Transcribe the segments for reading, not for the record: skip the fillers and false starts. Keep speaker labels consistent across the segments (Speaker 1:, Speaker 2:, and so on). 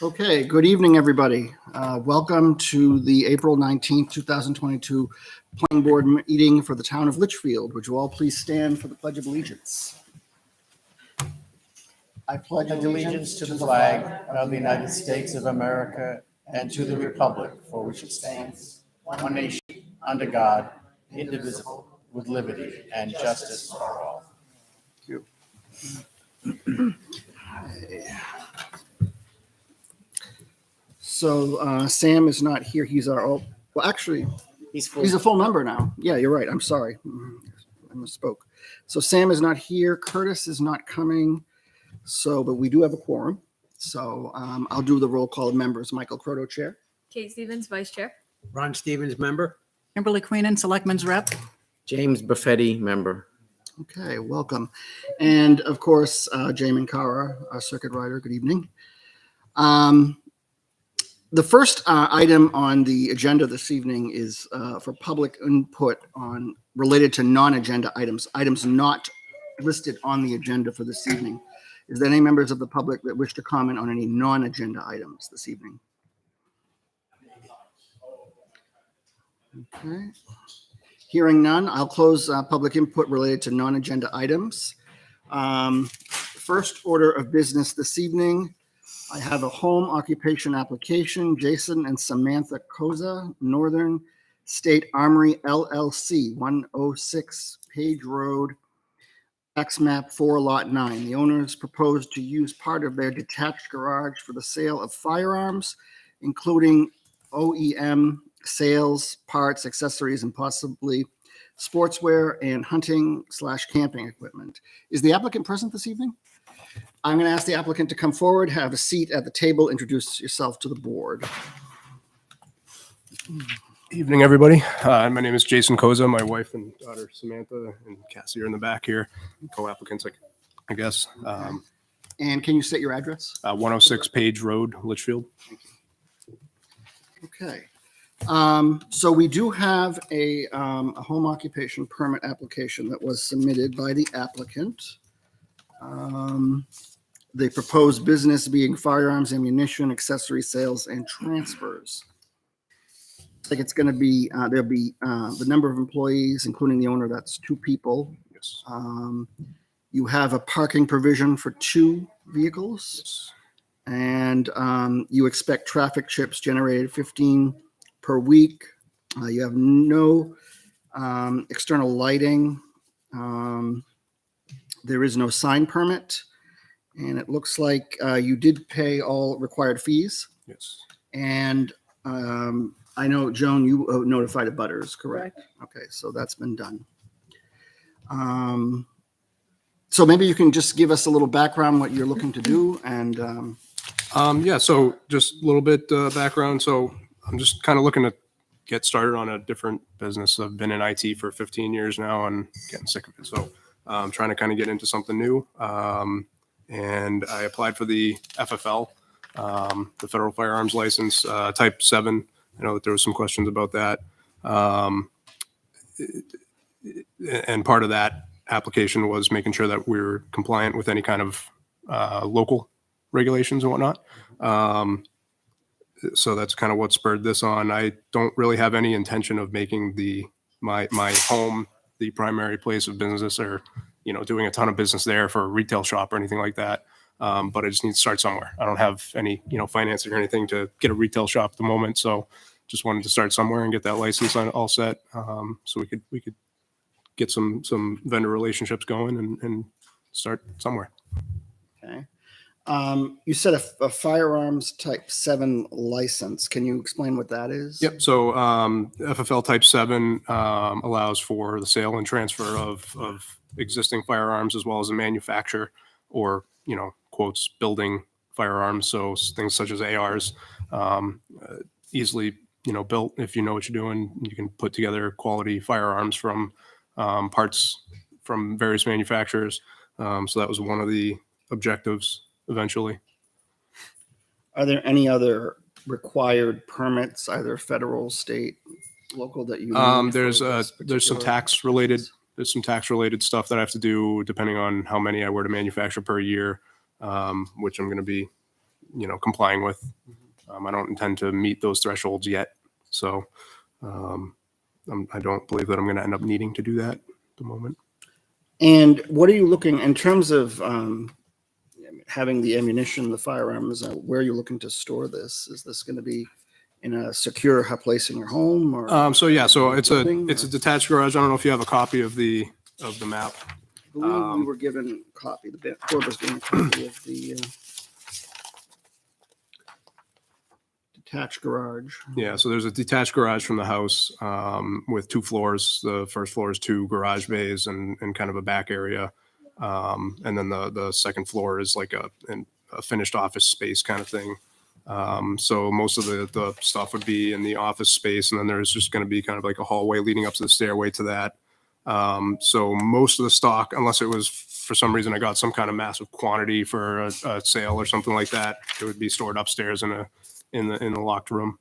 Speaker 1: Okay, good evening, everybody. Welcome to the April 19th, 2022 Planning Board meeting for the town of Litchfield. Would you all please stand for the Pledge of Allegiance? I pledge
Speaker 2: allegiance to the flag of the United States of America and to the republic for which it stands, one nation, under God, indivisible, with liberty and justice for all.
Speaker 1: Thank you. So Sam is not here. He's our, well, actually, he's a full member now. Yeah, you're right. I'm sorry. I misspoke. So Sam is not here. Curtis is not coming. So, but we do have a quorum. So I'll do the roll call of members. Michael Croto, Chair.
Speaker 3: Kate Stevens, Vice Chair.
Speaker 4: Ron Stevens, member.
Speaker 5: Kimberly Queenan, Selectman's Rep.
Speaker 6: James Buffetti, member.
Speaker 1: Okay, welcome. And of course, Jamin Kara, our circuit rider. Good evening. The first item on the agenda this evening is for public input on related to non-agenda items not listed on the agenda for this evening. Is there any members of the public that wish to comment on any non-agenda items this evening? Okay. Hearing none, I'll close public input related to non-agenda items. First order of business this evening, I have a home occupation application, Jason and Samantha Koza, Northern State Armory LLC, 106 Page Road, tax map 4 lot 9. The owners proposed to use part of their detached garage for the sale of firearms, including OEM sales, parts, accessories, and possibly sportswear and hunting/camping equipment. Is the applicant present this evening? I'm going to ask the applicant to come forward, have a seat at the table, introduce yourself to the board.
Speaker 7: Evening, everybody. My name is Jason Koza. My wife and daughter Samantha and Cassie are in the back here, co-applicants, I guess.
Speaker 1: And can you state your address?
Speaker 7: 106 Page Road, Litchfield.
Speaker 1: Okay. So we do have a home occupation permit application that was submitted by the applicant. The proposed business being firearms, ammunition, accessory sales, and transfers. I think it's going to be, there'll be the number of employees, including the owner, that's 2 people.
Speaker 7: Yes.
Speaker 1: You have a parking provision for 2 vehicles.
Speaker 7: Yes.
Speaker 1: And you expect traffic chips generated 15 per week. You have no external lighting. There is no sign permit. And it looks like you did pay all required fees.
Speaker 7: Yes.
Speaker 1: And I know, Joan, you notified abutters, correct? Okay, so that's been done. So maybe you can just give us a little background, what you're looking to do, and
Speaker 7: Yeah, so just a little bit background. So I'm just kind of looking to get started on a different business. I've been in IT for 15 years now and getting sick of it. So I'm trying to kind of get into something new. And I applied for the FFL, the Federal Firearms License, Type 7. I know that there was some questions about that. And part of that application was making sure that we were compliant with any kind of local regulations and whatnot. So that's kind of what spurred this on. I don't really have any intention of making my home the primary place of business, or doing a ton of business there for a retail shop or anything like that. But I just need to start somewhere. I don't have any financing or anything to get a retail shop at the moment, so just wanted to start somewhere and get that license all set, so we could get some vendor relationships going and start somewhere.
Speaker 1: okay. You said a firearms Type 7 license. Can you explain what that is?
Speaker 7: Yep. So FFL Type 7 allows for the sale and transfer of existing firearms, as well as a manufacture or, quotes, building firearms. So things such as ARs, easily, built. If you know what you're doing, you can put together quality firearms from parts from various manufacturers. So that was one of the objectives eventually.
Speaker 1: Are there any other required permits, either federal, state, local, that you need?
Speaker 7: There's some tax related stuff that I have to do depending on how many I were to manufacture per year. which I'm going to be, complying with. I don't intend to meet those thresholds yet. So I don't believe that I'm going to end up needing to do that at the moment.
Speaker 1: And what are you looking, in terms of having the ammunition, the firearms, where are you looking to store this? Is this going to be in a secure place in your home, or?
Speaker 7: So it's
Speaker 1: building,
Speaker 7: a detached garage. I don't know if you have a copy of the map.
Speaker 1: I believe we were given a copy, the board was given a copy of the detached garage.
Speaker 7: Yeah, so there's a detached garage from the house with 2 floors. The first floor is 2 garage bays and kind of a back area. And then the second floor is like a finished office space kind of thing. So most of the stuff would be in the office space, and then there's just going to be kind of like a hallway leading up to the stairway to that. So most of the stock, unless it was for some reason I got some kind of massive quantity for a sale or something like that, it would be stored upstairs in the locked room.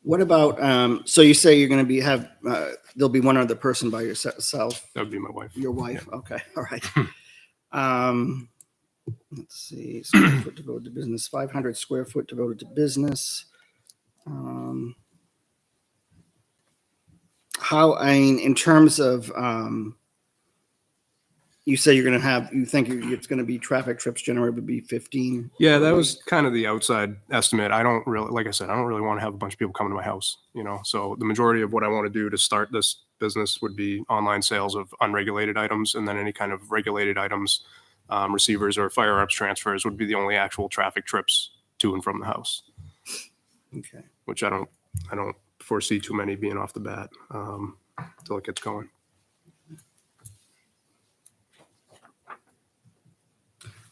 Speaker 1: What about, so you say you're going to there'll be one other person by yourself,
Speaker 7: That would be my wife.
Speaker 1: your wife? Okay, all right. Let's see, square foot devoted to business, 500 square foot devoted to business. In terms of, you say you're going to you think it's going to be traffic trips generated would be 15?
Speaker 7: Yeah, that was kind of the outside estimate. I don't really, like I said, I don't really want to have a bunch of people coming to my house, so the majority of what I want to do to start this business would be online sales of unregulated items, and then any kind of regulated items, receivers or firearms transfers would be the only actual traffic trips to and from the house.
Speaker 1: Okay.
Speaker 7: Which I don't foresee too many being off the bat until it gets going.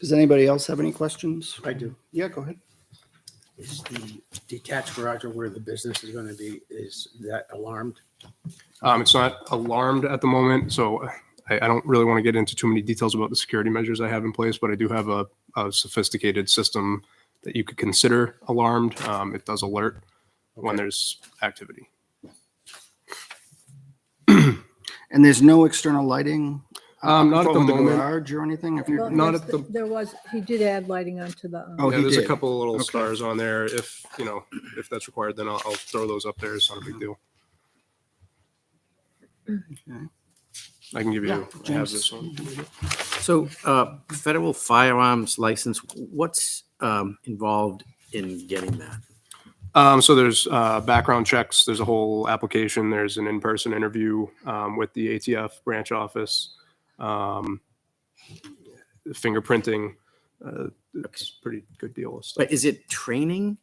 Speaker 1: Does anybody else have any questions?
Speaker 3: I do.
Speaker 1: Yeah, go ahead.
Speaker 3: Is the detached garage or where the business is going to be, is that alarmed?
Speaker 7: It's not alarmed at the moment, so I don't really want to get into too many details about the security measures I have in place, but I do have a sophisticated system that you could consider alarmed. It does alert when there's activity.
Speaker 1: And there's no external lighting?
Speaker 7: Not at the
Speaker 1: over
Speaker 7: moment.
Speaker 1: Garage or anything? If you're
Speaker 4: Well,
Speaker 7: Not
Speaker 4: yes,
Speaker 7: at the-
Speaker 4: There was, he did add lighting onto the.
Speaker 1: Oh,
Speaker 7: Yeah,
Speaker 1: he
Speaker 7: there's a
Speaker 1: did.
Speaker 7: couple of little
Speaker 1: Okay.
Speaker 7: stars on there. If that's required, then I'll throw those up there. It's not a big deal.
Speaker 1: Okay.
Speaker 7: I can give you.
Speaker 1: Yeah,
Speaker 7: I have
Speaker 1: James.
Speaker 7: this one.
Speaker 6: So federal firearms license, what's involved in getting that?
Speaker 7: So there's background checks. There's a whole application. There's an in-person interview with the ATF branch office. Fingerprinting. It's a pretty good deal of stuff.
Speaker 6: But is it training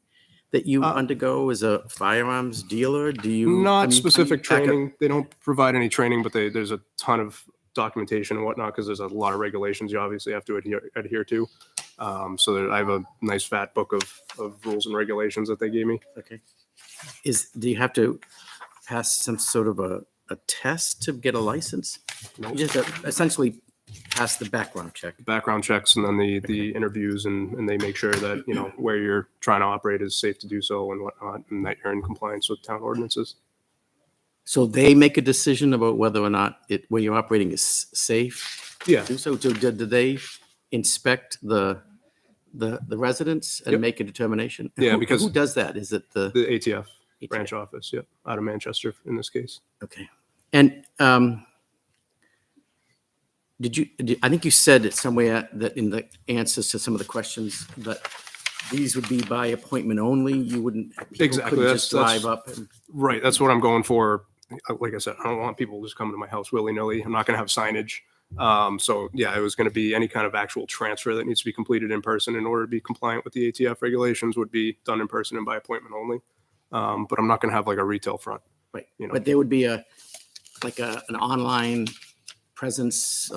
Speaker 6: that you undergo as a firearms dealer? Do you?
Speaker 7: Not specific
Speaker 6: back up-
Speaker 7: training. They don't provide any training, but there's a ton of documentation and whatnot because there's a lot of regulations you obviously have to adhere to. So I have a nice fat book of rules and regulations that they gave me.
Speaker 6: Okay. Do you have to pass some sort of a test to get a license?
Speaker 7: Nope.
Speaker 6: You just essentially pass the background check.
Speaker 7: Background checks and then the interviews and they make sure that where you're trying to operate is safe to do so and whatnot, and that you're in compliance with town ordinances.
Speaker 6: So they make a decision about whether or not where you're operating is safe.
Speaker 7: Yeah.
Speaker 6: Do so. Do they inspect the residents and
Speaker 7: Yep.
Speaker 6: make a determination?
Speaker 7: Yeah,
Speaker 6: Who-
Speaker 7: because-
Speaker 6: who does that? Is it the
Speaker 7: The ATF branch office, yep, out of Manchester in this case.
Speaker 6: Okay. And I think you said it somewhere that in the answers to some of the questions that these would be by appointment only. You wouldn't people
Speaker 7: Exactly,
Speaker 6: couldn't
Speaker 7: that's-
Speaker 6: just drive
Speaker 7: that's-
Speaker 6: up and
Speaker 7: Right, that's what I'm going for. Like I said, I don't want people just coming to my house willy-nilly. I'm not going to have signage. So yeah, it was going to be any kind of actual transfer that needs to be completed in person in order to be compliant with the ATF regulations would be done in person and by appointment only. But I'm not going to have like a retail front.
Speaker 6: right.
Speaker 7: You know.
Speaker 6: But there would be an online presence,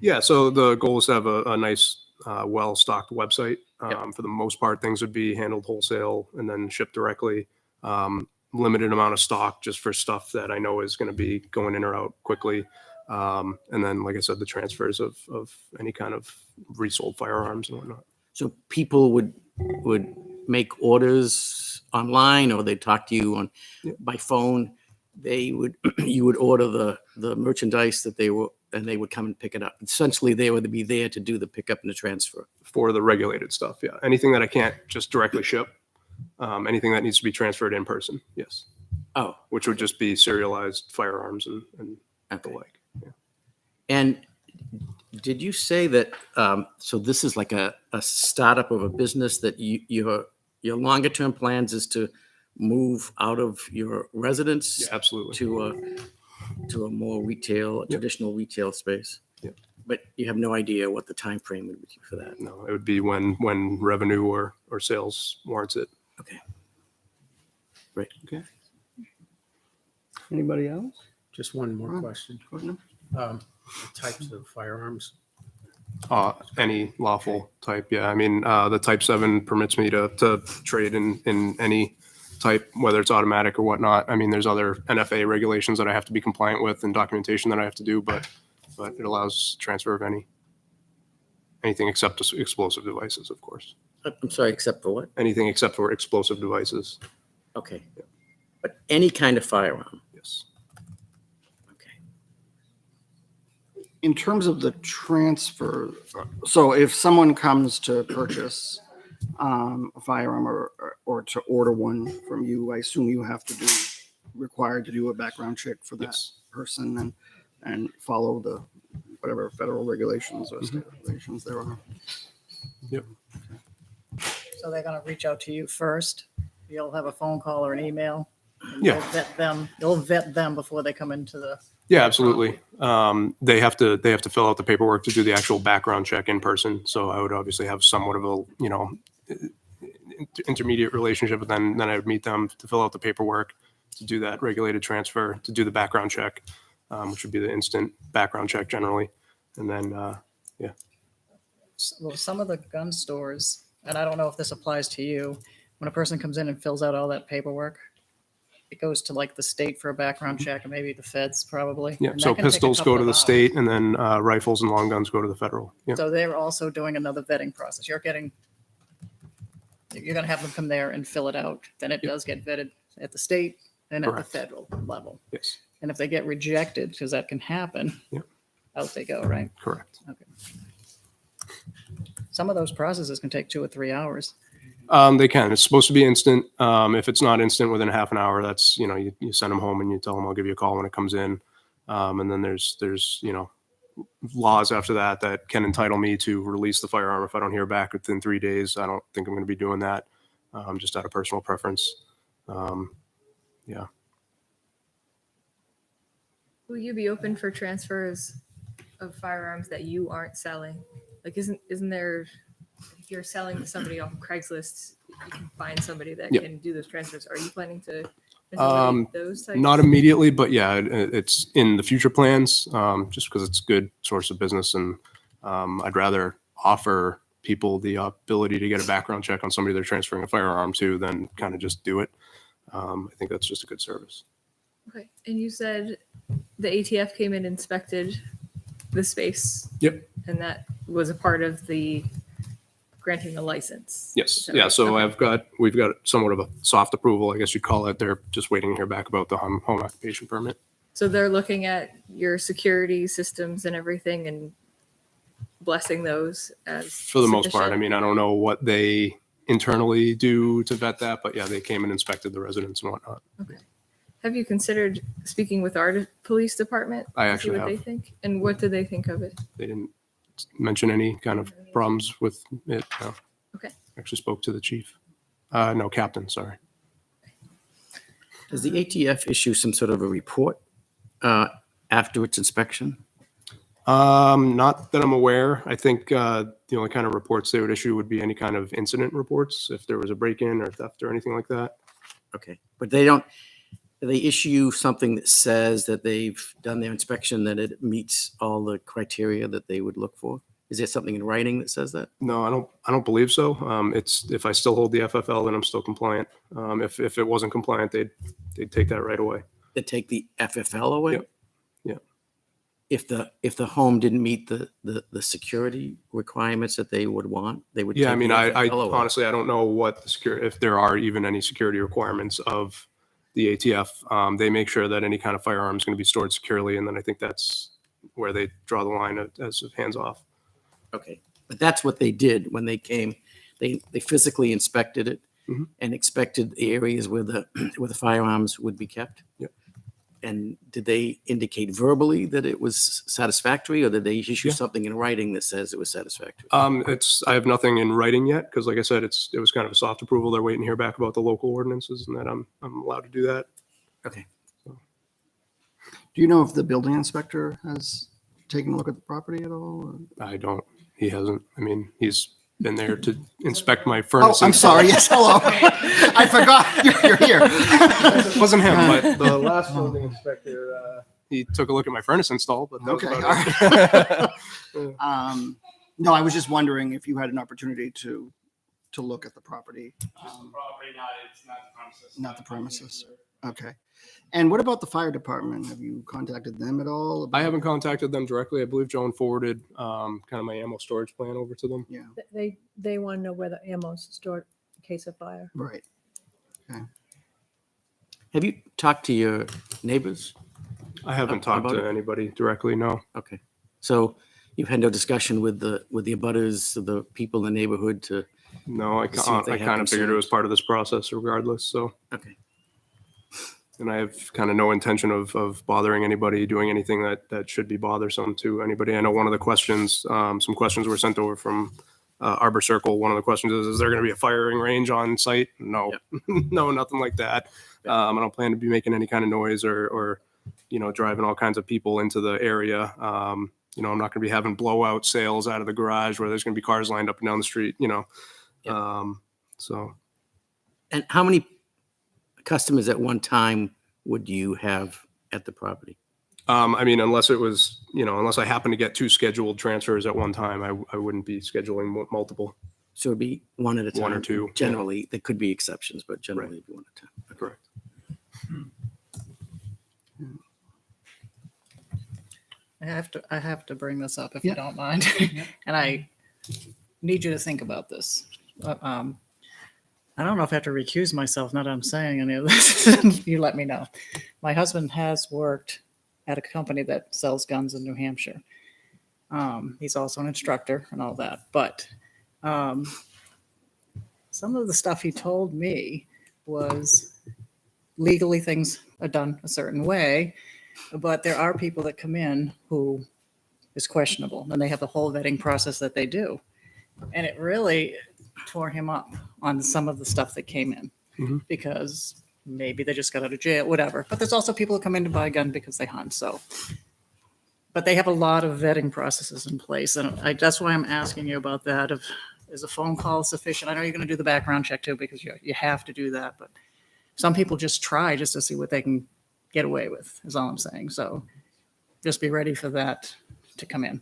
Speaker 7: Yeah, so the goal is to have a nice, well-stocked website.
Speaker 6: Yep.
Speaker 7: For the most part, things would be handled wholesale and then shipped directly. Limited amount of stock just for stuff that I know is going to be going in or out quickly. And then, like I said, the transfers of any kind of resold firearms and whatnot.
Speaker 6: so people would make orders online, or they talk to you
Speaker 7: Yep.
Speaker 6: by phone. you would order the merchandise that they would come and pick it up. Essentially, they would be there to do the pickup and the transfer.
Speaker 7: For the regulated stuff, yeah. Anything that I can't just directly ship, anything that needs to be transferred in person, yes.
Speaker 6: Oh,
Speaker 7: Which would just be serialized firearms and the
Speaker 6: okay.
Speaker 7: like. Yeah.
Speaker 6: And did you say that, so this is like a startup of a business that your longer term plans is to move out of your residence
Speaker 7: Yeah, absolutely.
Speaker 6: to a more retail, traditional retail space?
Speaker 7: Yep.
Speaker 6: But you have no idea what the time frame would be for that?
Speaker 7: No, it would be when revenue or sales warrants it.
Speaker 6: Okay. Right.
Speaker 1: Okay. Anybody else?
Speaker 3: Just one more
Speaker 1: Ron?
Speaker 3: question.
Speaker 1: Gordon?
Speaker 3: Types of firearms.
Speaker 7: Any lawful type, yeah. I mean, the Type 7 permits me to trade in any type, whether it's automatic or whatnot. I mean, there's other NFA regulations that I have to be compliant with and documentation that I have to do, but it allows transfer of anything except explosive devices, of course.
Speaker 6: I'm sorry, except for what?
Speaker 7: Anything except for explosive devices,
Speaker 6: Okay. But any kind of firearm?
Speaker 7: yes.
Speaker 6: Okay.
Speaker 1: In terms of the transfer, so if someone comes to purchase a firearm or to order one from you, I assume you have to required to do a background check for that
Speaker 7: Yes.
Speaker 1: person and follow the whatever federal regulations or state regulations there are.
Speaker 5: So they're gonna reach out to you first. You'll have a phone call or an email. And
Speaker 7: Yeah.
Speaker 5: You'll vet them before they come into the,
Speaker 7: Yeah, absolutely. They have to fill out the paperwork to do the actual background check in person. So I would obviously have somewhat of a, intermediate relationship, but then I would meet them to fill out the paperwork, to do that regulated transfer, to do the background check, which would be the instant background check generally. And then,
Speaker 5: well, some of the gun stores, and I don't know if this applies to you, when a person comes in and fills out all that paperwork, it goes to like the state for a background check and maybe the feds probably.
Speaker 7: yeah,
Speaker 5: And
Speaker 7: so
Speaker 5: that can take a
Speaker 7: pistols
Speaker 5: couple
Speaker 7: go to
Speaker 5: of
Speaker 7: the
Speaker 5: hours.
Speaker 7: state and then rifles and long guns go to the federal. Yeah.
Speaker 5: So they're also doing another vetting process. You're going to have them come there and fill it out. Then it does get vetted at the state and at the
Speaker 7: Correct.
Speaker 5: federal level.
Speaker 7: Yes,
Speaker 5: And if they get rejected, because that can happen,
Speaker 7: Yep.
Speaker 5: out they go, right?
Speaker 7: correct.
Speaker 5: Okay. Some of those processes can take 2 or 3 hours.
Speaker 7: They can. It's supposed to be instant. If it's not instant within a half an hour, that's, you send them home and you tell them I'll give you a call when it comes in. And then there's laws after that can entitle me to release the firearm if I don't hear back within 3 days. I don't think I'm going to be doing that, just out of personal preference. Yeah.
Speaker 8: Will you be open for transfers of firearms that you aren't selling? Like, isn't there, if you're selling to somebody off of Craigslist, you can find somebody that
Speaker 7: Yep.
Speaker 8: can do those transfers. Are you planning to facilitate those types?
Speaker 7: Not immediately, but yeah, it's in the future plans, just because it's a good source of business. And I'd rather offer people the ability to get a background check on somebody they're transferring a firearm to than kind of just do it. I think that's just a good service.
Speaker 8: Okay. And you said the ATF came and inspected the space.
Speaker 7: Yep.
Speaker 8: And that was a part of the granting the license.
Speaker 7: Yes.
Speaker 8: Is that
Speaker 7: Yeah.
Speaker 8: right?
Speaker 7: So
Speaker 8: Okay.
Speaker 7: we've got somewhat of a soft approval, I guess you'd call it. They're just waiting to hear back about the home occupation permit.
Speaker 8: So they're looking at your security systems and everything and blessing those as
Speaker 7: For the most part. I
Speaker 8: sufficient?
Speaker 7: mean, I don't know what they internally do to vet that, but yeah, they came and inspected the residence and whatnot.
Speaker 8: Okay. Have you considered speaking with our police department?
Speaker 7: I
Speaker 8: to see
Speaker 7: actually
Speaker 8: what they
Speaker 7: have.
Speaker 8: think? And what do they think of it?
Speaker 7: They didn't mention any kind of problems with it. No.
Speaker 8: Okay.
Speaker 7: Actually spoke to the chief. No, captain, sorry.
Speaker 6: Does the ATF issue some sort of a report after its inspection?
Speaker 7: Not that I'm aware. I think the only kind of reports they would issue would be any kind of incident reports if there was a break-in or theft or anything like that.
Speaker 6: Okay, but do they issue something that says that they've done their inspection, that it meets all the criteria that they would look for? Is there something in writing that says that?
Speaker 7: No, I don't believe so. It's if I still hold the FFL, then I'm still compliant. If it wasn't compliant, they'd take that right away.
Speaker 6: They take the FFL away?
Speaker 7: Yep. Yeah.
Speaker 6: If the home didn't meet the security requirements that they would want, they would.
Speaker 7: Yeah, I
Speaker 6: take
Speaker 7: mean,
Speaker 6: the
Speaker 7: I
Speaker 6: FFL away.
Speaker 7: honestly, I don't know what the security, if there are even any security requirements of the ATF. They make sure that any kind of firearm is going to be stored securely, and then I think that's where they draw the line as of hands off.
Speaker 6: Okay, but that's what they did when they came. They physically inspected it
Speaker 7: Mhm.
Speaker 6: and inspected the areas where the firearms would be kept.
Speaker 7: Yep.
Speaker 6: And did they indicate verbally that it was satisfactory, or did they issue
Speaker 7: Yeah.
Speaker 6: something in writing that says it was satisfactory?
Speaker 7: I have nothing in writing yet because, like I said, it was kind of a soft approval. They're waiting to hear back about the local ordinances, and that I'm allowed to do that.
Speaker 6: Okay.
Speaker 1: Do you know if the building inspector has taken a look at the property at all? or-
Speaker 7: I don't. He hasn't. I mean, he's been there to inspect my
Speaker 1: Oh,
Speaker 7: furnace.
Speaker 1: I'm sorry. Yes, hello. I forgot you're here.
Speaker 7: It wasn't him, but the last building inspector, he took a look at my furnace install, but that was
Speaker 1: Okay,
Speaker 7: about it.
Speaker 1: No, I was just wondering if you had an opportunity to look at the property. Not the premises. Okay. And what about the fire department? Have you contacted them at all?
Speaker 7: I haven't contacted them directly. I believe Joan forwarded kind of my ammo storage plan over to them.
Speaker 1: Yeah,
Speaker 4: They want to know where the ammo's stored in case of fire.
Speaker 1: right.
Speaker 6: Have you talked to your neighbors?
Speaker 7: I haven't talked
Speaker 6: about
Speaker 7: to
Speaker 6: it?
Speaker 7: anybody directly, no.
Speaker 6: Okay. So you've had no discussion with the abutters, the people in the neighborhood to,
Speaker 7: No, I
Speaker 6: To see if they have
Speaker 7: kind of figured it was
Speaker 6: concerns.
Speaker 7: part of this process regardless, so.
Speaker 6: okay.
Speaker 7: And I have kind of no intention of bothering anybody, doing anything that should be bothersome to anybody. I know one of the questions, some questions were sent over from Arbor Circle. One of the questions is there going to be a firing range on site? No, no, nothing like that. I don't plan to be making any kind of noise or driving all kinds of people into the area. I'm not going to be having blowout sales out of the garage where there's going to be cars lined up and down the street, so.
Speaker 6: And how many customers at one time would you have at the property?
Speaker 7: I mean, unless it was, unless I happen to get 2 scheduled transfers at one time, I wouldn't be scheduling multiple.
Speaker 6: So it'd be one at a time.
Speaker 7: One or two, yeah.
Speaker 6: Generally, there could be exceptions, but generally it'd be one at a time. Okay.
Speaker 7: Correct.
Speaker 5: I have to bring this up if you
Speaker 1: Yeah.
Speaker 5: don't mind. And I need you to think about this. I don't know if I have to recuse myself, not that I'm saying any of this. You let me know. My husband has worked at a company that sells guns in New Hampshire. He's also an instructor and all that. But some of the stuff he told me was legally things are done a certain way, but there are people that come in who is questionable, and they have the whole vetting process that they do. And it really tore him up on some of the stuff that came in because maybe they just got out of jail, whatever. But there's also people who come in to buy a gun because they hunt. So, but they have a lot of vetting processes in place. And that's why I'm asking you about that. Is a phone call sufficient? I know you're going to do the background check too, because you have to do that. But some people just try just to see what they can get away with, is all I'm saying. So just be ready for that to come in.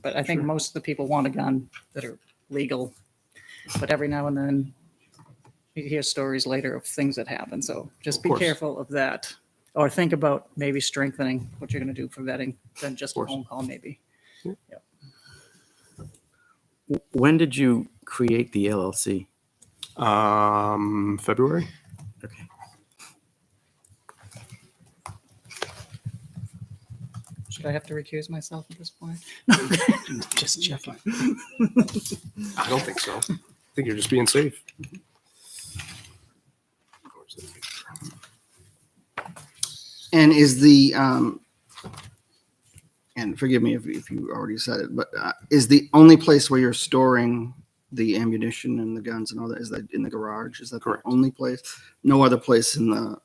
Speaker 5: But I think most of the people want a gun that are legal. But every now and then you hear stories later of things that happen. So just be
Speaker 7: course.
Speaker 5: careful of that. Or think about maybe strengthening what you're going to do for vetting than just a
Speaker 7: course.
Speaker 5: phone call maybe.
Speaker 6: When did you create the LLC?
Speaker 7: February.
Speaker 6: Okay.
Speaker 5: Should I have to recuse myself at this point? Just checking.
Speaker 7: I don't think so. I think you're just being safe.
Speaker 1: And is the, and forgive me if you already said it, but is the only place where you're storing the ammunition and the guns and all that, is that in the garage? Is that
Speaker 7: Correct.
Speaker 1: the only place? No other place on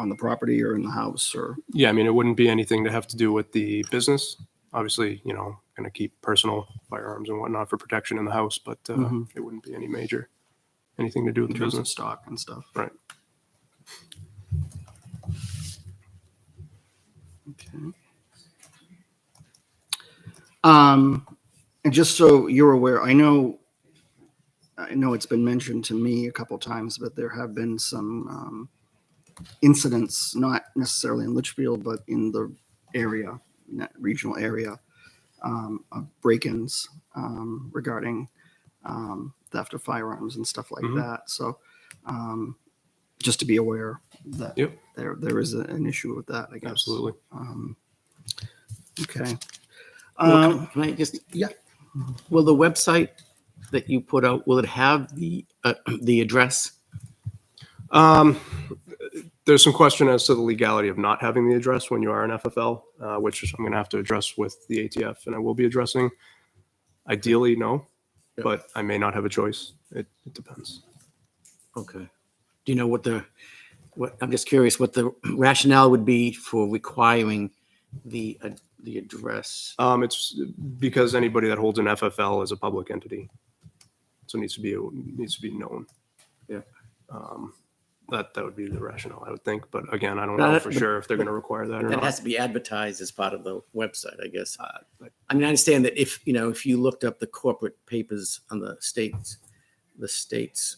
Speaker 1: the property or in the house or?
Speaker 7: Yeah, I mean, it wouldn't be anything to have to do with the business. Obviously, going to keep personal firearms and whatnot for protection in the house, but it wouldn't be anything to do with
Speaker 1: In
Speaker 7: the
Speaker 1: terms of
Speaker 7: business.
Speaker 1: stock and stuff?
Speaker 7: Right.
Speaker 1: Okay. And just so you're aware, I know it's been mentioned to me a couple times, but there have been some incidents, not necessarily in Litchfield, but in the area, regional area, of break-ins regarding theft of firearms and stuff like that. So just to be aware that
Speaker 7: Yep.
Speaker 1: there is an issue with that, I guess.
Speaker 7: Absolutely.
Speaker 1: Okay.
Speaker 6: Well, can I just?
Speaker 1: yeah.
Speaker 6: Will the website that you put out, will it have the address?
Speaker 7: There's some question as to the legality of not having the address when you are an FFL, which I'm going to have to address with the ATF, and I will be addressing. Ideally, no,
Speaker 6: Yeah.
Speaker 7: but I may not have a choice. It depends.
Speaker 6: Okay. Do you know what I'm just curious what the rationale would be for requiring the address?
Speaker 7: It's because anybody that holds an FFL is a public entity, so it needs to be known.
Speaker 6: Yeah.
Speaker 7: That would be the rationale, I would think. But again, I don't know for sure if they're going to require that or
Speaker 6: That
Speaker 7: not.
Speaker 6: has to be advertised as part of the website, I guess. I mean, I understand that if you looked up the corporate papers on the state's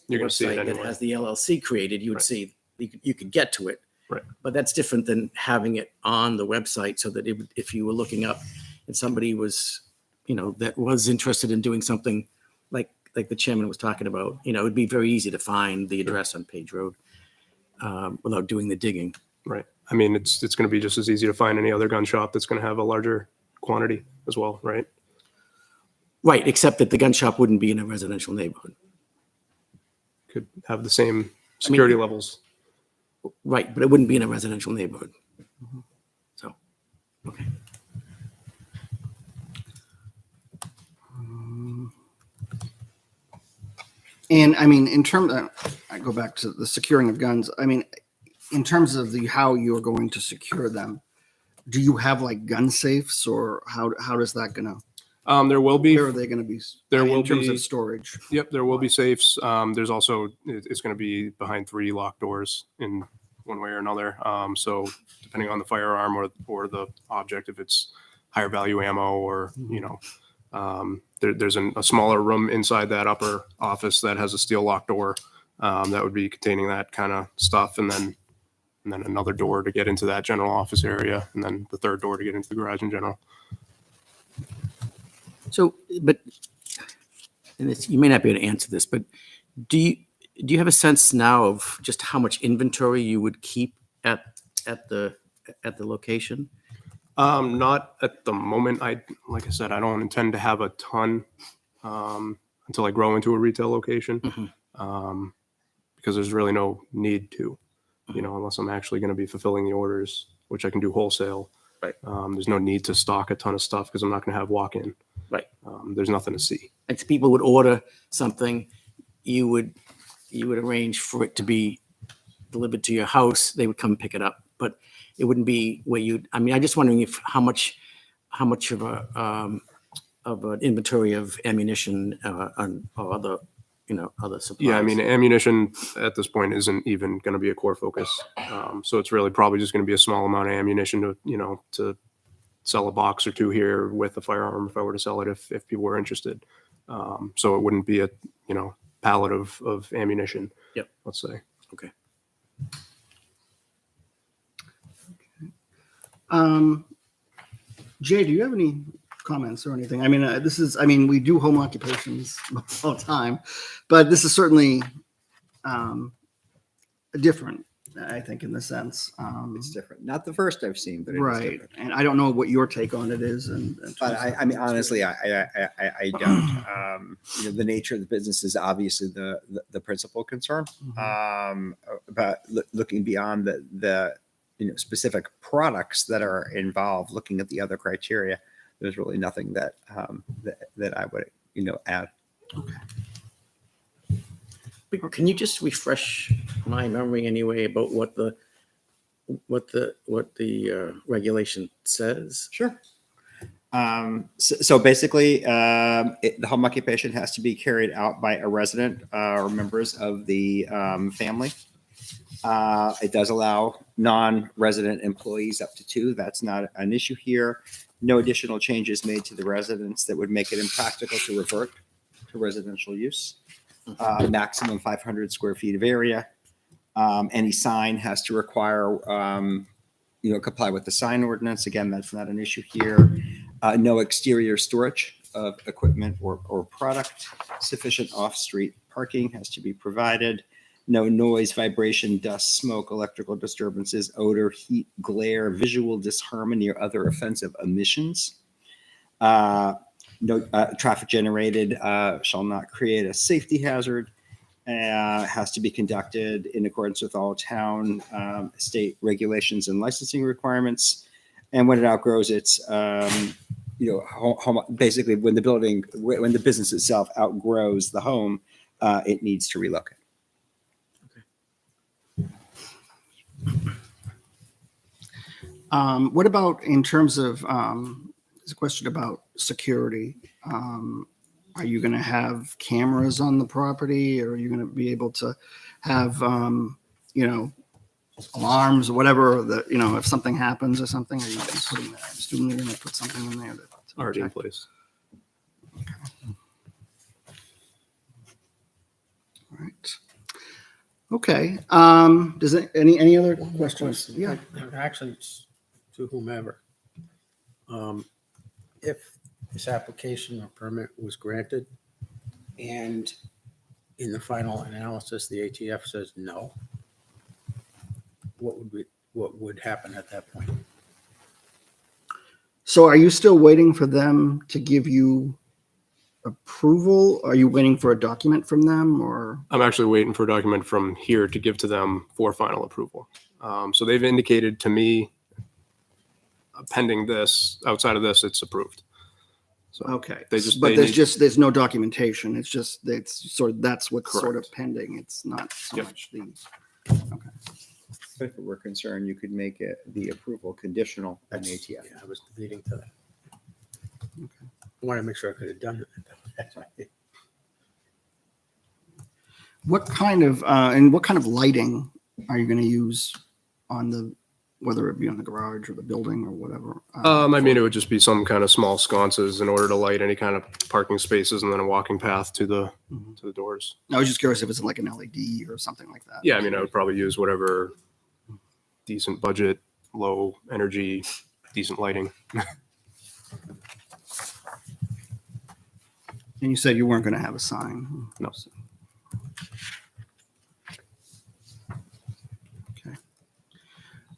Speaker 7: You're gonna see it
Speaker 6: website that
Speaker 7: anyway.
Speaker 6: has the LLC created, you would
Speaker 7: Right.
Speaker 6: see you could get to it.
Speaker 7: Right.
Speaker 6: But that's different than having it on the website so that if you were looking up and somebody was, that was interested in doing something like the chairman was talking about, it would be very easy to find the address on Page Road without doing the digging.
Speaker 7: Right. I mean, it's going to be just as easy to find any other gun shop that's going to have a larger quantity as well, right?
Speaker 6: Right, except that the gun shop wouldn't be in a residential neighborhood.
Speaker 7: Could have the same security levels.
Speaker 6: Right, but it wouldn't be in a residential neighborhood. So, okay.
Speaker 1: And I mean, in terms, I go back to the securing of guns. I mean, in terms of how you're going to secure them, do you have like gun safes, or how is that gonna?
Speaker 7: There will be.
Speaker 1: Where are they gonna be?
Speaker 7: There will
Speaker 1: in terms
Speaker 7: be
Speaker 1: of storage.
Speaker 7: Yep, there will be safes. There's also it's going to be behind 3 locked doors in one way or another. So depending on the firearm or the object, if it's higher value ammo or there's a smaller room inside that upper office that has a steel locked door that would be containing that kind of stuff, and then another door to get into that general office area, and then the third door to get into the garage in general.
Speaker 6: So, but, and you may not be able to answer this, but do you have a sense now of just how much inventory you would keep at the location?
Speaker 7: Not at the moment. Like I said, I don't intend to have a ton until I grow into a retail location, because there's really no need to, unless I'm actually going to be fulfilling the orders, which I can do wholesale.
Speaker 6: Right.
Speaker 7: There's no need to stock a ton of stuff because I'm not going to have walk-in.
Speaker 6: Right.
Speaker 7: There's nothing to see.
Speaker 6: Like people would order something, you would arrange for it to be delivered to your house. They would come pick it up, but it wouldn't be where I'm just wondering how much of an inventory of ammunition or other supplies.
Speaker 7: Yeah, I mean, ammunition at this point isn't even going to be a core focus. So it's really probably just going to be a small amount of ammunition to sell a box or two here with a firearm if I were to sell it if people were interested. So it wouldn't be a pallet of ammunition.
Speaker 6: Yep.
Speaker 7: Let's say.
Speaker 6: Okay.
Speaker 1: Jay, do you have any comments or anything? I mean, we do home occupations all the time, but this is certainly different, I think, in the sense.
Speaker 9: It's different. Not the first I've seen, but it is
Speaker 1: Right.
Speaker 9: different.
Speaker 1: And I don't know what your take on it is.
Speaker 9: But I mean, honestly, I don't. The nature of the business is obviously the principal concern. But looking beyond the specific products that are involved, looking at the other criteria, there's really nothing that that I would add.
Speaker 1: Okay.
Speaker 6: Can you just refresh my memory anyway about what the regulation says?
Speaker 9: Sure. So basically, the home occupation has to be carried out by a resident or members of the family. It does allow non-resident employees up to 2. That's not an issue here. No additional changes made to the residence that would make it impractical to revert to residential use. Maximum 500 square feet of area. Any sign has to require, comply with the sign ordinance. Again, that's not an issue here. No exterior storage of equipment or product. Sufficient off-street parking has to be provided. No noise, vibration, dust, smoke, electrical disturbances, odor, heat, glare, visual disharmony, or other offensive emissions. No traffic generated shall not create a safety hazard. Has to be conducted in accordance with all town, state regulations and licensing requirements. And when it outgrows its, basically when the business itself outgrows the home, it needs to relocate.
Speaker 1: What about in terms of, there's a question about security. Are you going to have cameras on the property, or are you going to be able to have, alarms or whatever that, if something happens or something, are you going to putting that? I'm assuming you're going to put something in there that's
Speaker 7: Already in place.
Speaker 1: All right. Okay. Does it, any other questions? Yeah.
Speaker 3: Actually, it's to whomever. If this application or permit was granted and in the final analysis, the ATF says no, what would happen at that point?
Speaker 1: So are you still waiting for them to give you approval? Are you waiting for a document from them, or?
Speaker 7: I'm actually waiting for a document from here to give to them for final approval. So they've indicated to me, pending this, outside of this, it's approved. So
Speaker 1: Okay,
Speaker 7: there's
Speaker 1: no documentation. It's just, that's what's sort of
Speaker 7: Correct.
Speaker 1: pending. It's not so
Speaker 7: Yep.
Speaker 1: much the,
Speaker 9: But if it were concerned, you could make it the approval conditional on the ATF.
Speaker 3: Yeah, I was leading to that. I want to make sure I could have done it. That's right.
Speaker 1: what kind of lighting are you going to use on the, whether it be on the garage or the building or whatever?
Speaker 7: It would just be some kind of small sconces in order to light any kind of parking spaces, and then a walking path to the doors.
Speaker 1: I was just curious if it's like an LED or something like that.
Speaker 7: Yeah, I would probably use whatever decent budget, low energy, decent lighting.
Speaker 1: And you said you weren't going to have a sign.
Speaker 7: No.
Speaker 1: So- Okay.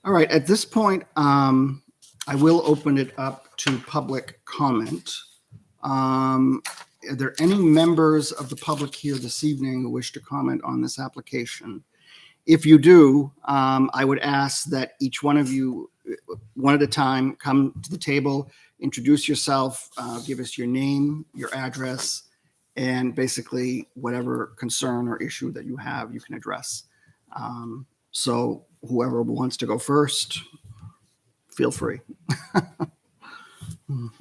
Speaker 1: All right. At this point, I will open it up to public comment. Are there any members of the public here this evening who wish to comment on this application? If you do, I would ask that each one of you, one at a time, come to the table, introduce yourself, give us your name, your address, and basically whatever concern or issue that you have, you can address. So whoever wants to go first, feel free.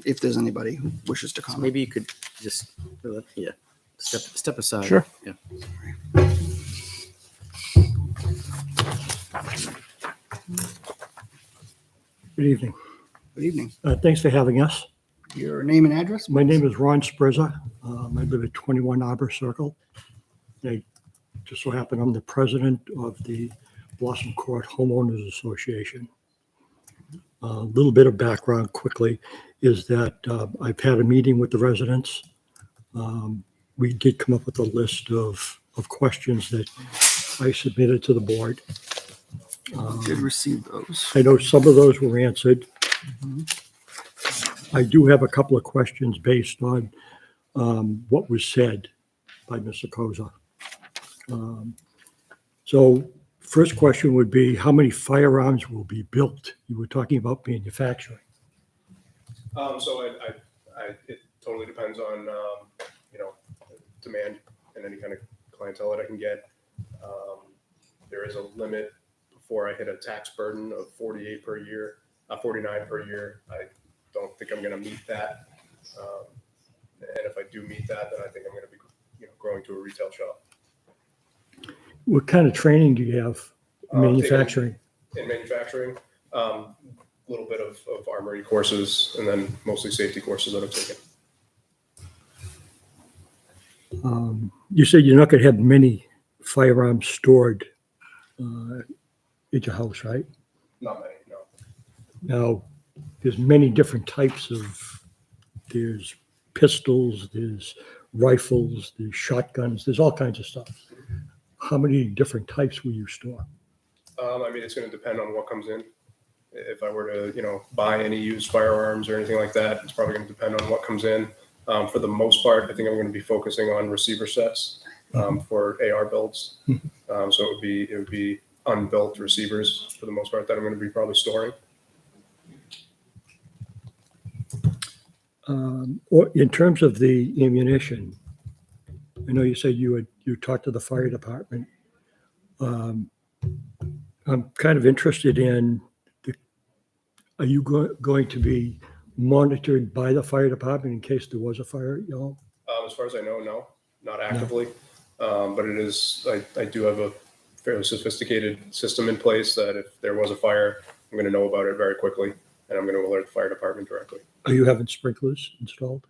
Speaker 1: If there's anybody who wishes to
Speaker 6: So
Speaker 1: comment.
Speaker 6: maybe you could just, step aside.
Speaker 7: Sure.
Speaker 6: Yeah.
Speaker 10: Good evening.
Speaker 1: Good evening.
Speaker 10: Thanks for having us.
Speaker 1: Your name and address?
Speaker 10: My name is Ron Sprizza. I live at 21 Arbor Circle. I just so happen I'm the president of the Blossom Court Homeowners Association. A little bit of background quickly is that I've had a meeting with the residents. We did come up with a list of questions that I submitted to the board.
Speaker 1: Did receive those.
Speaker 10: I know some of those were answered. I do have a couple of questions based on what was said by Mr. Koza. So first question would be, how many firearms will be built? You were talking about manufacturing.
Speaker 7: So it totally depends on, demand and any kind of clientele that I can get. There is a limit before I hit a tax burden of 48 per year, 49 per year. I don't think I'm going to meet that. And if I do meet that, then I think I'm going to be, growing to a retail shop.
Speaker 10: What kind of training do you have in manufacturing?
Speaker 7: In manufacturing, a little bit of armory courses, and then mostly safety courses that I've taken.
Speaker 10: You said you're not going to have many firearms stored at your house, right?
Speaker 7: Not many, no.
Speaker 10: Now, there's many different types there's pistols, there's rifles, there's shotguns, there's all kinds of stuff. how many different types will you store?
Speaker 7: I mean, it's going to depend on what comes in. If I were to, buy any used firearms or anything like that, it's probably going to depend on what comes in. For the most part, I think I'm going to be focusing on receiver sets for AR builds. So it would be unbuilt receivers for the most part that I'm going to be probably storing.
Speaker 10: Or in terms of the ammunition, I know you said you talked to the fire department. I'm kind of interested in, are you going to be monitored by the fire department in case there was a fire at your home?
Speaker 7: As far as I know, no, not actively. But it is, I do have a fairly sophisticated system in place that if there was a fire, I'm going to know about it very quickly, and I'm going to alert the fire department directly.
Speaker 10: Are you having sprinklers installed?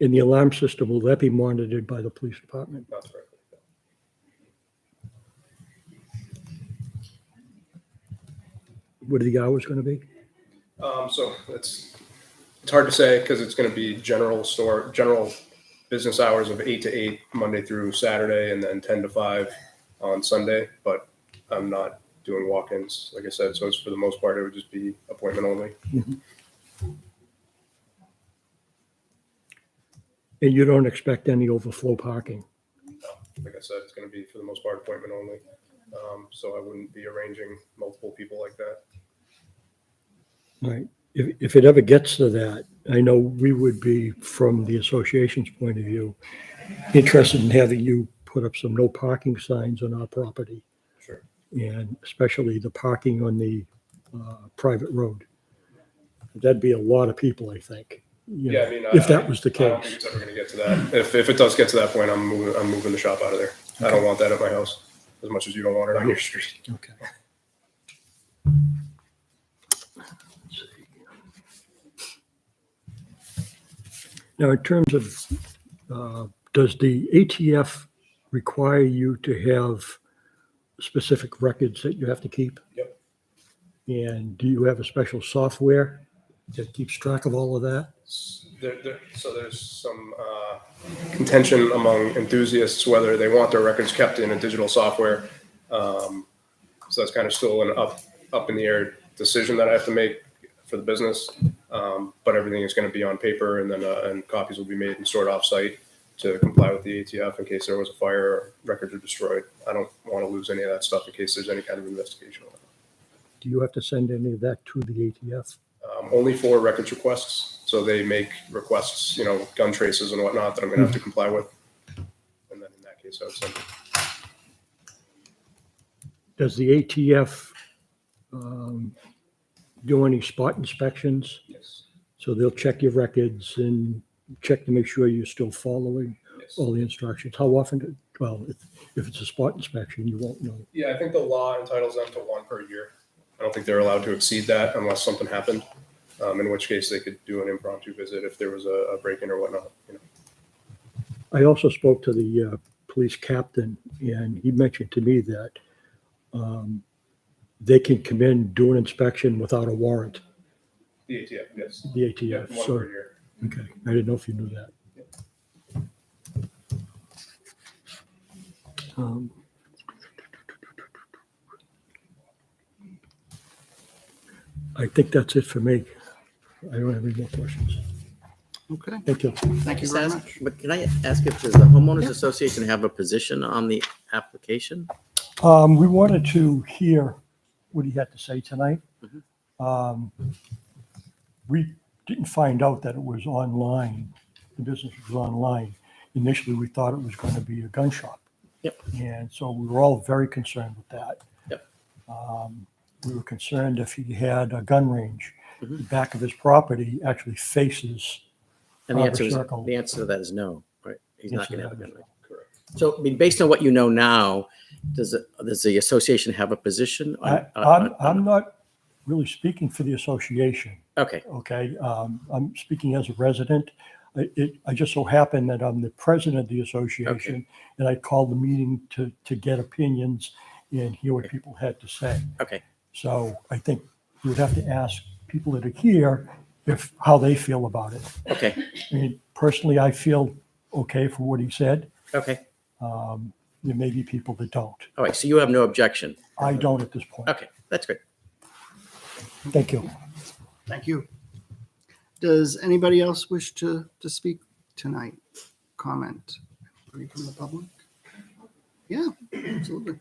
Speaker 10: And the alarm system, will that be monitored by the police department?
Speaker 7: Not directly.
Speaker 10: What are the hours going to be?
Speaker 7: So it's hard to say because it's going to be general business hours of 8 to 8 Monday through Saturday, and then 10 to 5 on Sunday. But I'm not doing walk-ins, like I said. So it's, for the most part, it would just be appointment only.
Speaker 10: And you don't expect any overflow parking?
Speaker 7: No, like I said, it's going to be for the most part appointment only. So I wouldn't be arranging multiple people like that.
Speaker 10: Right. If it ever gets to that, I know we would be, from the association's point of view, interested in having you put up some no parking signs on our property.
Speaker 7: Sure.
Speaker 10: And especially the parking on the private road. That'd be a lot of people, I think.
Speaker 7: Yeah, I mean,
Speaker 10: if that was the
Speaker 7: I don't think
Speaker 10: case.
Speaker 7: it's ever going to get to that. If it does get to that point, I'm moving the shop out of there. I don't want that at my house as much as you don't want it on your street.
Speaker 10: Okay. Let's see. Now, in terms of, does the ATF require you to have specific records that you have to keep?
Speaker 7: Yep.
Speaker 10: And do you have a special software that keeps track of all of that?
Speaker 7: So there's some contention among enthusiasts whether they want their records kept in a digital software. So that's kind of still an up in the air decision that I have to make for the business. But everything is going to be on paper, and then and copies will be made and stored off-site to comply with the ATF in case there was a fire or records are destroyed. I don't want to lose any of that stuff in case there's any kind of investigation on it.
Speaker 10: Do you have to send any of that to the ATF?
Speaker 7: Only for records requests. So they make requests, gun traces and whatnot that I'm going to have to comply with. And then in that case, I would send it.
Speaker 10: Does the ATF do any spot inspections?
Speaker 7: Yes.
Speaker 10: So they'll check your records and check to make sure you're still following
Speaker 7: Yes.
Speaker 10: all the instructions. How often? Well, if it's a spot inspection, you won't know.
Speaker 7: Yeah, I think the law entitles them to 1 per year. I don't think they're allowed to exceed that unless something happened. In which case they could do an impromptu visit if there was a break-in or whatnot.
Speaker 10: I also spoke to the police captain, and he mentioned to me that they can come in, do an inspection without a warrant.
Speaker 7: The ATF, yes.
Speaker 10: The ATF.
Speaker 7: Yeah, 1
Speaker 10: So,
Speaker 7: per year.
Speaker 10: okay, I didn't know if you knew that. I think that's it for me. I don't have any more questions.
Speaker 1: Okay,
Speaker 10: Thank you.
Speaker 1: thank you very much.
Speaker 6: But can I ask if does the homeowners association have a position on the application?
Speaker 10: We wanted to hear what he had to say tonight. We didn't find out that it was online. The business was online. Initially, we thought it was going to be a gun shop.
Speaker 6: Yep.
Speaker 10: And so we were all very concerned with that.
Speaker 6: Yep.
Speaker 10: We were concerned if he had a gun range. The back of his property actually faces
Speaker 6: And the
Speaker 10: Harbor
Speaker 6: answer
Speaker 10: Circle.
Speaker 6: to that is no, right? He's not
Speaker 10: Yes,
Speaker 6: going to
Speaker 10: it
Speaker 6: have a gun
Speaker 10: is.
Speaker 6: range. Correct. So, I mean, based on what you know now, does the association have a position?
Speaker 10: I'm not really speaking for the association.
Speaker 6: Okay,
Speaker 10: Okay, I'm speaking as a resident. I just so happen that I'm the president of the association, and I called the meeting to get opinions and hear what people had to say.
Speaker 6: okay.
Speaker 10: So I think you would have to ask people that are here how they feel about it.
Speaker 6: Okay,
Speaker 10: I mean, personally, I feel okay for what he said.
Speaker 6: Okay.
Speaker 10: There may be people that don't.
Speaker 6: All right. So you have no objection.
Speaker 10: I don't at this point.
Speaker 6: Okay. That's great.
Speaker 10: Thank you.
Speaker 1: Thank you. Does anybody else wish to speak tonight? Comment? Anybody from the public? Yeah, absolutely.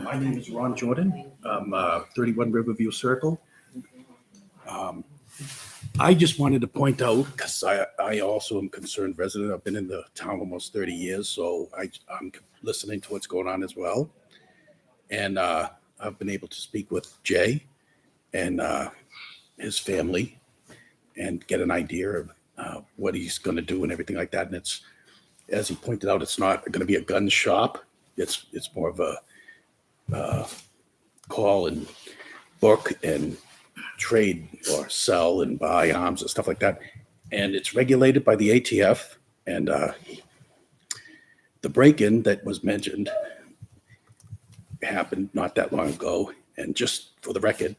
Speaker 11: My name is Ron Jordan. I'm 31 Riverview Circle. I just wanted to point out, because I also am a concerned resident. I've been in the town almost 30 years, so I'm listening to what's going on as well. And I've been able to speak with Jay and his family and get an idea of what he's going to do and everything like that. And it's, as he pointed out, it's not going to be a gun shop. It's more of a call and book and trade or sell and buy arms and stuff like that. And it's regulated by the ATF. And the break-in that was mentioned happened not that long ago. And just for the record,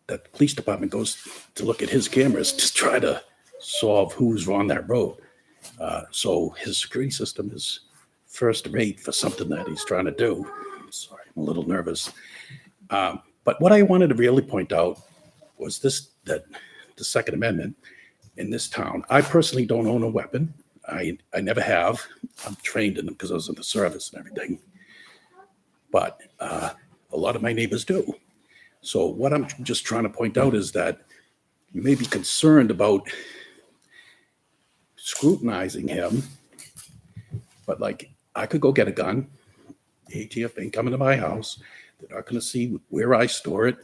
Speaker 11: that the police department goes to look at his cameras to try to solve who's on that road. So his security system is first rate for something that he's trying to do. Sorry, I'm a little nervous. But what I wanted to really point out was that the Second Amendment in this town. I personally don't own a weapon. I never have. I'm trained in them because I was in the service and everything. But a lot of my neighbors do. So what I'm just trying to point out is that you may be concerned about scrutinizing him, but like I could go get a gun. The ATF ain't coming to my house. They're not going to see where I store it.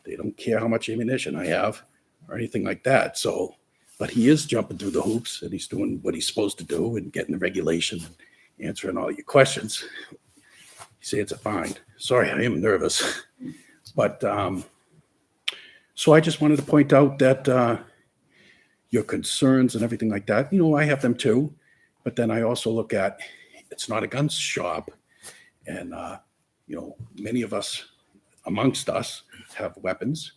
Speaker 11: They don't care how much ammunition I have or anything like that. So, but he is jumping through the hoops and he's doing what he's supposed to do and getting the regulation and answering all your questions. You say it's a fine. Sorry, I am nervous. But so I just wanted to point out that your concerns and everything like that, I have them too. But then I also look at it's not a gun shop. And, many of us amongst us have weapons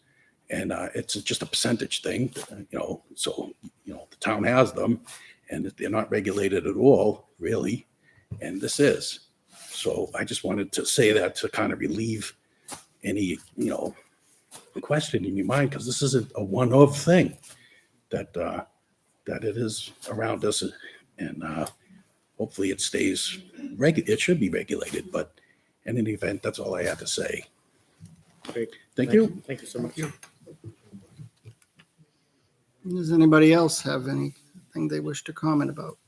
Speaker 11: and it's just a percentage thing, so, the town has them and they're not regulated at all, really. And this is. So I just wanted to say that to kind of relieve any, question in your mind, because this isn't a one-of thing that it is around us. And hopefully it stays it should be regulated, but in any event, that's all I have to say.
Speaker 6: Great.
Speaker 11: Thank you.
Speaker 6: Thank you so much.
Speaker 1: Does anybody else have anything they wish to comment about?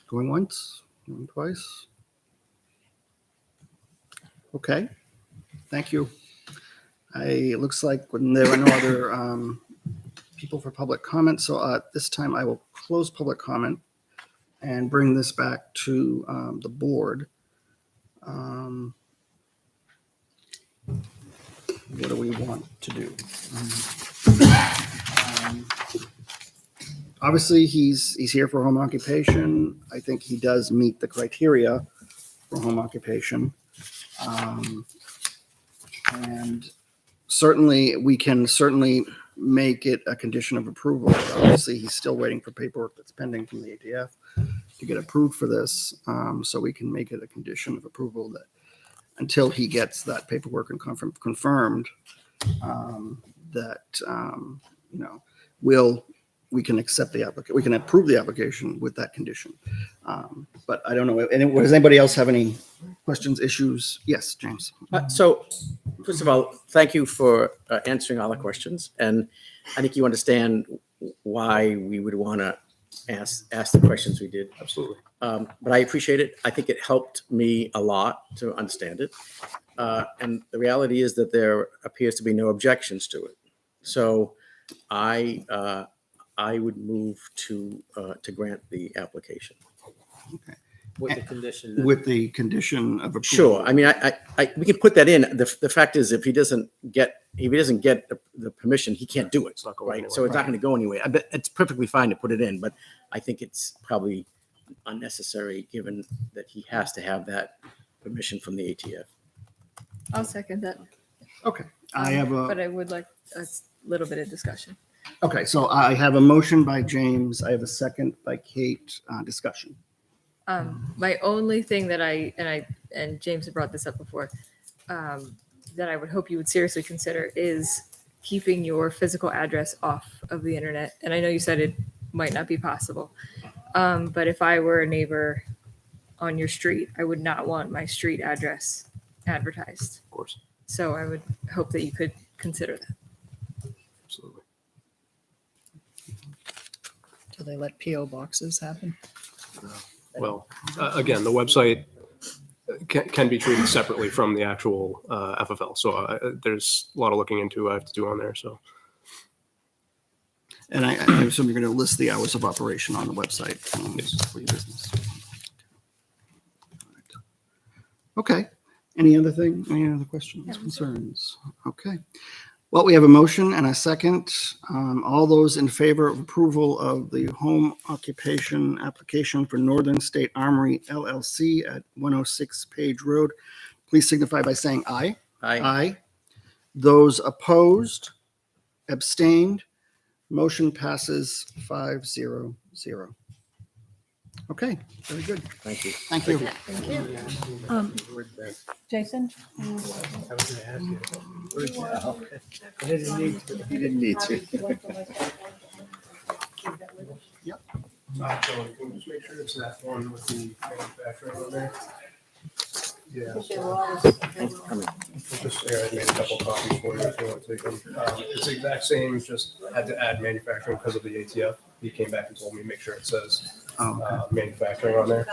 Speaker 1: Going once, going twice? Okay, thank you. It looks like when there are no other people for public comment, so at this time I will close public comment and bring this back to the board. What do we want to do? Obviously, he's here for home occupation. I think he does meet the criteria for home occupation. And certainly, we can make it a condition of approval. Obviously, he's still waiting for paperwork that's pending from the ATF to get approved for this. So we can make it a condition of approval that until he gets that paperwork and confirmed, we can accept the application. We can approve the application with that condition. But I don't know. Does anybody else have any questions, issues? Yes, James.
Speaker 6: So, first of all, thank you for answering all the questions. And I think you understand why we would want to ask the questions we did.
Speaker 7: Absolutely.
Speaker 6: But I appreciate it. I think it helped me a lot to understand it. And the reality is that there appears to be no objections to it. So I would move to grant the application.
Speaker 1: Okay.
Speaker 3: With the condition. that-
Speaker 1: With the condition of approval.
Speaker 6: Sure. I mean, we can put that in. The fact is, if he doesn't get the permission, he can't do it.
Speaker 7: It's not going
Speaker 6: Right.
Speaker 7: anywhere.
Speaker 6: So it's not going to go anywhere. I bet it's perfectly fine to put it in, but I think it's probably unnecessary given that he has to have that permission from the ATF.
Speaker 8: I'll second that.
Speaker 1: Okay, I have
Speaker 8: But
Speaker 1: a,
Speaker 8: I would like a little bit of discussion.
Speaker 1: okay, so I have a motion by James. I have a second by Kate. Discussion.
Speaker 8: My only thing that and James had brought this up before, that I would hope you would seriously consider is keeping your physical address off of the internet. And I know you said it might not be possible. But if I were a neighbor on your street, I would not want my street address advertised.
Speaker 7: Of course,
Speaker 8: So I would hope that you could consider that.
Speaker 7: absolutely.
Speaker 5: Do they let PO boxes happen?
Speaker 7: Well, again, the website can be treated separately from the actual FFL. So there's a lot of looking into I have to do on there. So
Speaker 1: And I assume you're going to list the hours of operation on the website for your business. Okay. Any other questions, concerns? Okay. Well, we have a motion and a second. All those in favor of approval of the home occupation application for Northern State Armory LLC at 106 Page Road, please signify by saying aye. Aye. Those opposed, abstained, motion passes 5-0-0. Okay, very good.
Speaker 6: Thank you.
Speaker 1: Thank you.
Speaker 4: Jason?
Speaker 9: You didn't need to.
Speaker 1: Yep.
Speaker 7: can you just make sure it's that one with the manufacturing on there? Yeah. Just, I made a couple copies for you if you want to take them. It's the exact same, just had to add manufacturing because of the ATF. He came back and told me, make sure it says manufacturing on there.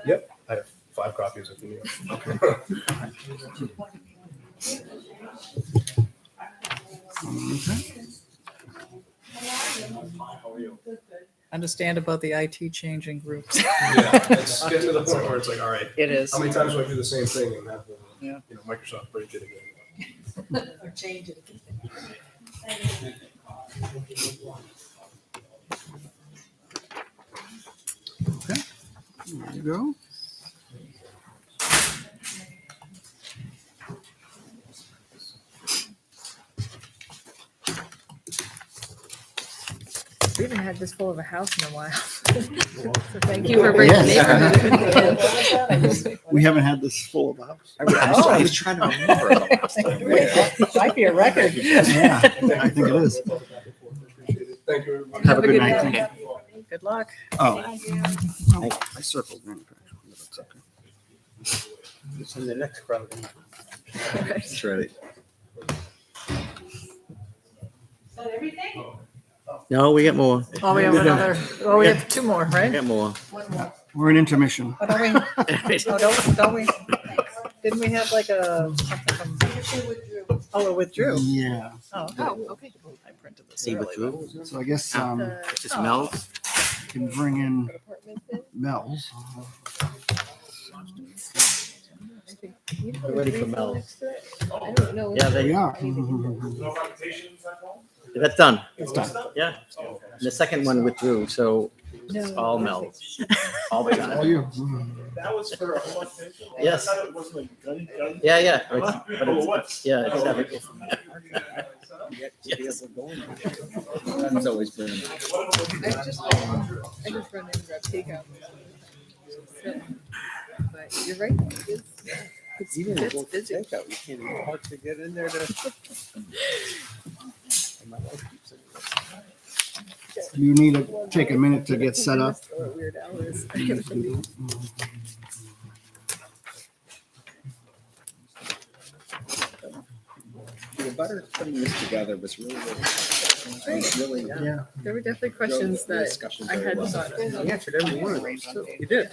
Speaker 7: Yep, I have 5 copies if you need them.
Speaker 1: Okay.
Speaker 5: Understand about the IT changing groups.
Speaker 7: Yeah, it's getting to the point where it's like, all right,
Speaker 5: It is.
Speaker 7: how many times do I do the same thing and have
Speaker 5: Yeah.
Speaker 7: Microsoft break it again?
Speaker 4: Or change it.
Speaker 1: Okay, there you go.
Speaker 8: We haven't had this full of a house in a while. So thank you for bringing
Speaker 1: Yes.
Speaker 8: neighborhood in.
Speaker 1: We haven't had this full of a house.
Speaker 9: I was trying to remember the last time.
Speaker 5: Might be a record.
Speaker 1: Yeah, I think it is.
Speaker 7: Thank you, everybody.
Speaker 1: Have a good night.
Speaker 5: Good luck.
Speaker 1: Oh, I circled manufacturing. but that's okay.
Speaker 3: It's in the next crowd.
Speaker 9: That's right.
Speaker 6: No, we get more.
Speaker 5: Oh, we have another, oh, we have 2 more,
Speaker 6: We
Speaker 5: right?
Speaker 6: get more.
Speaker 1: We're in intermission.
Speaker 5: Oh, don't we, don't we, didn't we have like a, something from, oh, it withdrew.
Speaker 1: Yeah,
Speaker 5: Oh, okay. I printed this
Speaker 6: See
Speaker 5: early.
Speaker 6: withdrew.
Speaker 1: so I guess
Speaker 6: It's just Mel's.
Speaker 1: can bring in Mel's.
Speaker 3: We're ready for Mel.
Speaker 8: I don't know.
Speaker 6: Yeah,
Speaker 1: They
Speaker 6: they,
Speaker 1: are.
Speaker 6: that's done.
Speaker 1: It's done.
Speaker 6: Yeah. And the second one withdrew, so it's all Mel's. All the
Speaker 1: All
Speaker 6: time.
Speaker 1: you.
Speaker 12: That was for a home occupation?
Speaker 6: Yes.
Speaker 12: I thought it wasn't like gun.
Speaker 6: Yeah, yeah. But it's, yeah, it's everything.
Speaker 9: That's always been.
Speaker 8: I just run in and grab takeout. So, but you're right. It's
Speaker 3: Even if you
Speaker 8: busy.
Speaker 3: take out, you can't even hard to get in there to. And my wife keeps it.
Speaker 1: You need to take a minute to get set up.
Speaker 8: Still at weird hours. I get from the-
Speaker 9: The butter putting this together was really, really.
Speaker 1: Yeah.
Speaker 8: There were definitely questions
Speaker 9: The
Speaker 8: that
Speaker 9: discussion
Speaker 8: I
Speaker 9: very
Speaker 8: hadn't
Speaker 9: well.
Speaker 8: thought of.
Speaker 3: You answered every one of those too. You did.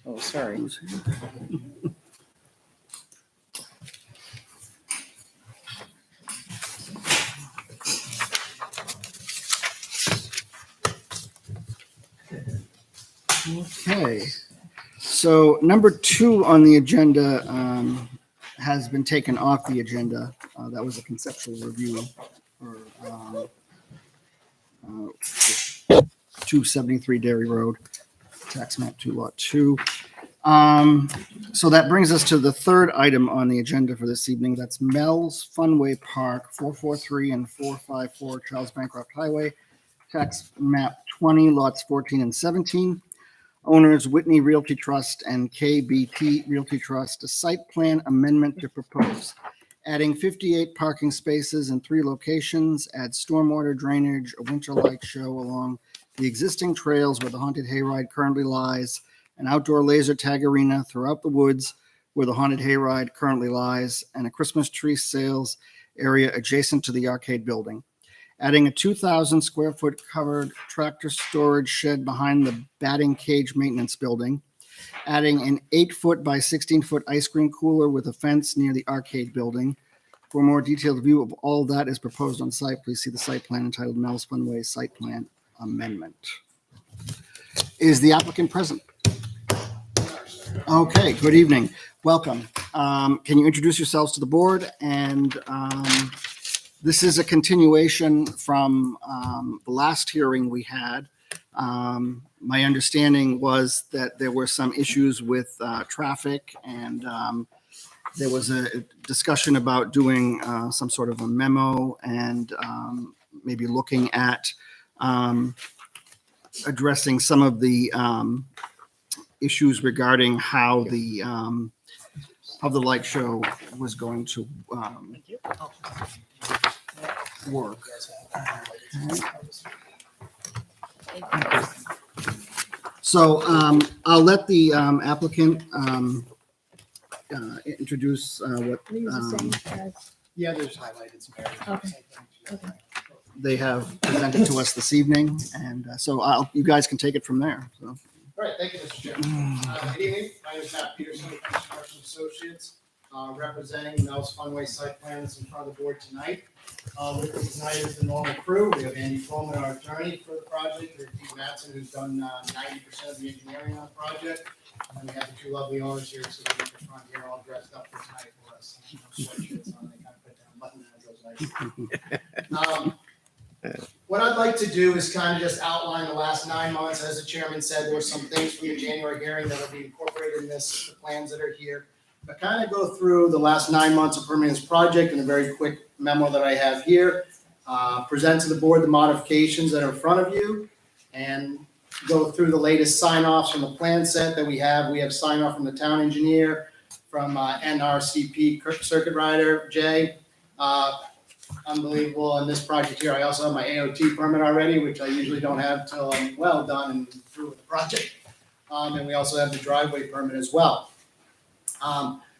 Speaker 9: Oh, sorry.
Speaker 1: Okay, so number 2 on the agenda has been taken off the agenda. That was a conceptual review for 273 Dairy Road, tax map 2 lot 2. So that brings us to the third item on the agenda for this evening. That's Mel's Funway Park, 443 and 454 Charles Bancroft Highway, tax map 20 lots 14 and 17. Owners Whitney Realty Trust and KBT Realty Trust, a site plan amendment to propose. Adding 58 parking spaces in 3 locations, add stormwater drainage, a winter light show along the existing trails where the haunted hayride currently lies, an outdoor laser tag arena throughout the woods where the haunted hayride currently lies, and a Christmas tree sales area adjacent to the arcade building. Adding a 2,000 square foot covered tractor storage shed behind the batting cage maintenance building. Adding an 8-foot by 16-foot ice cream cooler with a fence near the arcade building. For a more detailed view of all that is proposed on site, please see the site plan entitled Mel's Funway Site Plan Amendment. Is the applicant present? Okay, good evening. Welcome. Can you introduce yourselves to the board? And this is a continuation from the last hearing we had. My understanding was that there were some issues with traffic, and there was a discussion about doing some sort of a memo and maybe looking at addressing some of the issues regarding how the light show was going to work. So I'll let the applicant introduce what
Speaker 2: Yeah, there's highlighted some areas.
Speaker 4: Okay.
Speaker 1: they have presented to us this evening, and so you guys can take it from there. So.
Speaker 2: All right, thank you, Mr. Chairman. Good evening. My name is Matt Peterson with Construction Associates, representing Mel's Funway site plans in front of the board tonight. With us tonight is the normal crew. We have Andy Coleman, our attorney for the project, and Pete Matson, who's done 90% of the engineering on the project. And we have the 2 lovely owners here, so they're in the front here all dressed up for tonight for us. No sweatshirts on, they kind of put down a button that goes nice. What I'd like to do is kind of just outline the last 9 months. As the chairman said, there were some things from the January hearing that will be incorporated in this, the plans that are here. But kind of go through the last 9 months of permitting this project in a very quick memo that I have here. Present to the board the modifications that are in front of you, and go through the latest sign-offs from the plan set that we have. We have sign-off from the town engineer, from NRCP circuit rider, Jay. Unbelievable on this project here. I also have my AOT permit already, which I usually don't have till I'm well done and through with the project. And we also have the driveway permit as well.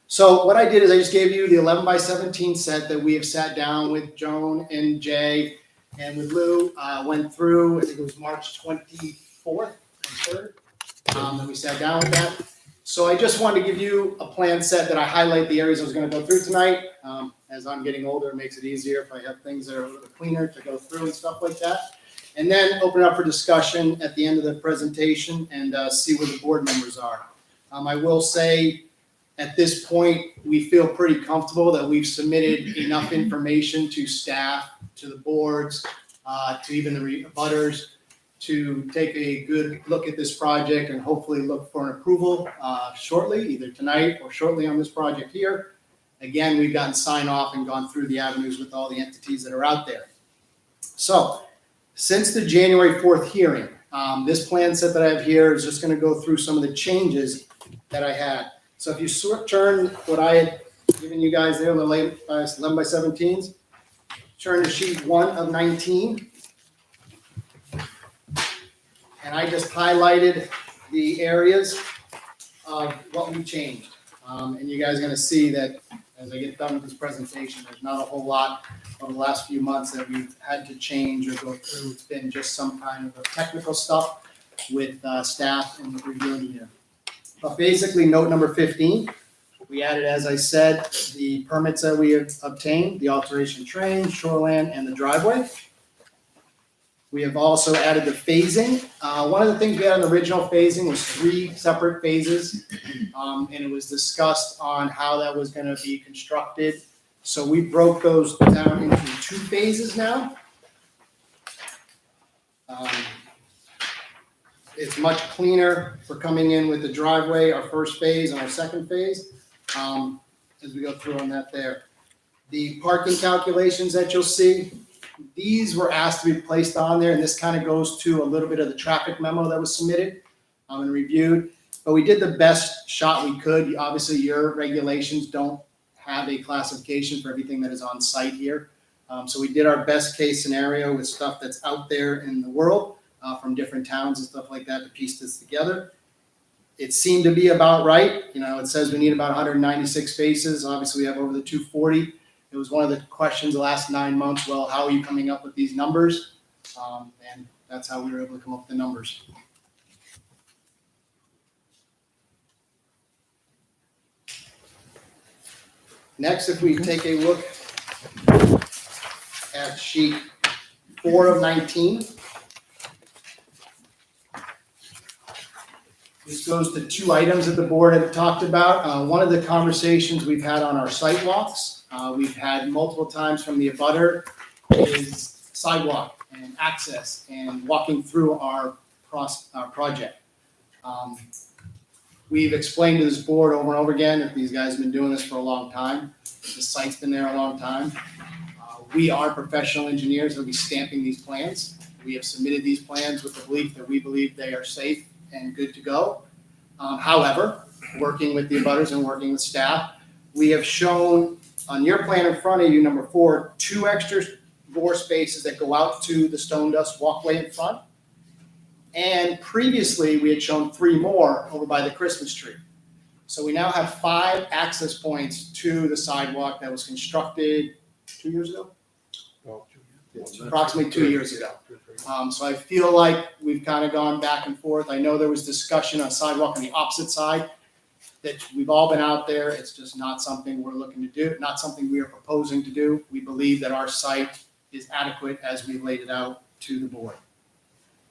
Speaker 2: So what I did is I just gave you the 11 by 17 set that we have sat down with Joan and Jay and with Lou. Went through, I think it was March 24th and 3rd, that we sat down with that. So I just wanted to give you a plan set that I highlight the areas I was going to go through tonight. As I'm getting older, it makes it easier if I have things that are a little cleaner to go through and stuff like that. And then open up for discussion at the end of the presentation and see where the board members are. I will say at this point, we feel pretty comfortable that we've submitted enough information to staff, to the boards, to even the abutters, to take a good look at this project and hopefully look for an approval shortly, either tonight or shortly on this project here. Again, we've gotten sign off and gone through the avenues with all the entities that are out there. So since the January 4th hearing, this plan set that I have here is just going to go through some of the changes that I had. So if you turn what I had given you guys there, the 11 by 17s, turn to sheet 1 of 19. And I just highlighted the areas of what we changed. And you guys are going to see that as I get done with this presentation, there's not a whole lot over the last few months that we've had to change or go through. It's been just some kind of technical stuff with staff and the review engineer. But basically, note number 15, we added, as I said, the permits that we have obtained, the alteration train, shoreland, and the driveway. We have also added the phasing. One of the things we had on the original phasing was 3 separate phases. And it was discussed on how that was going to be constructed
Speaker 1: So we broke those down into 2 phases now. It's much cleaner for coming in with the driveway, our first phase and our second phase, as we go through on that there. The parking calculations that you'll see, these were asked to be placed on there, and this kind of goes to a little bit of the traffic memo that was submitted and reviewed. But we did the best shot we could. Obviously, your regulations don't have a classification for everything that is on site here. So we did our best case scenario with stuff that's out there in the world from different towns and stuff like that to piece this together. It seemed to be about right. You know, it says we need about 196 spaces. Obviously, we have over the 240. It was one of the questions the last 9 months. Well, how are you coming up with these numbers? And that's how we were able to come up with the numbers. Next, if we take a look at sheet 4 of 19. This goes to 2 items that the board had talked about. One of the conversations we've had on our site walks, we've had multiple times from the abutter, is sidewalk and access and walking through our project. We've explained to this board over and over again that these guys have been doing this for a long time. The site's been there a long time. We are professional engineers that will be stamping these plans. We have submitted these plans with the belief that we believe they are safe and good to go. However, working with the abutters and working with staff, we have shown on your plan in front of you, number 4, 2 extra door spaces that go out to the stone dust walkway in front. And previously, we had shown 3 more over by the Christmas tree. So we now have 5 access points to the sidewalk that was constructed 2 years ago? Approximately 2 years ago. So I feel like we've kind of gone back and forth. I know there was discussion on sidewalk on the opposite side that we've all been out there. It's just not something we're looking to do, not something we are proposing to do. We believe that our site is adequate as we laid it out to the board.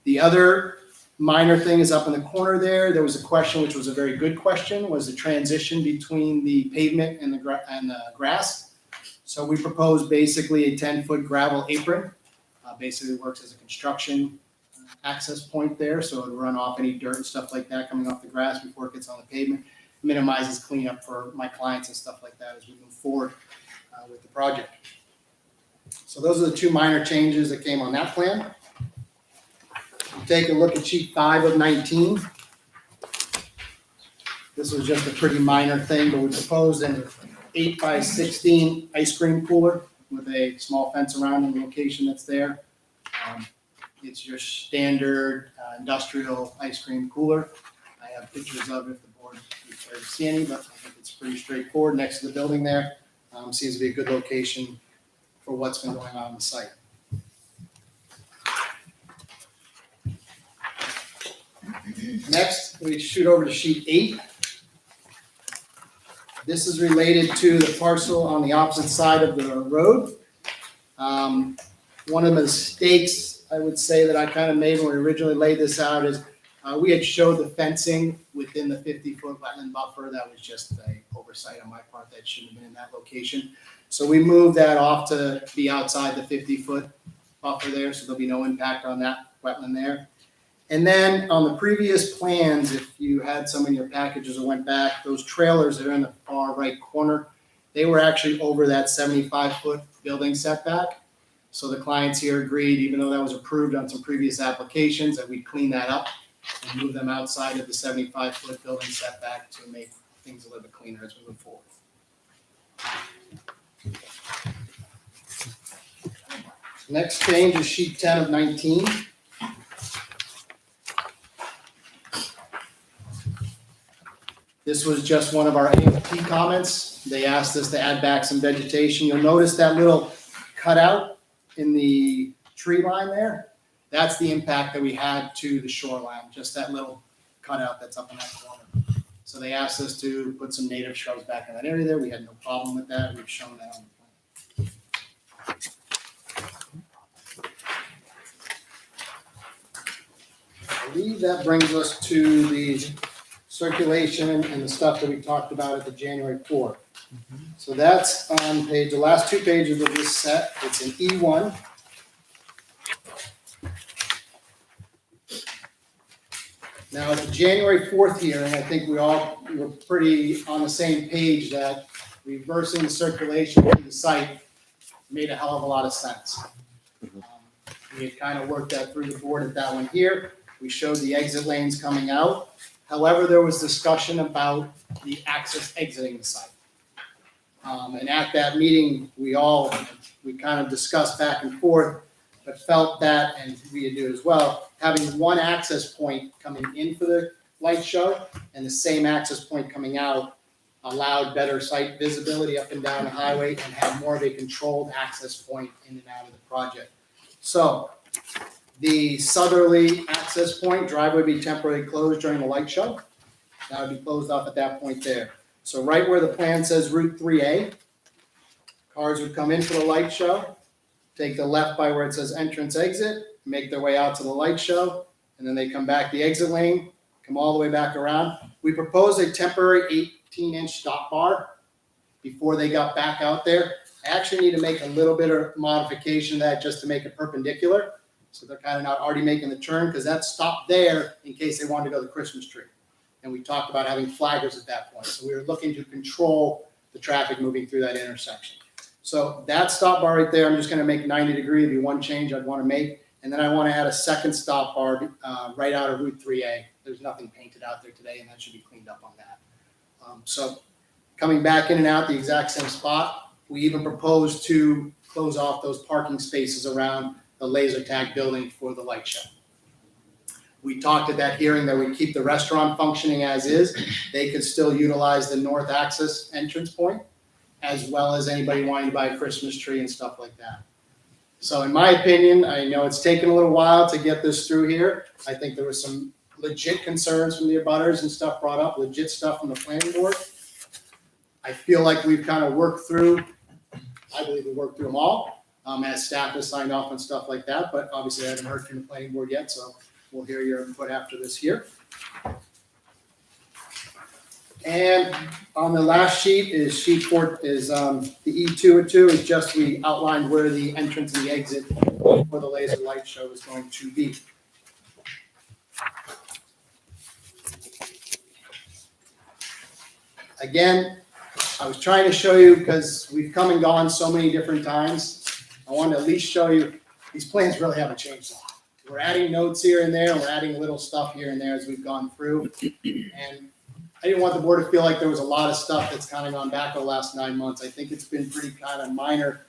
Speaker 1: The other minor thing is up in the corner there. There was a question, which was a very good question, was the transition between the pavement and the grass. So we proposed basically a 10-foot gravel apron. Basically works as a construction access point there. So it would run off any dirt and stuff like that coming off the grass before it gets on the pavement. Minimizes cleanup for my clients and stuff like that as we move forward with the project. So those are the 2 minor changes that came on that plan. Take a look at sheet 5 of 19. This was just a pretty minor thing, but we proposed an 8 by 16 ice cream cooler with a small fence around the location that's there. It's your standard industrial ice cream cooler. I have pictures of it if the board would care to see any, but I think it's pretty straightforward next to the building there. Seems to be a good location for what's been going on the site. Next, we shoot over to sheet 8. This is related to the parcel on the opposite side of the road. One of the mistakes I would say that I kind of made when we originally laid this out is we had showed the fencing within the 50-foot wetland buffer. That was just an oversight on my part. That shouldn't have been in that location. So we moved that off to be outside the 50-foot buffer there, so there'll be no impact on that wetland there. And then on the previous plans, if you had some in your packages or went back, those trailers that are in the far right corner, they were actually over that 75-foot building setback. So the clients here agreed, even though that was approved on some previous applications, that we'd clean that up and move them outside of the 75-foot building setback to make things a little bit cleaner as we move forward. Next change is sheet 10 of 19. This was just one of our AFP comments. They asked us to add back some vegetation. You'll notice that little cutout in the tree line there. That's the impact that we had to the shoreline, just that little cutout that's up in that corner. So they asked us to put some native shrubs back in that area there. We had no problem with that. We've shown that on the plan. I believe that brings us to the
Speaker 13: circulation and the stuff that we talked about at the January 4th. So that's on the last 2 pages of this set. It's an E1. Now, at the January 4th hearing, I think we were pretty on the same page that reversing the circulation to the site made a hell of a lot of sense. We had kind of worked that through the board at that one here. We showed the exit lanes coming out. However, there was discussion about the access exiting the site. And at that meeting, we kind of discussed back and forth, but felt that, and we do as well, having one access point coming in for the light show and the same access point coming out allowed better site visibility up and down the highway and had more of a controlled access point in and out of the project. So the southerly access point driveway would be temporarily closed during the light show. That would be closed off at that point there. So right where the plan says Route 3A, cars would come in for the light show, take the left by where it says entrance exit, make their way out to the light show, and then they come back the exit lane, come all the way back around. We proposed a temporary 18-inch stop bar before they got back out there. I actually need to make a little bit of modification of that just to make it perpendicular. So they're kind of not already making the turn because that stopped there in case they wanted to go to the Christmas tree. And we talked about having flaggers at that point. So we were looking to control the traffic moving through that intersection. So that stop bar right there, I'm just going to make 90 degree. It'd be one change I'd want to make. And then I want to add a second stop bar right out of Route 3A. There's nothing painted out there today, and that should be cleaned up on that. So coming back in and out the exact same spot, we even proposed to close off those parking spaces around the laser tag building for the light show. We talked at that hearing that we keep the restaurant functioning as is. They could still utilize the north access entrance point, as well as anybody wanting to buy a Christmas tree and stuff like that. So in my opinion, I know it's taken a little while to get this through here. I think there was some legit concerns from the abutters and stuff brought up, legit stuff from the planning board. I feel like we've kind of worked through, I believe we worked through them all, as staff has signed off on stuff like that, but obviously I haven't heard from the planning board yet, so we'll hear your input after this here. And on the last sheet is sheet 4, is the E202 is just we outlined where the entrance and the exit for the laser light show is going to be. Again, I was trying to show you because we've come and gone so many different times. I wanted to at least show you these plans really haven't changed a lot. We're adding notes here and there, and we're adding little stuff here and there as we've gone through. And I didn't want the board to feel like there was a lot of stuff that's kind of gone back the last 9 months. I think it's been pretty kind of minor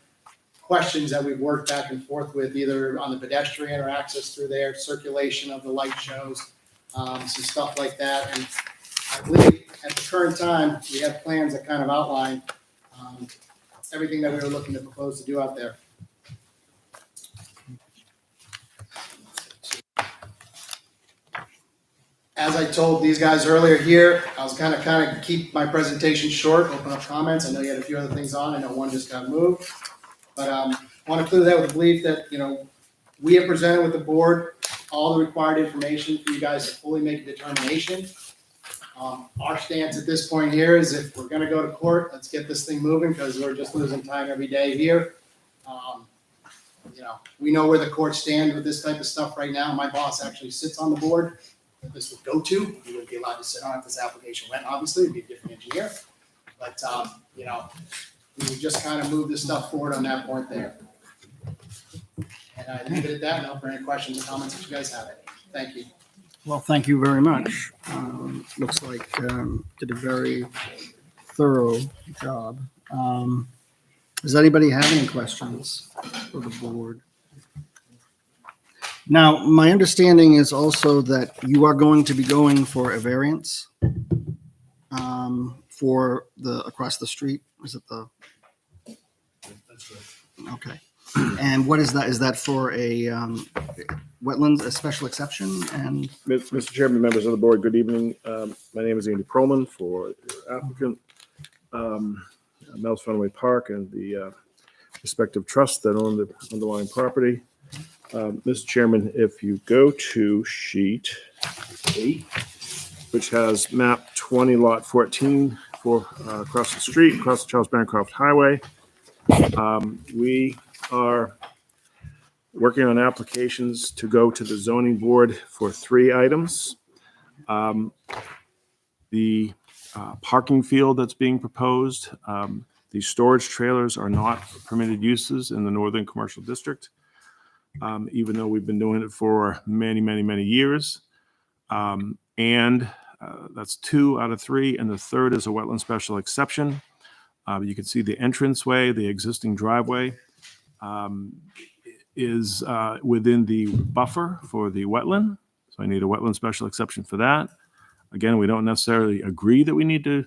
Speaker 13: questions that we've worked back and forth with, either on the pedestrian or access through there, circulation of the light shows, some stuff like that. And I believe at the current time, we have plans that kind of outline everything that we were looking to propose to do out there. As I told these guys earlier here, I was kind of keep my presentation short, open up comments. I know you had a few other things on. I know one just got moved. But I want to clear that with the belief that, we have presented with the board all the required information for you guys to fully make a determination. Our stance at this point here is if we're going to go to court, let's get this thing moving because we're just losing time every day here. We know where the courts stand with this type of stuff right now. My boss actually sits on the board that this would go to. He wouldn't be allowed to sit on if this application went, obviously, it'd be a different engineer. But, we would just kind of move this stuff forward on that point there. And I leave it at that now for any questions or comments that you guys have. Thank you.
Speaker 1: Well, thank you very much. Looks like did a very thorough job. Does anybody have any questions for the board? Now, my understanding is also that you are going to be going for a variance for the across the street. Is it the?
Speaker 12: That's right.
Speaker 1: Okay. And what is that? Is that for a wetlands, a special exception? And
Speaker 14: Mr. Chairman, members of the board, good evening. My name is Andy Perlman for your applicant, Mel's Funway Park and the respective trusts that own the underlying property. Mr. Chairman, if you go to sheet 8, which has map 20 lot 14 for across the street, across the Charles Bancroft Highway. We are working on applications to go to the zoning board for 3 items. The parking field that's being proposed, these storage trailers are not permitted uses in the Northern Commercial District, even though we've been doing it for many, many, many years. And that's 2 out of 3. And the third is a wetland special exception. You can see the entranceway, the existing driveway is within the buffer for the wetland. So I need a wetland special exception for that. Again, we don't necessarily agree that we need to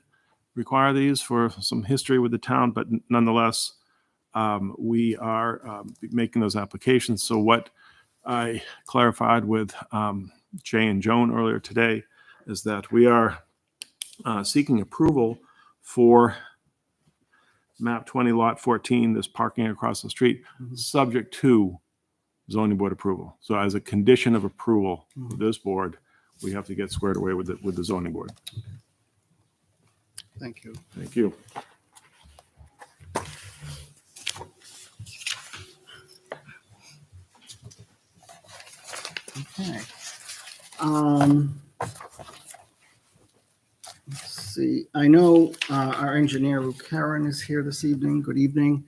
Speaker 14: require these for some history with the town, but nonetheless, we are making those applications. So what I clarified with Jay and Joan earlier today is that we are seeking approval for map 20 lot 14, this parking across the street, subject to zoning board approval. So as a condition of approval of this board, we have to get squared away with the zoning board.
Speaker 1: Thank you.
Speaker 14: Thank you.
Speaker 1: Okay. Let's see. I know our engineer, Luke Karen, is here this evening. Good evening.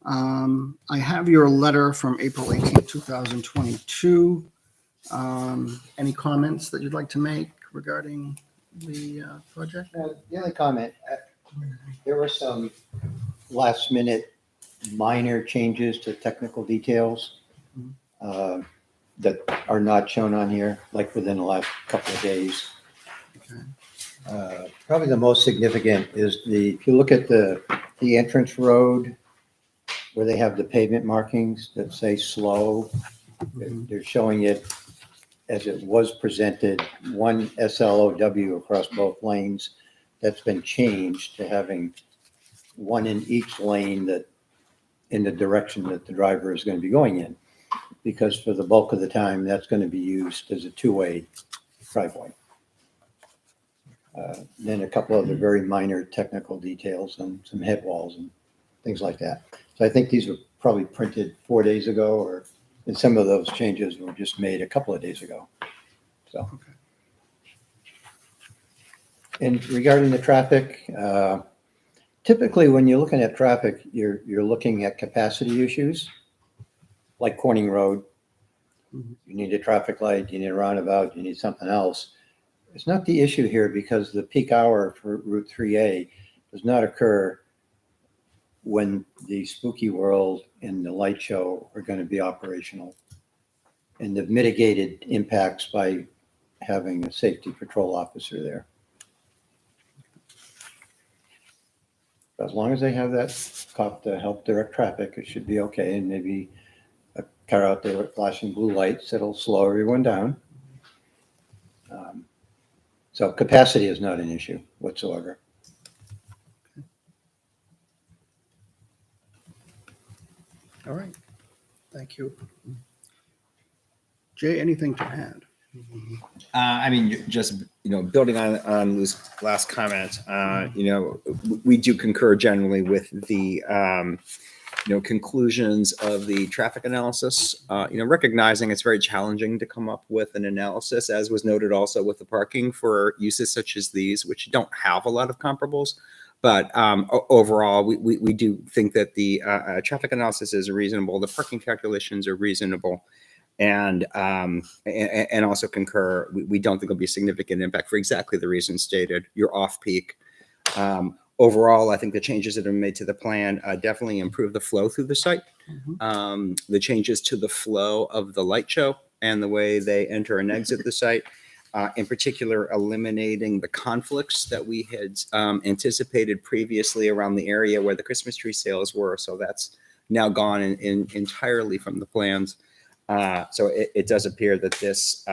Speaker 1: I have your letter from April 18, 2022. Any comments that you'd like to make regarding the project?
Speaker 15: The only comment, there were some last minute minor changes to technical details that are not shown on here, like within the last couple of days. Probably the most significant is if you look at the entrance road where they have the pavement markings that say slow, they're showing it as it was presented, one SLOW across both lanes. That's been changed to having one in each lane that in the direction that the driver is going to be going in, because for the bulk of the time, that's going to be used as a 2-way driveway. Then a couple other very minor technical details and some head walls and things like that. So I think these were probably printed 4 days ago, and some of those changes were just made a couple of days ago. So, and regarding the traffic, typically when you're looking at traffic, you're looking at capacity issues, like Corning Road. You need a traffic light, you need a roundabout, you need something else. It's not the issue here because the peak hour for Route 3A does not occur when the Spooky World and the light show are going to be operational. And they've mitigated impacts by having a safety patrol officer there. As long as they have that cop to help direct traffic, it should be okay. And maybe a car out there with flashing blue lights that'll slow everyone down. So capacity is not an issue whatsoever.
Speaker 1: All right. Thank you. Jay, anything to add?
Speaker 9: I mean, just, building on Lou's last comment, we do concur generally with the, conclusions of the traffic analysis, recognizing it's very challenging to come up with an analysis, as was noted also with the parking for uses such as these, which don't have a lot of comparables. But overall, we do think that the traffic analysis is reasonable. The parking calculations are reasonable. And also concur, we don't think there'll be a significant impact for exactly the reasons stated. You're off peak. Overall, I think the changes that are made to the plan definitely improve the flow through the site. The changes to the flow of the light show and the way they enter and exit the site, in particular, eliminating the conflicts that we had anticipated previously around the area where the Christmas tree sales were. So that's now gone entirely from the plans. So it does appear that this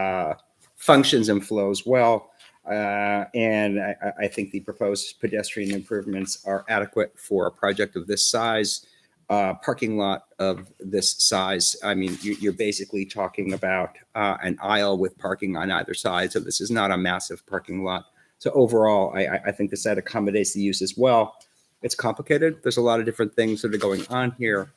Speaker 9: functions and flows well. And I think the proposed pedestrian improvements are adequate for a project of this size. parking lot of this size, I mean, you're basically talking about an aisle with parking on either side. So this is not a massive parking lot. So overall, I think this site accommodates the use as well. It's complicated. There's a lot of different things that are going on here.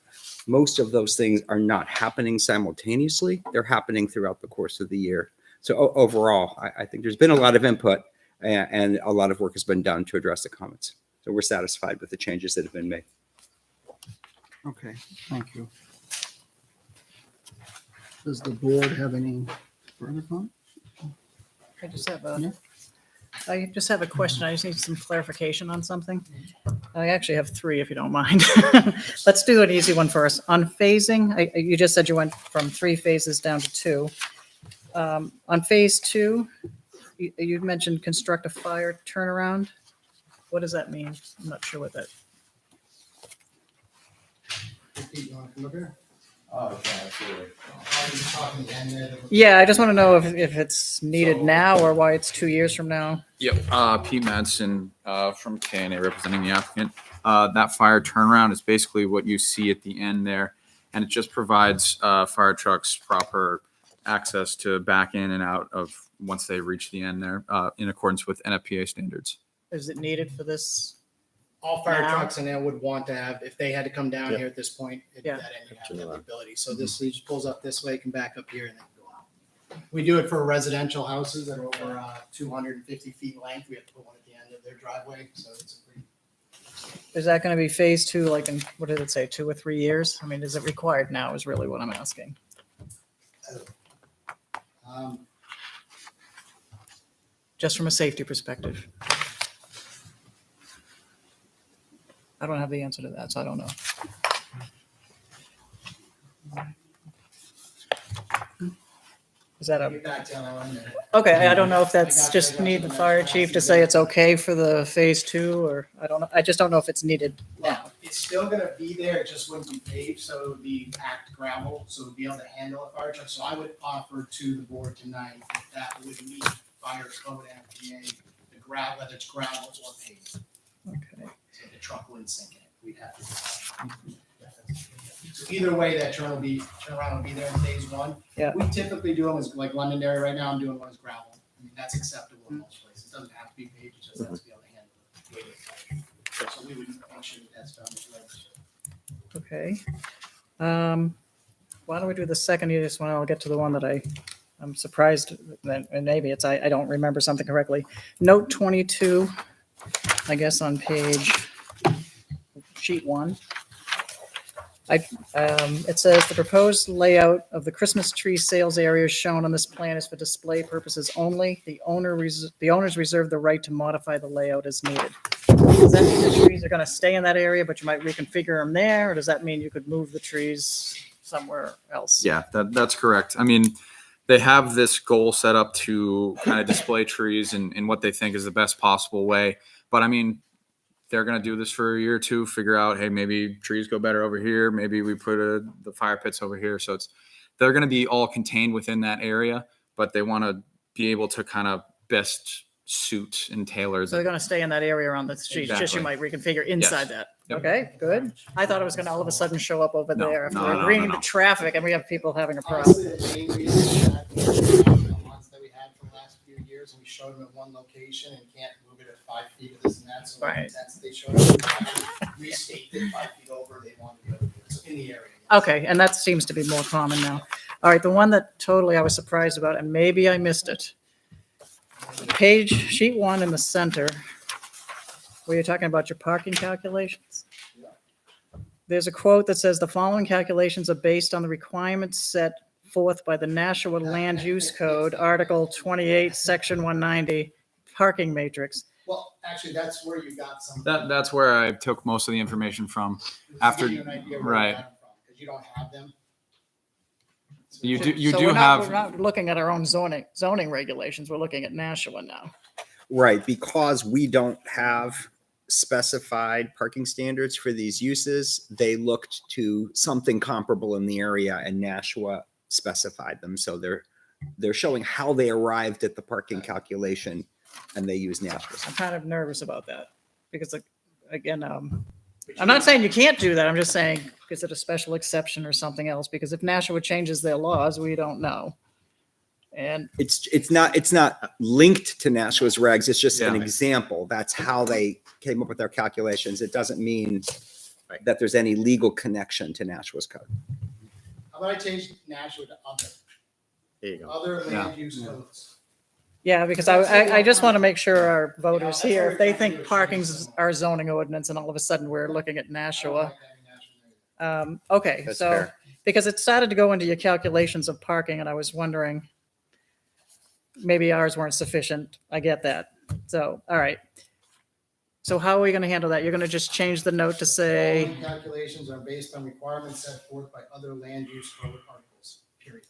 Speaker 9: Most of those things are not happening simultaneously. They're happening throughout the course of the year. So overall, I think there's been a lot of input and a lot of work has been done to address the comments. So we're satisfied with the changes that have been made.
Speaker 1: Okay, thank you. Does the board have any further comments?
Speaker 5: I just have a,
Speaker 1: Yeah.
Speaker 5: I just have a question. I just need some clarification on something. I actually have three, if you don't mind. Let's do an easy one first. On phasing, you just said you went from 3 phases down to 2. On phase 2, you mentioned construct a fire turnaround. What does that mean? I'm not sure what that.
Speaker 13: You want to come over here? Oh, yeah,
Speaker 5: Yeah, I just want to know if it's needed now or why it's 2 years from now.
Speaker 16: Yep, Pete Madsen from KNA representing the applicant. That fire turnaround is basically what you see at the end there, and it just provides fire trucks proper access to back in and out of once they reach the end there in accordance with NFPA standards.
Speaker 5: Is it needed for this?
Speaker 13: All fire
Speaker 5: Now?
Speaker 13: trucks in there would want to have, if they had to come down
Speaker 3: Yeah.
Speaker 13: here at this point,
Speaker 5: Yeah.
Speaker 13: that end, you have that ability. So this just pulls up this way, can back up here and then go out. We do it for residential houses that are over 250 feet length. We have to put one at the end of their driveway, so it's a pretty.
Speaker 5: Is that going to be phase 2, like in, what did it say, 2 or 3 years? I mean, is it required now is really what I'm asking. Just from a safety perspective. I don't have the answer to that, so I don't know. Is that a,
Speaker 13: Get back to that one minute.
Speaker 5: okay, I don't know if that's
Speaker 13: I got
Speaker 5: just
Speaker 13: you.
Speaker 5: need the fire chief to say it's okay for the phase 2, or I don't know. I just don't know if it's needed now.
Speaker 13: Well, it's still gonna be there, it just wouldn't be paved, so it would be packed gravel, so it would be able to handle a fire truck. So I would offer to the board tonight that that would meet fire code NFPA, the gravel, whether it's gravel or paved.
Speaker 5: Okay.
Speaker 13: So the truck wouldn't sink in it. We'd have to. So either way, that turnaround will be there in phase 1.
Speaker 5: Yeah.
Speaker 13: We typically do them as like Londonderry right now, I'm doing one as gravel. I mean, that's acceptable in most places. It doesn't have to be paved, it just has to be able to handle the weight of the fire. So we would make sure that that's done as well.
Speaker 5: Okay. Why don't we do the second easiest one? I'll get to the one that I'm surprised that, and maybe it's, I don't remember something correctly. Note 22, I guess on page sheet 1. It says the proposed layout of the Christmas tree sales area shown on this plan is for display purposes only. The owners reserve the right to modify the layout as needed. Does that mean the trees are going to stay in that area, but you might reconfigure them there? Or does that mean you could move the trees somewhere else?
Speaker 16: Yeah, that's correct. I mean, they have this goal set up to kind of display trees in what they think is the best possible way. But I mean, they're going to do this for a year or two, figure out, hey, maybe trees go better over here. Maybe we put the fire pits over here. So they're going to be all contained within that area, but they want to be able to kind of best suit and tailor.
Speaker 5: So they're going to stay in that area around the street, just you
Speaker 16: Exactly.
Speaker 5: might reconfigure inside
Speaker 16: Yes.
Speaker 5: that.
Speaker 16: Yep.
Speaker 5: Okay, good. I thought it was going to all of a sudden show up over
Speaker 16: No,
Speaker 5: there after
Speaker 16: no,
Speaker 5: we're
Speaker 16: no,
Speaker 5: agreeing
Speaker 16: no,
Speaker 5: to
Speaker 16: no.
Speaker 5: traffic and we have people having a problem.
Speaker 13: Honestly, the main reason that the ones that we had for the last few years, and we showed them at one location and can't move it at 5 feet of this and that. So
Speaker 5: Right.
Speaker 13: that's, they showed up, restaked it 5 feet over, they wanted to be able to do it. So in the area. yes.
Speaker 5: Okay, and that seems to be more common now. All right, the one that totally I was surprised about, and maybe I missed it. Sheet 1 in the center, where you're talking about your parking calculations. There's a quote that says the following calculations are based on the requirements set forth by the Nashua Land Use Code, Article 28, Section 190, parking matrix.
Speaker 13: Well, actually, that's where you got some.
Speaker 16: That's where I took most of the information from. After,
Speaker 13: Give you an idea where
Speaker 16: right.
Speaker 13: you got them from, 'cause you don't have them.
Speaker 16: You
Speaker 5: So
Speaker 16: do
Speaker 5: we're
Speaker 16: have.
Speaker 5: we're not looking at our own zoning regulations. We're looking at Nashua now.
Speaker 9: Right, because we don't have specified parking standards for these uses, they looked to something comparable in the area and Nashua specified them. So they're showing how they arrived at the parking calculation and they use Nashua.
Speaker 5: I'm kind of nervous about that because, like, again, I'm not saying you can't do that. I'm just saying, is it a special exception or something else? Because if Nashua changes their laws, we don't know. And
Speaker 9: It's not linked to Nashua's regs. It's just an
Speaker 16: Yeah.
Speaker 9: example. That's how they came up with their calculations. It doesn't mean that there's any legal connection to Nashua's code.
Speaker 13: How about I change Nashua to other?
Speaker 9: There you go.
Speaker 13: Other
Speaker 9: Yeah.
Speaker 13: land use codes.
Speaker 5: yeah, because I just want to make sure our voters here, if they think parking's our zoning ordinance and all of a sudden we're looking at Nashua. Okay,
Speaker 9: That's
Speaker 5: so,
Speaker 9: fair.
Speaker 5: because it started to go into your calculations of parking and I was wondering, maybe ours weren't sufficient. I get that. So, all right. So how are we going to handle that? You're going to just change the note to say,
Speaker 13: Following calculations are based on requirements set forth by other land use code articles, period.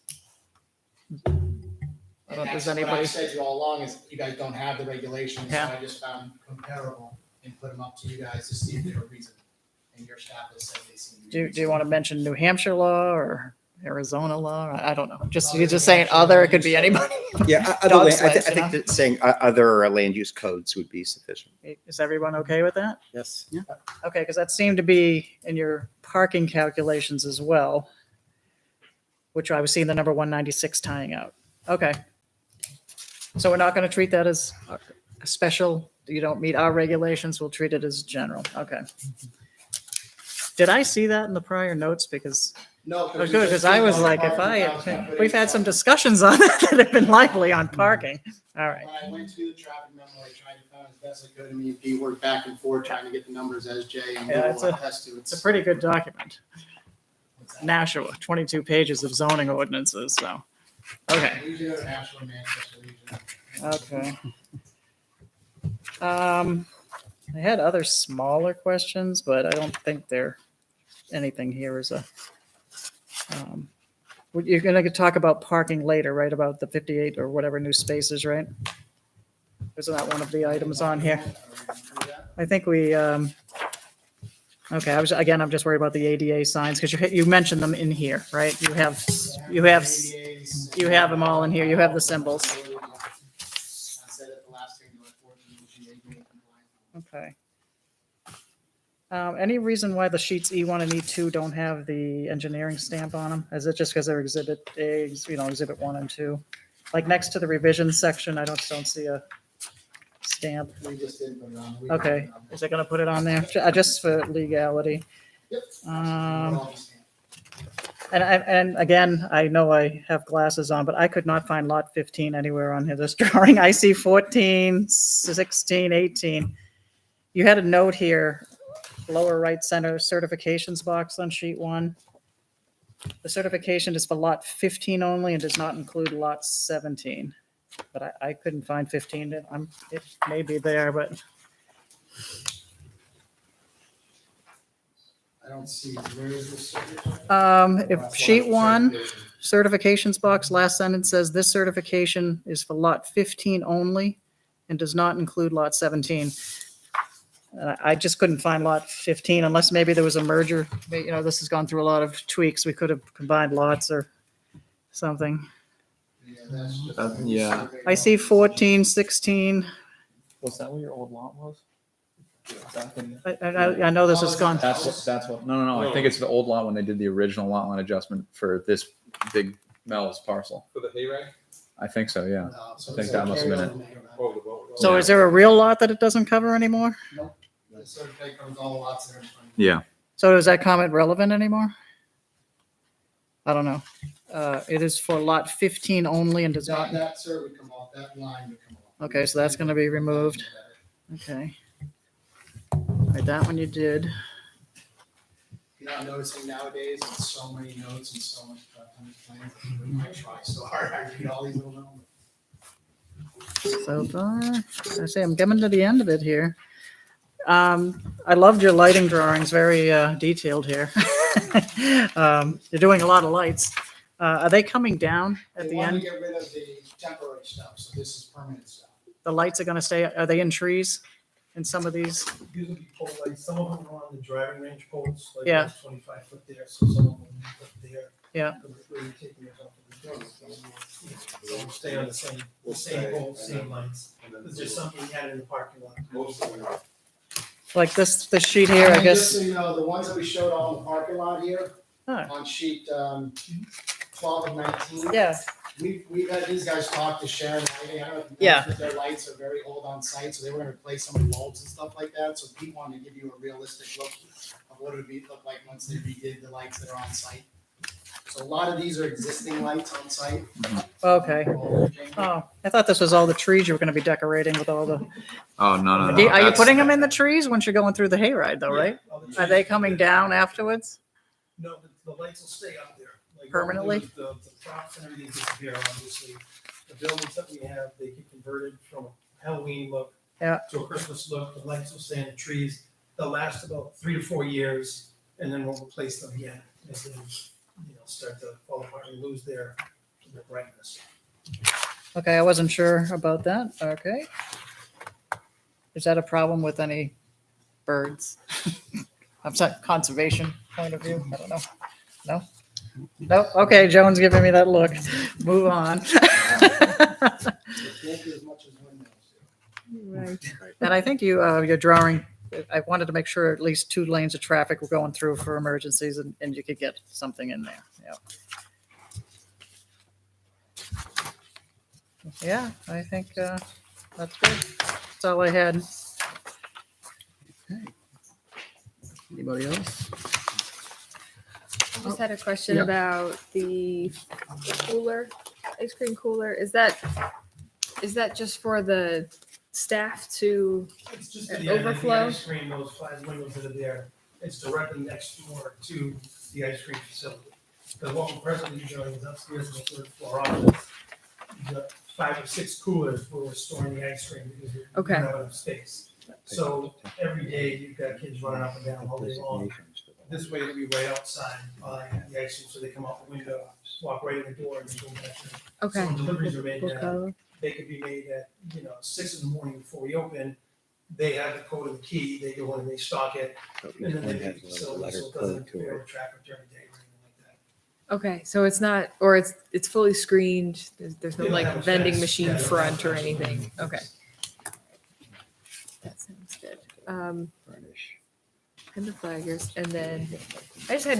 Speaker 5: I don't
Speaker 13: And
Speaker 5: know if
Speaker 13: that's
Speaker 5: there's
Speaker 13: what
Speaker 5: anybody.
Speaker 13: I've said to you all along is you guys don't have the regulations, so
Speaker 5: Yeah.
Speaker 13: I just found comparable and put them up to you guys to see if they're reasonable. And your staff has said they seem.
Speaker 5: Do you want to mention New Hampshire law or Arizona law? I don't know. Just, you're just saying other, it could be anybody.
Speaker 9: Yeah,
Speaker 5: Dog
Speaker 9: I
Speaker 5: sleds, you
Speaker 9: think
Speaker 5: know?
Speaker 9: that saying other land use codes would be sufficient.
Speaker 5: Is everyone okay with that?
Speaker 6: Yes.
Speaker 1: Yeah.
Speaker 5: Okay, because that seemed to be in your parking calculations as well, which I was seeing the number 196 tying out. Okay. So we're not going to treat that as a special, you don't meet our regulations, we'll treat it as general. Okay. Did I see that in the prior notes? Because,
Speaker 13: No.
Speaker 5: oh, good, because I was like, we've had some discussions on that that have been lively on parking. All right.
Speaker 13: When I went to the traffic memo, I tried to find as best I could, and me and Pete worked back and forth trying to get the numbers as Jay and
Speaker 5: Yeah,
Speaker 13: Will
Speaker 5: it's a-
Speaker 13: attest to.
Speaker 5: It's a pretty good document. Nashua, 22 pages of zoning ordinances, so, okay.
Speaker 13: Usually go to Nashua, Manchester region.
Speaker 5: Okay. I had other smaller questions, but I don't think anything here is you're gonna talk about parking later, right? About the 58 or whatever new spaces, right? Isn't that one of the items on here? I think we, okay, I'm just worried about the ADA signs, because you mentioned them in here, right? You have them all in here. You have the symbols.
Speaker 13: I said at the last thing, like 14, which you made me compliant.
Speaker 5: Okay. Any reason why the sheets E1 and E2 don't have the engineering stamp on them? Is it just because they're exhibit A, exhibit 1 and 2? Like next to the revision section, I don't see a stamp.
Speaker 13: We just didn't put it on.
Speaker 5: Okay, is it gonna put it on there? Just for legality?
Speaker 13: Yep.
Speaker 5: And again, I know I have glasses on, but I could not find lot 15 anywhere on this drawing. I see 14, 16, 18. You had a note here, lower right center certifications box on sheet 1. The certification is for lot 15 only and does not include lot 17. But I couldn't find 15. It may be there, but
Speaker 13: I don't see, where is this?
Speaker 5: if sheet 1, certifications box, last sentence says this certification is for lot 15 only and does not include lot 17. I just couldn't find lot 15 unless maybe there was a merger. This has gone through a lot of tweaks. We could have combined lots or something.
Speaker 16: Yeah.
Speaker 5: I see 14, 16.
Speaker 2: Was that where your old lot was?
Speaker 5: I know this has gone.
Speaker 16: That's what, no. I think it's the old lot when they did the original lot line adjustment for this big Mel's parcel.
Speaker 12: For the hayride?
Speaker 16: I think so, yeah. I think that must have been it.
Speaker 5: So is there a real lot that it doesn't cover anymore?
Speaker 13: Nope. The certificate covers all the lots that are in front of
Speaker 16: Yeah.
Speaker 5: So is that comment relevant anymore? I don't know. It is for lot 15 only and does
Speaker 13: you.
Speaker 5: not.
Speaker 13: That cert would come off, that line would come off.
Speaker 5: Okay, so that's going to be removed. Okay. All right, that one you did.
Speaker 13: You're not noticing nowadays, it's so many notes and so much stuff on the plans. I try so hard, I read all these little numbers.
Speaker 5: So far, I say I'm coming to the end of it here. I loved your lighting drawings, very detailed here. You're doing a lot of lights. Are they coming down at
Speaker 13: They
Speaker 5: the
Speaker 13: want to
Speaker 5: end?
Speaker 13: get rid of the temporary stuff, so this is permanent stuff.
Speaker 5: The lights are going to stay, are they in trees in some of these?
Speaker 17: These will be pole lights. Some of them are on the driving range poles, like
Speaker 5: Yeah.
Speaker 17: 25 foot there, so some of them up there.
Speaker 5: Yeah.
Speaker 17: Where you're taking it off of the drone. So we'll stay on the same pole, same lights. There's just something we had in the parking lot.
Speaker 12: Most of them are.
Speaker 5: Like this sheet here, I
Speaker 13: And just
Speaker 5: guess.
Speaker 13: so you know, the ones that we showed on the parking lot here,
Speaker 5: Huh.
Speaker 13: on sheet 12 and 19.
Speaker 5: Yeah.
Speaker 13: We've had these guys talk to Sharon Lighting. I don't know if you
Speaker 5: Yeah.
Speaker 13: noticed that their lights are very old on site, so they were gonna replace some of the bulbs and stuff like that. So we wanted to give you a realistic look of what it would look like once they redid the lights that are on site. So a lot of these are existing lights on site.
Speaker 5: Okay. Oh, I thought this was all the trees you were gonna be decorating with all the.
Speaker 16: Oh, no.
Speaker 5: Are you
Speaker 16: That's-
Speaker 5: putting them in the trees once you're going through the hayride though, right? Are they coming down afterwards?
Speaker 12: No, the lights will stay up there. Like,
Speaker 5: Permanently?
Speaker 12: The props and everything disappear, obviously. The buildings that we have, they get converted from a Halloween look
Speaker 5: Yeah.
Speaker 12: to a Christmas look. The lights will stay in the trees. They'll last about 3 to 4 years, and then we'll replace them again as they, start to fall apart and lose their brightness.
Speaker 5: Okay, I wasn't sure about that. Okay. Is that a problem with any birds? I'm sorry, conservation point of view? I don't know. No? No? Okay, Joan's giving me that look. Move on.
Speaker 8: Right.
Speaker 5: And I think you're drawing, I wanted to make sure at least 2 lanes of traffic were going through for emergencies and you could get something in there. Yeah. Yeah, I think that's good. That's all I had.
Speaker 1: Anybody else?
Speaker 8: I just had a question
Speaker 1: Yeah.
Speaker 8: about the cooler, ice cream cooler. Is that just for the staff to
Speaker 12: It's just
Speaker 8: overflow?
Speaker 12: The ice cream, those 5 windows that are there, it's directly next door to the ice cream facility. Because what we're presently doing is upstairs in the 3rd floor office. We've got 5 or 6 coolers where we're storing the ice cream because we
Speaker 8: Okay.
Speaker 12: don't have enough space. So every day you've got kids running up and down all day long. This way it'll be right outside by the ice cream, so they come out the window, walk right in the door and then go back in.
Speaker 8: Okay.
Speaker 12: So when deliveries are made
Speaker 8: Full
Speaker 12: now,
Speaker 8: color.
Speaker 12: they could be made at, 6 in the morning before we open. They have the code of the key, they go in and they stock it, and then they leave the facility, so it doesn't interfere with traffic during the day or anything like that.
Speaker 8: Okay, so it's not, or it's fully screened. There's no
Speaker 12: They don't
Speaker 8: like
Speaker 12: have a
Speaker 8: vending
Speaker 12: fence.
Speaker 8: machine
Speaker 12: Yeah, they don't have
Speaker 8: front
Speaker 12: a
Speaker 8: or
Speaker 12: fence.
Speaker 8: anything. Okay. That sounds good. And the flaggers, and then I just had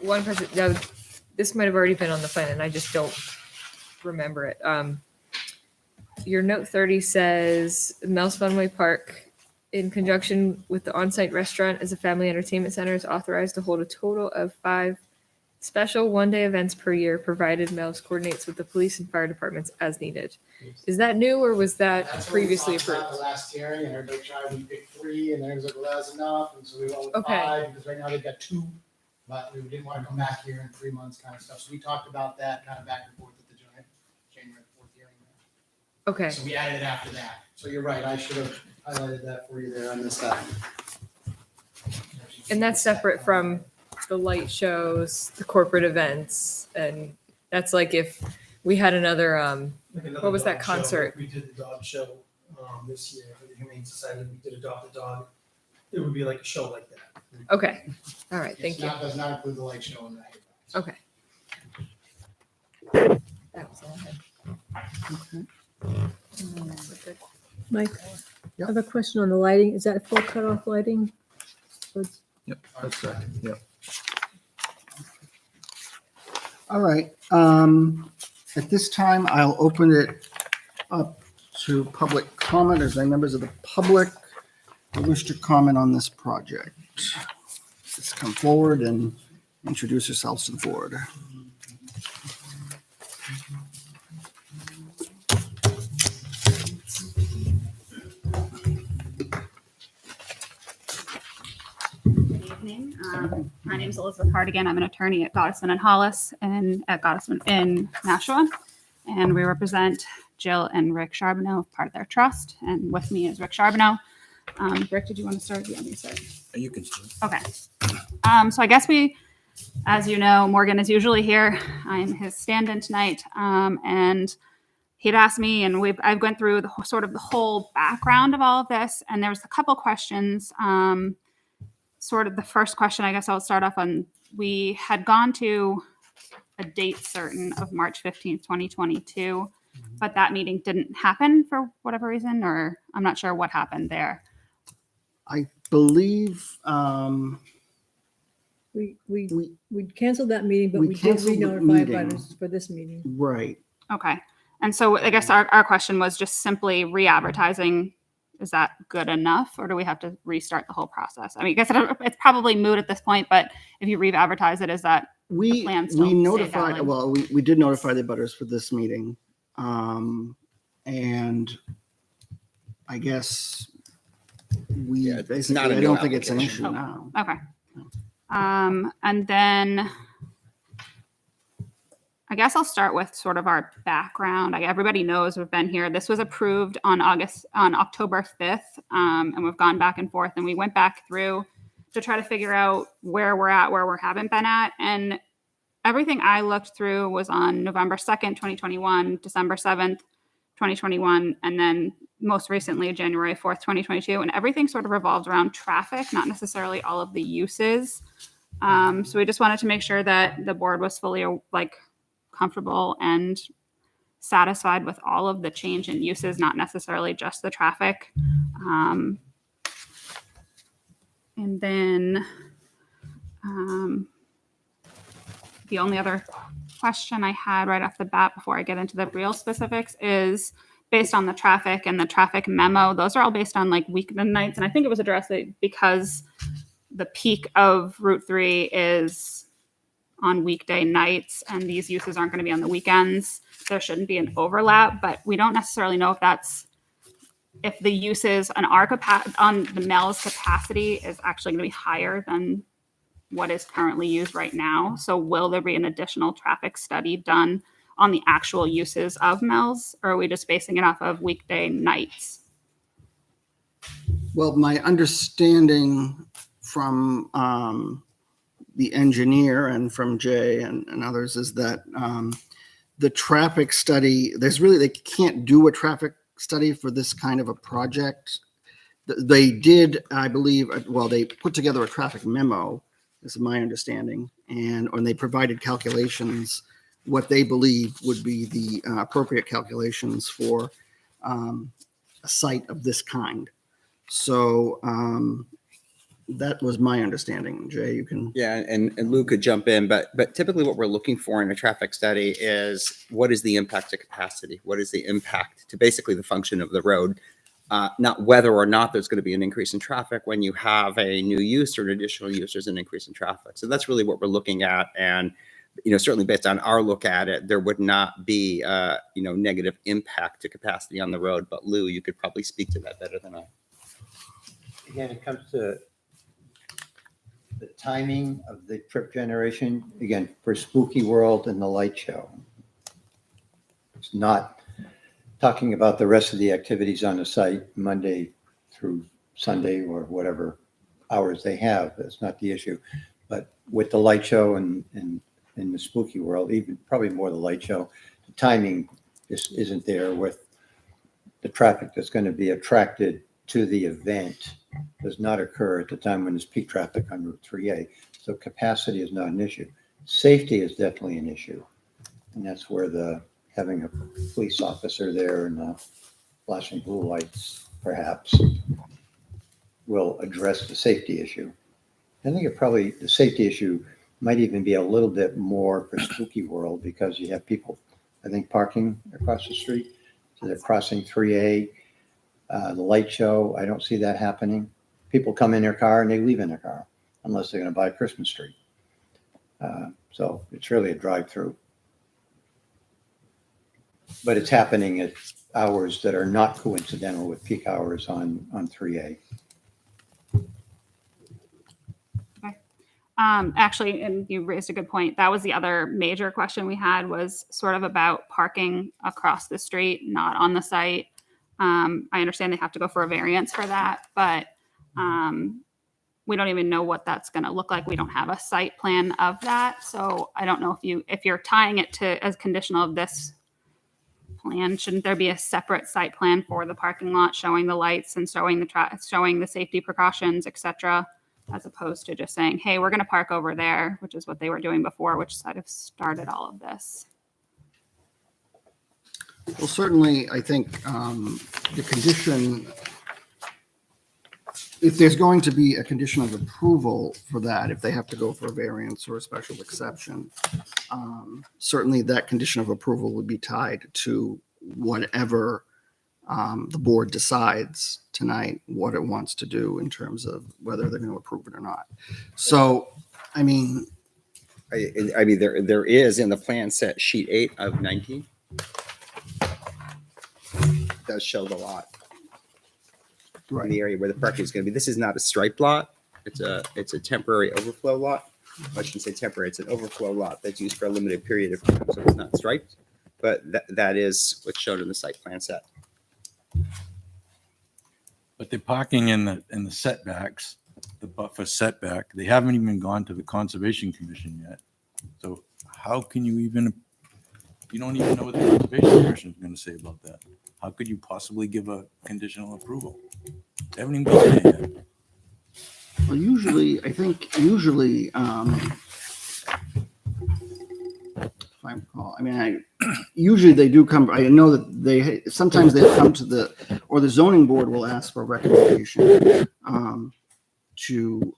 Speaker 8: one question. Now, this might have already been on the plan, and I just don't remember it. Your note 30 says Mel's Funway Park, in conjunction with the on-site restaurant as a family entertainment center, is authorized to hold a total of 5 special one-day events per year, provided Mel's coordinates with the police and fire departments as needed. Is that new, or was that
Speaker 13: That's what we
Speaker 8: previously
Speaker 13: talked about
Speaker 8: approved?
Speaker 13: the last hearing, and everybody tried, we picked 3, and then it was like, well, that's enough, and so we went with
Speaker 8: Okay.
Speaker 13: 5, because right now they've got 2, but we didn't want to come back here in 3 months kind of stuff, so we talked about that kind of back and forth at the January 4th hearing.
Speaker 8: Okay.
Speaker 13: So we added it after that, so you're right, I should have highlighted that for you there, I missed that.
Speaker 8: And that's separate from the light shows, the corporate events, and that's like if we had another,
Speaker 12: Like another
Speaker 8: what was that
Speaker 12: dog show.
Speaker 8: concert?
Speaker 12: We did the dog show this year for the Humane Society. We did Adopt a Dog. It would be like a show like that.
Speaker 8: Okay. All right. Thank you.
Speaker 13: Does not include the light show in that.
Speaker 8: Okay. That was all I had. Good.
Speaker 4: Mike, I have a question on the lighting. Is that full cutoff lighting? So it's-
Speaker 16: Yep, that's correct. Yep.
Speaker 1: All right. At this time, I'll open it up to public comment. Is there any members of the public who wish to comment on this project? Just come forward and introduce yourselves to the board.
Speaker 18: Good evening. My name is Elizabeth Hardigan. I'm an attorney at Gottesman and Hollis and at Gottesman in Nashua. And we represent Jill and Rick Charbonneau, part of their trust. And with me is Rick Charbonneau. Rick, did you want to start? Do you want me to start?
Speaker 6: You can start.
Speaker 18: Okay. So I guess we, as you know, Morgan is usually here. I'm his stand-in tonight. And he'd asked me, and I've gone through the sort of the whole background of all of this. And there was a couple questions. Sort of the first question, I guess I'll start off on. We had gone to a date certain of March 15th, 2022, but that meeting didn't happen for whatever reason, or I'm not sure what happened there.
Speaker 1: I believe,
Speaker 4: We canceled that meeting, but
Speaker 1: we
Speaker 4: we did
Speaker 1: canceled the
Speaker 4: re-notify
Speaker 1: meeting.
Speaker 4: abutters for this meeting.
Speaker 1: right.
Speaker 18: Okay. And so I guess our question was just simply re-advertising. Is that good enough, or do we have to restart the whole process? I mean, I guess it's probably moot at this point, but if you re-advertise it, is that the plan still
Speaker 1: We
Speaker 18: stay
Speaker 1: notified,
Speaker 18: valid?
Speaker 1: well, we did notify the butters for this meeting. And I guess we
Speaker 9: it's
Speaker 1: basically,
Speaker 9: not a
Speaker 1: I
Speaker 9: new
Speaker 1: don't think it's an
Speaker 9: application.
Speaker 1: issue now.
Speaker 18: Okay. And then I guess I'll start with sort of our background. Everybody knows we've been here. This was approved on October 5th, and we've gone back and forth, and we went back through to try to figure out where we're at, where we haven't been at. And everything I looked through was on November 2nd, 2021, December 7th, 2021, and then most recently, January 4th, 2022. And everything sort of revolved around traffic, not necessarily all of the uses. So we just wanted to make sure that the board was fully comfortable and satisfied with all of the change in uses, not necessarily just the traffic. And then the only other question I had right off the bat before I get into the real specifics is based on the traffic and the traffic memo. Those are all based on weekend nights. And I think it was addressed that because the peak of Route 3 is on weekday nights and these uses aren't going to be on the weekends, there shouldn't be an overlap, but we don't necessarily know if the uses on the Mel's capacity is actually going to be higher than what is currently used right now. So will there be an additional traffic study done on the actual uses of Mel's, or are we just basing it off of weekday nights?
Speaker 1: Well, my understanding from the engineer and from Jay and others is that the traffic study, they can't do a traffic study for this kind of a project. They did, I believe, they put together a traffic memo, this is my understanding, and they provided calculations, what they believe would be the appropriate calculations for a site of this kind. So that was my understanding. Jay, you can.
Speaker 9: Yeah, and Lou could jump in, but typically what we're looking for in a traffic study is what is the impact to capacity? What is the impact to basically the function of the road? Not whether or not there's going to be an increase in traffic when you have a new use or an additional use, there's an increase in traffic. So that's really what we're looking at. And, certainly based on our look at it, there would not be, negative impact to capacity on the road. But Lou, you could probably speak to that better than I.
Speaker 15: Again, it comes to the timing of the trip generation, again, for Spooky World and the light show. It's not talking about the rest of the activities on the site, Monday through Sunday or whatever hours they have. That's not the issue. But with the light show and in the Spooky World, even probably more the light show, the timing just isn't there with the traffic that's going to be attracted to the event does not occur at the time when there's peak traffic on Route 3A. So capacity is not an issue. Safety is definitely an issue. And that's where having a police officer there and flashing blue lights perhaps will address the safety issue. I think the safety issue might even be a little bit more for Spooky World because you have people, I think, parking across the street. So they're crossing 3A. The light show, I don't see that happening. People come in their car and they leave in their car unless they're going to buy a Christmas tree. So it's really a drive-through. But it's happening at hours that are not coincidental with peak hours on 3A.
Speaker 18: Actually, and you raised a good point. That was the other major question we had was sort of about parking across the street, not on the site. I understand they have to go for a variance for that, but we don't even know what that's going to look like. We don't have a site plan of that. So I don't know if you're tying it to as conditional of this plan, shouldn't there be a separate site plan for the parking lot showing the lights and showing the safety precautions, et cetera, as opposed to just saying, hey, we're going to park over there, which is what they were doing before, which sort of started all of this.
Speaker 1: Well, certainly, I think the condition if there's going to be a condition of approval for that, if they have to go for a variance or a special exception, certainly that condition of approval would be tied to whatever the board decides tonight, what it wants to do in terms of whether they're going to approve it or not. So, I mean,
Speaker 9: I mean, there is in the plan set sheet 8 of 19. Does show the lot.
Speaker 1: Right.
Speaker 9: In the area where the parking is going to be. This is not a striped lot. It's a temporary overflow lot. I shouldn't say temporary. It's an overflow lot that's used for a limited period of time, so it's not striped. But that is what's shown in the site plan set.
Speaker 19: But they're parking in the setbacks, the buffer setback. They haven't even gone to the Conservation Commission yet. So how can you even? You don't even know what the Conservation Commission is going to say about that. How could you possibly give a conditional approval? They haven't even gone there yet.
Speaker 1: well, usually, if I recall, I mean, usually they do come, I know that sometimes they come to the zoning board will ask for a recommendation to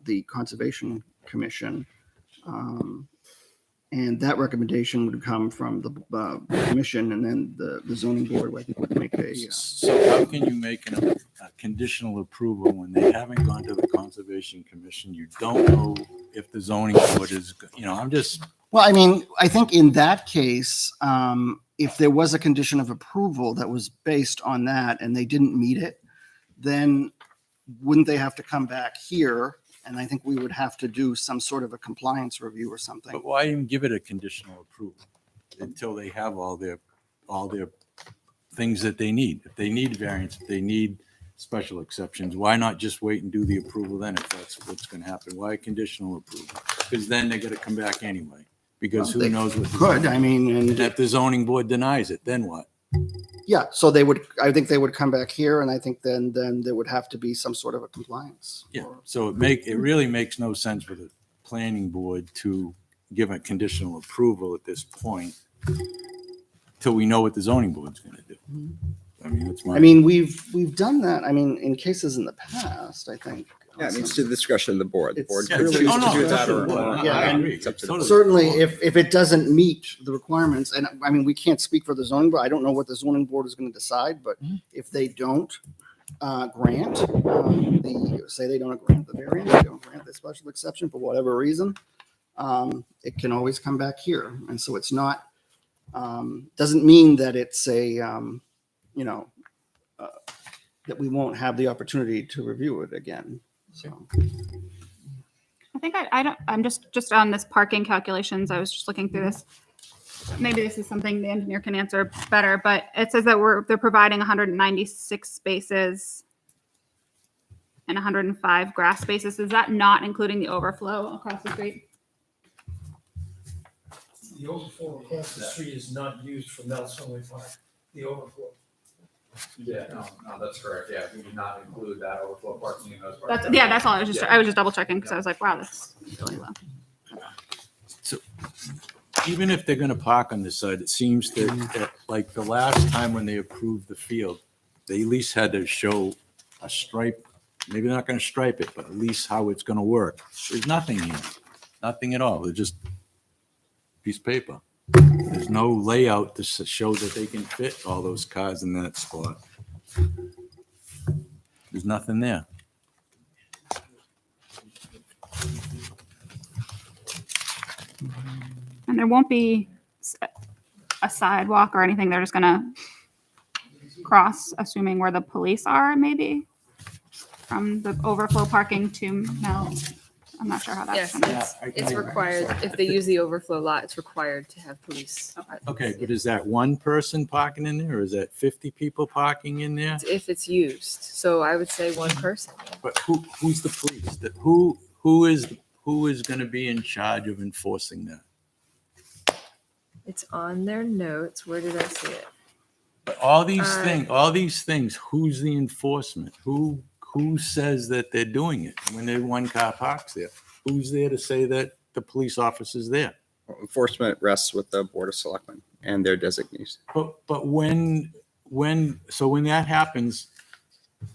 Speaker 1: the Conservation Commission. And that recommendation would come from the commission, and then the zoning board, I think, would make a.
Speaker 19: So how can you make a conditional approval when they haven't gone to the Conservation Commission? You don't know if the zoning board is, I'm just.
Speaker 1: Well, I mean, I think in that case, if there was a condition of approval that was based on that and they didn't meet it, then wouldn't they have to come back here? And I think we would have to do some sort of a compliance review or something.
Speaker 19: But why even give it a conditional approval until they have all their things that they need? If they need variance, if they need special exceptions, why not just wait and do the approval then if that's what's going to happen? Why conditional approval? Because then they're going to come back anyway. Because
Speaker 1: Well,
Speaker 19: who knows what the
Speaker 1: could,
Speaker 19: zoning-
Speaker 1: I mean, and
Speaker 19: if the zoning board denies it, then what?
Speaker 1: yeah, so I think they would come back here, and I think then there would have to be some sort of a compliance.
Speaker 19: Yeah, so it really makes no sense for the planning board to give a conditional approval at this point till we know what the zoning board's going to do. I mean, it's my.
Speaker 1: I mean, we've done that. I mean, in cases in the past, I think.
Speaker 9: Yeah, I mean, it's to the discretion of the board. The board
Speaker 1: It's
Speaker 9: could
Speaker 1: really-
Speaker 9: choose
Speaker 1: Oh,
Speaker 9: to
Speaker 1: no,
Speaker 9: do
Speaker 1: that's
Speaker 9: that or.
Speaker 1: what- yeah, and
Speaker 9: It's up to the board.
Speaker 1: Certainly, if it doesn't meet the requirements, and I mean, we can't speak for the zoning board. I don't know what the zoning board is going to decide, but if they don't grant say they don't grant the variance, they don't grant the special exception for whatever reason, it can always come back here. And so it's not, doesn't mean that it's that we won't have the opportunity to review it again. So.
Speaker 18: I think I'm just on this parking calculations. I was just looking through this. Maybe this is something the engineer can answer better, but it says that they're providing 196 spaces and 105 grass spaces. Is that not including the overflow across the street?
Speaker 12: The overflow across the street is not used for Mel's Funway Park, the overflow.
Speaker 20: Yeah, no, that's correct. Yeah, we did not include that overflow parking in those.
Speaker 18: That's all. I was just double checking because I was like, wow, this is really low.
Speaker 19: So even if they're going to park on this side, it seems that like the last time when they approved the field, they at least had to show a stripe. Maybe they're not going to stripe it, but at least how it's going to work. There's nothing here, nothing at all. They're just a piece of paper. There's no layout to show that they can fit all those cars in that spot. There's nothing there.
Speaker 18: And there won't be a sidewalk or anything. They're just gonna cross, assuming where the police are, maybe from the overflow parking to Mel. I'm not sure how that's
Speaker 8: Yes,
Speaker 18: gonna.
Speaker 8: it's required. If they use the overflow lot, it's required to have police.
Speaker 19: Okay, but is that one person parking in there, or is that 50 people parking in there?
Speaker 8: If it's used, so I would say one person.
Speaker 19: But who's the police? Who is going to be in charge of enforcing that?
Speaker 8: It's on their notes. Where did I see it?
Speaker 19: But all these things, who's the enforcement? Who says that they're doing it when there's one car parks there? Who's there to say that the police officer's there?
Speaker 9: Enforcement rests with the Board of Selectmen and their designees.
Speaker 19: But when that happens,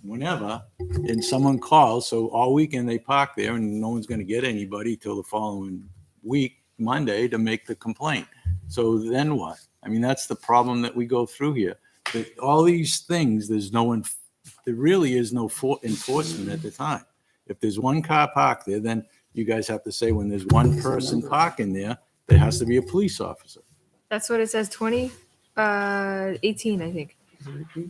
Speaker 19: whenever, and someone calls, so all weekend they park there and no one's gonna get anybody till the following week, Monday, to make the complaint. So then what? I mean, that's the problem that we go through here. That all these things, there really is no enforcement at the time. If there's one car parked there, then you guys have to say when there's one person parking there, there has to be a police officer.
Speaker 8: That's what it says, 18, I think.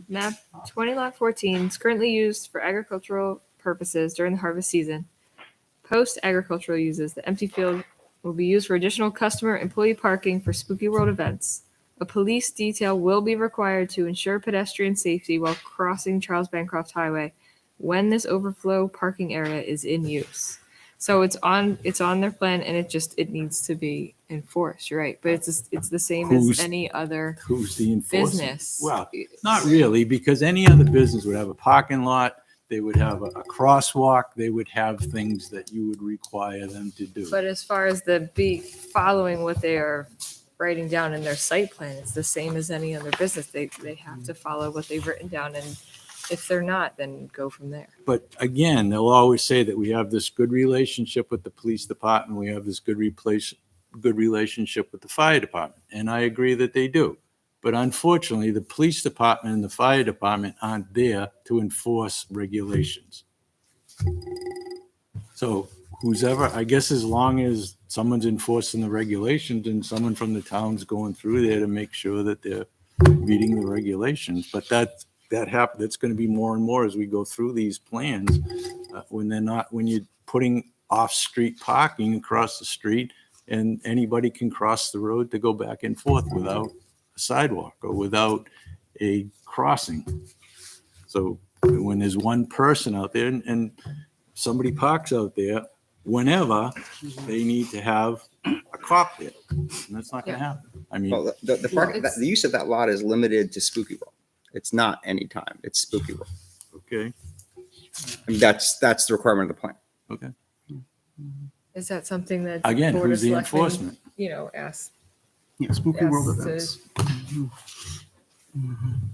Speaker 8: Map 20 lot 14 is currently used for agricultural purposes during the harvest season. Post agricultural uses, the empty field will be used for additional customer employee parking for Spooky World events. A police detail will be required to ensure pedestrian safety while crossing Charles Bancroft Highway when this overflow parking area is in use. So it's on their plan, and it needs to be enforced. You're right, but it's the same as any other
Speaker 19: Who's the enforcement?
Speaker 8: business.
Speaker 19: Well, not really, because any other business would have a parking lot, they would have a crosswalk, they would have things that you would require them to do.
Speaker 8: But as far as following what they are writing down in their site plan, it's the same as any other business. They have to follow what they've written down, and if they're not, then go from there.
Speaker 19: But again, they'll always say that we have this good relationship with the police department, we have this good relationship with the fire department, and I agree that they do. But unfortunately, the police department and the fire department aren't there to enforce regulations. So I guess as long as someone's enforcing the regulations and someone from the town's going through there to make sure that they're meeting the regulations. But that's going to be more and more as we go through these plans. When you're putting off-street parking across the street and anybody can cross the road to go back and forth without a sidewalk or without a crossing. So when there's one person out there and somebody parks out there, whenever they need to have a cop there, and that's not going to happen. I mean,
Speaker 9: Well, the use of that lot is limited to Spooky World. It's not anytime. It's Spooky World.
Speaker 19: Okay.
Speaker 9: I mean, that's the requirement of the plan.
Speaker 19: Okay.
Speaker 8: Is that something that
Speaker 19: Again,
Speaker 8: Board of
Speaker 19: who's the
Speaker 8: Selectmen,
Speaker 19: enforcement?
Speaker 8: Ask
Speaker 1: Yeah, Spooky World
Speaker 8: Yes,
Speaker 1: events.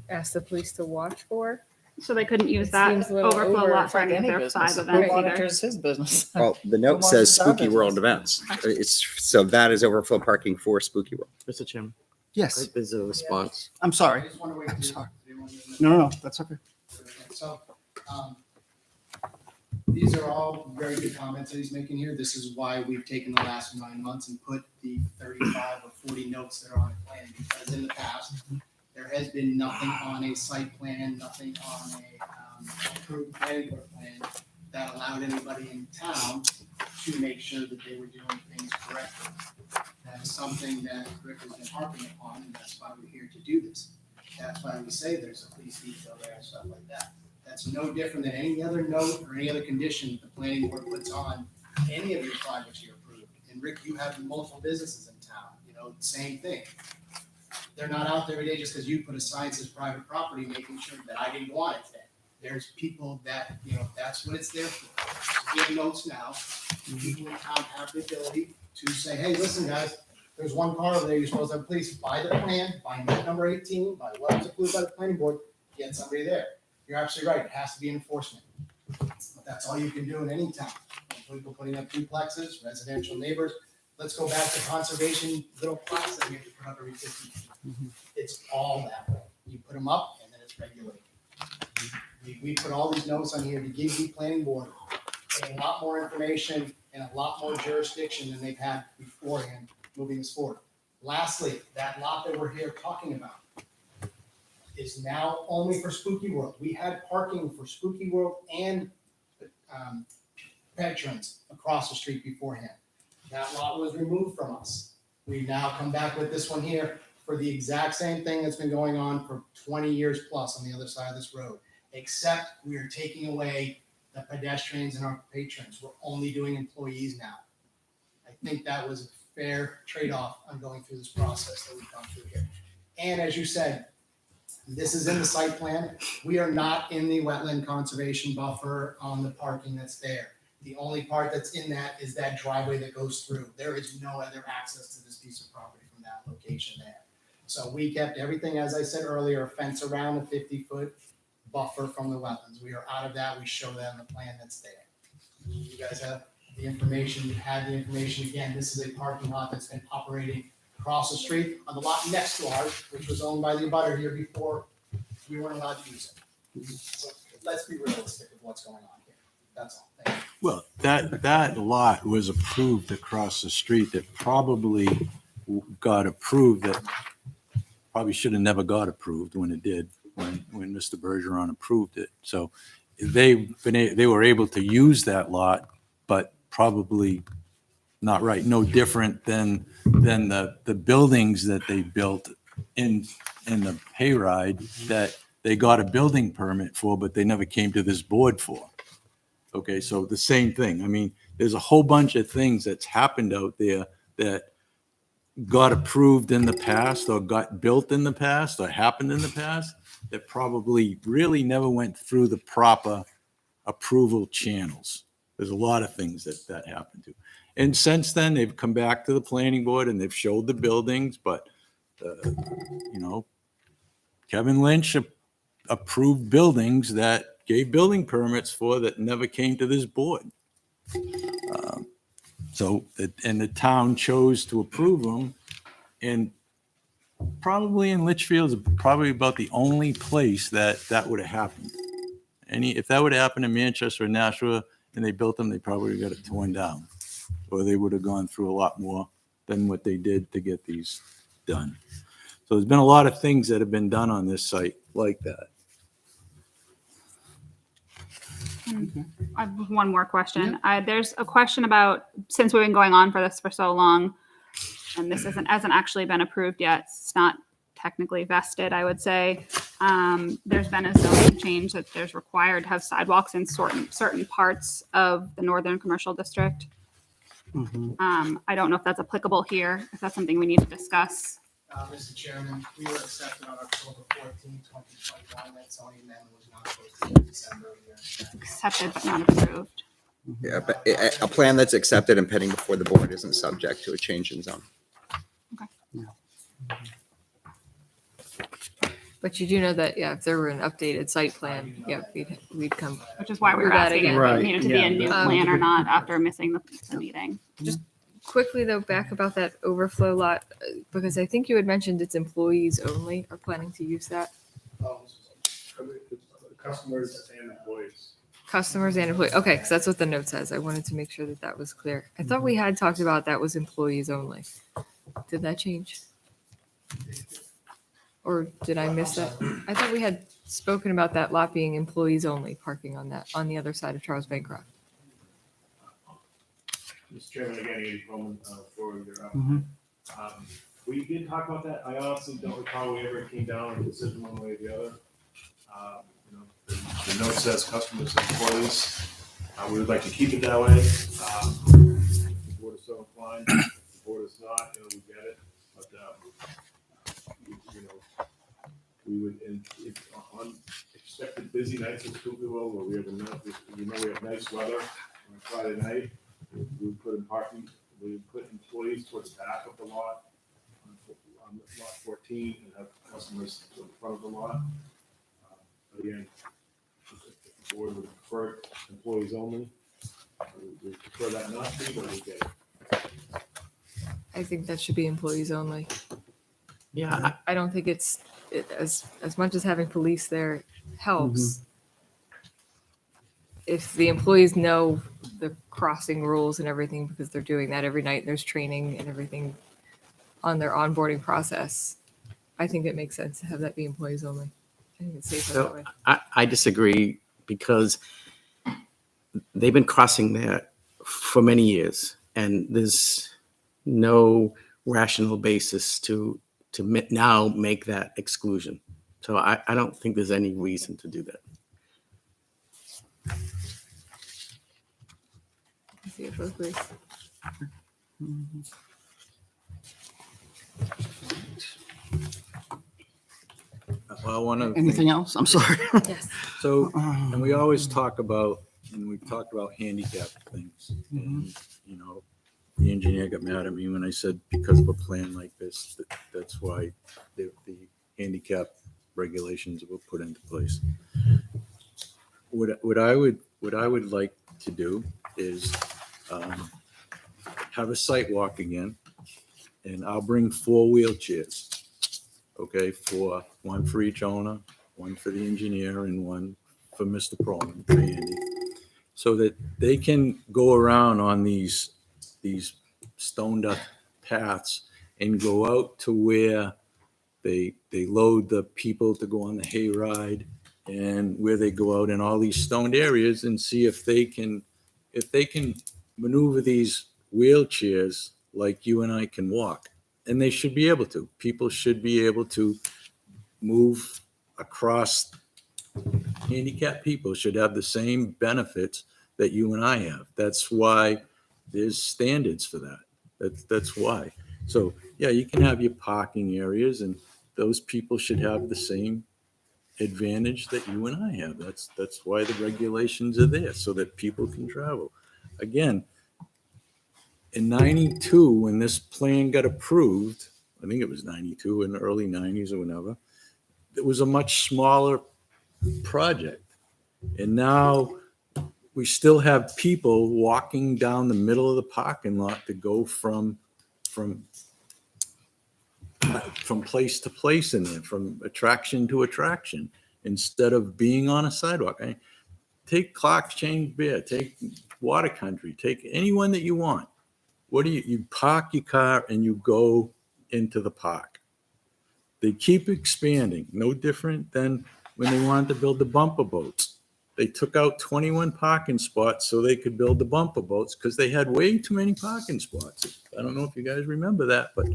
Speaker 8: ask the police to watch for?
Speaker 18: So they couldn't use
Speaker 8: It
Speaker 18: that
Speaker 8: seems a little
Speaker 18: overflow
Speaker 8: over-
Speaker 18: lot for any of
Speaker 5: Any
Speaker 18: their
Speaker 5: business.
Speaker 18: 5
Speaker 5: Who
Speaker 18: events either.
Speaker 5: monitors his business?
Speaker 9: Well, the note
Speaker 5: Well,
Speaker 9: says
Speaker 5: what's our
Speaker 9: Spooky World events. So that is overflow parking for Spooky World.
Speaker 6: Mr. Chairman,
Speaker 1: Yes,
Speaker 6: there's a response.
Speaker 1: I'm sorry. I'm sorry. No, that's okay.
Speaker 13: So, these are all very good comments that he's making here. This is why we've taken the last 9 months and put the 35 or 40 notes that are on the plan, because in the past, there has been nothing on a site plan, nothing on a approved planning board plan that allowed anybody in town to make sure that they were doing things correctly. That is something that Rick has been harping upon, and that's why we're here to do this. That's why we say there's a police detail there and stuff like that. That's no different than any other note or any other condition that the planning board puts on any of your projects you approved. And Rick, you have multiple businesses in town, same thing. They're not out there every day just because you put a sign that says private property, making sure that I didn't want it today. There's people that, that's what it's there for. We have notes now. People in town have the ability to say, hey, listen, guys, there's one car over there, you're supposed to have police, buy the plan, buy note number 18, buy what was approved by the planning board, get somebody there. You're absolutely right, it has to be enforcement. But that's all you can do in any town. People putting up duplexes, residential neighbors. Let's go back to conservation, little plaques that we have to put up every 50 feet. It's all that way. You put them up and then it's regulated. We put all these notes on here to give the planning board a lot more information and a lot more jurisdiction than they've had beforehand moving this forward. Lastly, that lot that we're here talking about is now only for Spooky World. We had parking for Spooky World and patrons across the street beforehand. That lot was removed from us. We now come back with this one here for the exact same thing that's been going on for 20 years plus on the other side of this road, except we are taking away the pedestrians and our patrons. We're only doing employees now. I think that was a fair trade-off on going through this process that we've gone through here. And as you said, this is in the site plan. We are not in the wetland conservation buffer on the parking that's there. The only part that's in that is that driveway that goes through. There is no other access to this piece of property from that location there. So we kept everything, as I said earlier, a fence around a 50-foot buffer from the wetlands. We are out of that. We show that in the plan that's there. You guys have the information, you had the information. Again, this is a parking lot that's been operating across the street on the lot next to ours, which was owned by the abutter here before we weren't allowed to use it. So let's be realistic of what's going on here. That's all. Thank you.
Speaker 19: Well, that lot was approved across the street that probably got approved, that probably should have never got approved when it did, when Mr. Bergeron approved it. So they were able to use that lot, but probably not right. No different than the buildings that they built in the hayride that they got a building permit for, but they never came to this board for. Okay, so the same thing. I mean, there's a whole bunch of things that's happened out there that got approved in the past or got built in the past or happened in the past that probably really never went through the proper approval channels. There's a lot of things that happened to. And since then, they've come back to the planning board and they've showed the buildings, but, Kevin Lynch approved buildings that gave building permits for that never came to this board. And the town chose to approve them. And probably in Litchfield is probably about the only place that would have happened. If that would have happened in Manchester or Nashua and they built them, they probably got it torn down. Or they would have gone through a lot more than what they did to get these done. So there's been a lot of things that have been done on this site like that.
Speaker 18: I have one more question. There's a question about, since we've been going on for this for so long, and this hasn't actually been approved yet, it's not technically vested, I would say. There's been a zoning change that there's required to have sidewalks in certain parts of the Northern Commercial District. I don't know if that's applicable here, if that's something we need to discuss.
Speaker 13: Mr. Chairman, we were accepted on October 14, 2021. That zoning amendment was not supposed to be December here.
Speaker 18: Accepted but not approved.
Speaker 9: Yeah, but a plan that's accepted and pending before the board isn't subject to a change in zone.
Speaker 8: But you do know that, yeah, if there were an updated site plan, yeah, we'd come.
Speaker 18: Which is why we were
Speaker 8: through that
Speaker 18: asking if
Speaker 8: again.
Speaker 18: it needed to be a new plan or not after missing the meeting.
Speaker 8: Just quickly though, back about that overflow lot, because I think you had mentioned it's employees only are planning to use that.
Speaker 7: Customers and employees.
Speaker 8: Customers and employees. Okay, because that's what the note says. I wanted to make sure that was clear. I thought we had talked about that was employees only. Did that change? Or did I miss that? I thought we had spoken about that lot being employees only parking on the other side of Charles Bancroft.
Speaker 14: Mr. Chairman, again, Andy Coleman, for your applicant. We did talk about that. I honestly don't recall we ever came down with a decision one way or the other. The note says customers and employees. We would like to keep it that way. The board is so inclined. If the board is not, we get it. But, we would, on expected busy nights in Scoopville, where we have nice weather on a Friday night, we would put employees towards the back of the lot on lot 14 and have customers to the front of the lot. But again, if the board would prefer employees only, we prefer that not to be, but we get it.
Speaker 8: I think that should be employees only.
Speaker 6: Yeah.
Speaker 8: I don't think it's as much as having police there helps. If the employees know the crossing rules and everything, because they're doing that every night, there's training and everything on their onboarding process, I think it makes sense to have that be employees only. I think it's safer that way.
Speaker 6: I disagree because they've been crossing there for many years and there's no rational basis to now make that exclusion. So I don't think there's any reason to do that.
Speaker 8: I see it both ways.
Speaker 19: Well, one of the
Speaker 1: Anything
Speaker 19: things-
Speaker 1: else? I'm sorry.
Speaker 8: Yes.
Speaker 19: So, and we always talk about, and we've talked about handicap things. And, the engineer got mad at me when I said because of a plan like this, that's why the handicap regulations that were put into place. What I would like to do is have a site walk again, and I'll bring 4 wheelchairs. Okay, one for each owner, one for the engineer, and one for Mr. Perlman, for Andy, so that they can go around on these stoned up paths and go out to where they load the people to go on the hayride, and where they go out in all these stoned areas and see if they can maneuver these wheelchairs like you and I can walk. And they should be able to. People should be able to move across. Handicapped people should have the same benefits that you and I have. That's why there's standards for that. That's why. So yeah, you can have your parking areas, and those people should have the same advantage that you and I have. That's why the regulations are there, so that people can travel. Again, in 92, when this plan got approved, I think it was 92, in the early 90s or whenever, it was a much smaller project. And now we still have people walking down the middle of the parking lot to go from place to place in there, from attraction to attraction, instead of being on a sidewalk. I mean, take Clark's Change Beer, take Water Country, take anyone that you want. What do you park your car and you go into the park. They keep expanding, no different than when they wanted to build the bumper boats. They took out 21 parking spots so they could build the bumper boats because they had way too many parking spots. I don't know if you guys remember that, but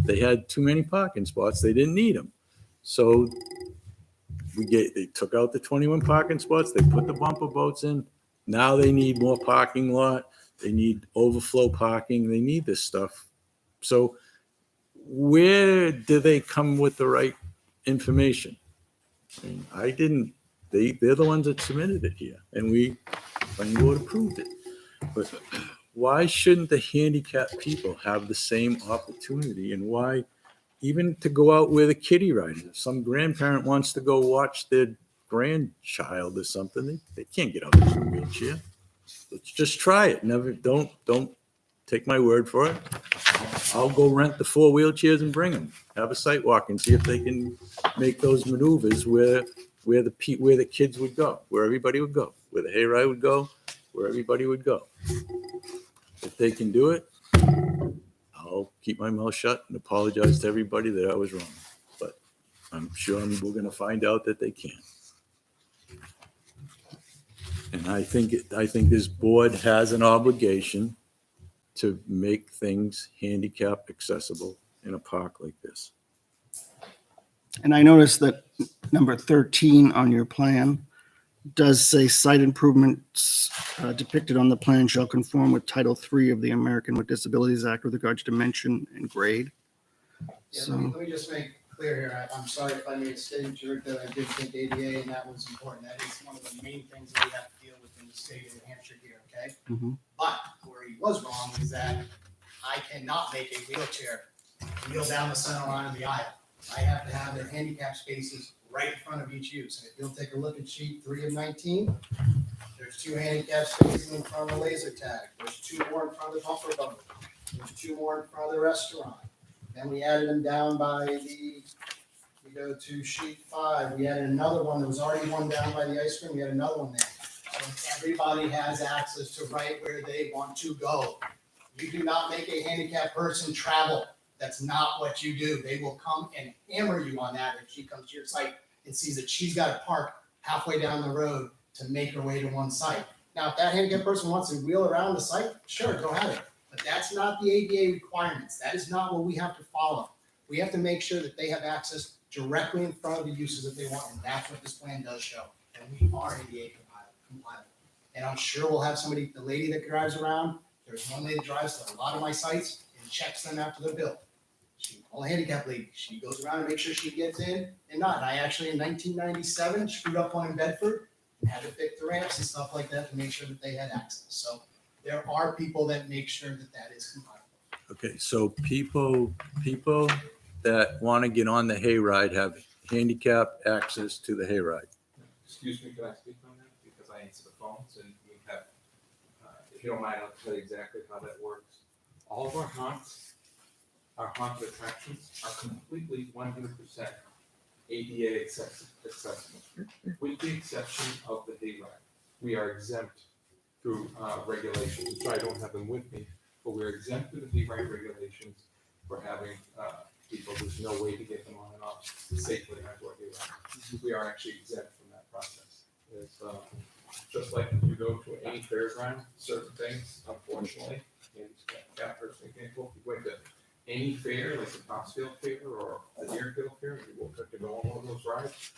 Speaker 19: they had too many parking spots. They didn't need them. So they took out the 21 parking spots. They put the bumper boats in. Now they need more parking lot. They need overflow parking. They need this stuff. So where do they come with the right information? I mean, I didn't. They're the ones that submitted it here, and planning board approved it. But why shouldn't the handicapped people have the same opportunity? And why, even to go out with a kiddie ride? If some grandparent wants to go watch their grandchild or something, they can't get out of their wheelchair. Let's just try it. Don't take my word for it. I'll go rent the 4 wheelchairs and bring them. Have a site walk and see if they can make those maneuvers where the kids would go, where everybody would go, where the hayride would go, where everybody would go. If they can do it, I'll keep my mouth shut and apologize to everybody that I was wrong. But I'm sure we're going to find out that they can. And I think this board has an obligation to make things handicap accessible in a park like this.
Speaker 1: And I noticed that number 13 on your plan does say site improvements depicted on the plan shall conform with Title III of the American with Disabilities Act with regard to dimension and grade.
Speaker 13: Yeah,
Speaker 1: So,
Speaker 13: let me just make clear here, I'm sorry if I made a statement to Rick that I did think ADA and that was important. That is one of the main things that we have to deal with in the state of New Hampshire here, okay? But where he was wrong is that I cannot make a wheelchair wheel down the center line of the aisle. I have to have the handicap spaces right in front of each use. And if you'll take a look at sheet 3 of 19, there's 2 handicap spaces in front of the laser tag. There's 2 more in front of the bumper bundle. There's 2 more in front of the restaurant. Then we added them down by we go to sheet 5. We added another one. There was already one down by the ice cream. We had another one there. So everybody has access to right where they want to go. You do not make a handicapped person travel. That's not what you do. They will come and hammer you on that if she comes to your site and sees that she's got to park halfway down the road to make her way to one site. Now, if that handicapped person wants to wheel around the site, sure, go ahead. But that's not the ADA requirements. That is not what we have to follow. We have to make sure that they have access directly in front of the uses that they want, and that's what this plan does show. And we are ADA compliant. And I'm sure we'll have somebody, the lady that drives around, there's one lady that drives to a lot of my sites and checks them after they're built. She's all handicapped lady. She goes around and makes sure she gets in and not. And I actually, in 1997, screwed up one in Bedford and had to fix the ramps and stuff like that to make sure that they had access. So there are people that make sure that that is compliant.
Speaker 19: Okay, so people that want to get on the hayride have handicap access to the hayride.
Speaker 20: Excuse me, can I speak on that? Because I answer the phones and we have, if you don't mind, I'll tell you exactly how that works. All of our haunted attractions are completely 100% ADA accessible, with the exception of the hayride. We are exempt through regulations, which I don't have them with me, but we're exempt through the hayride regulations for having people, there's no way to get them on and off safely onto a hayride. We are actually exempt from that process. It's just like if you go to any fairground, certain things, unfortunately, that person can't go. If you went to any fair, like the Topsfield Fair or the Deerfield Fair, you won't have to go on one of those rides.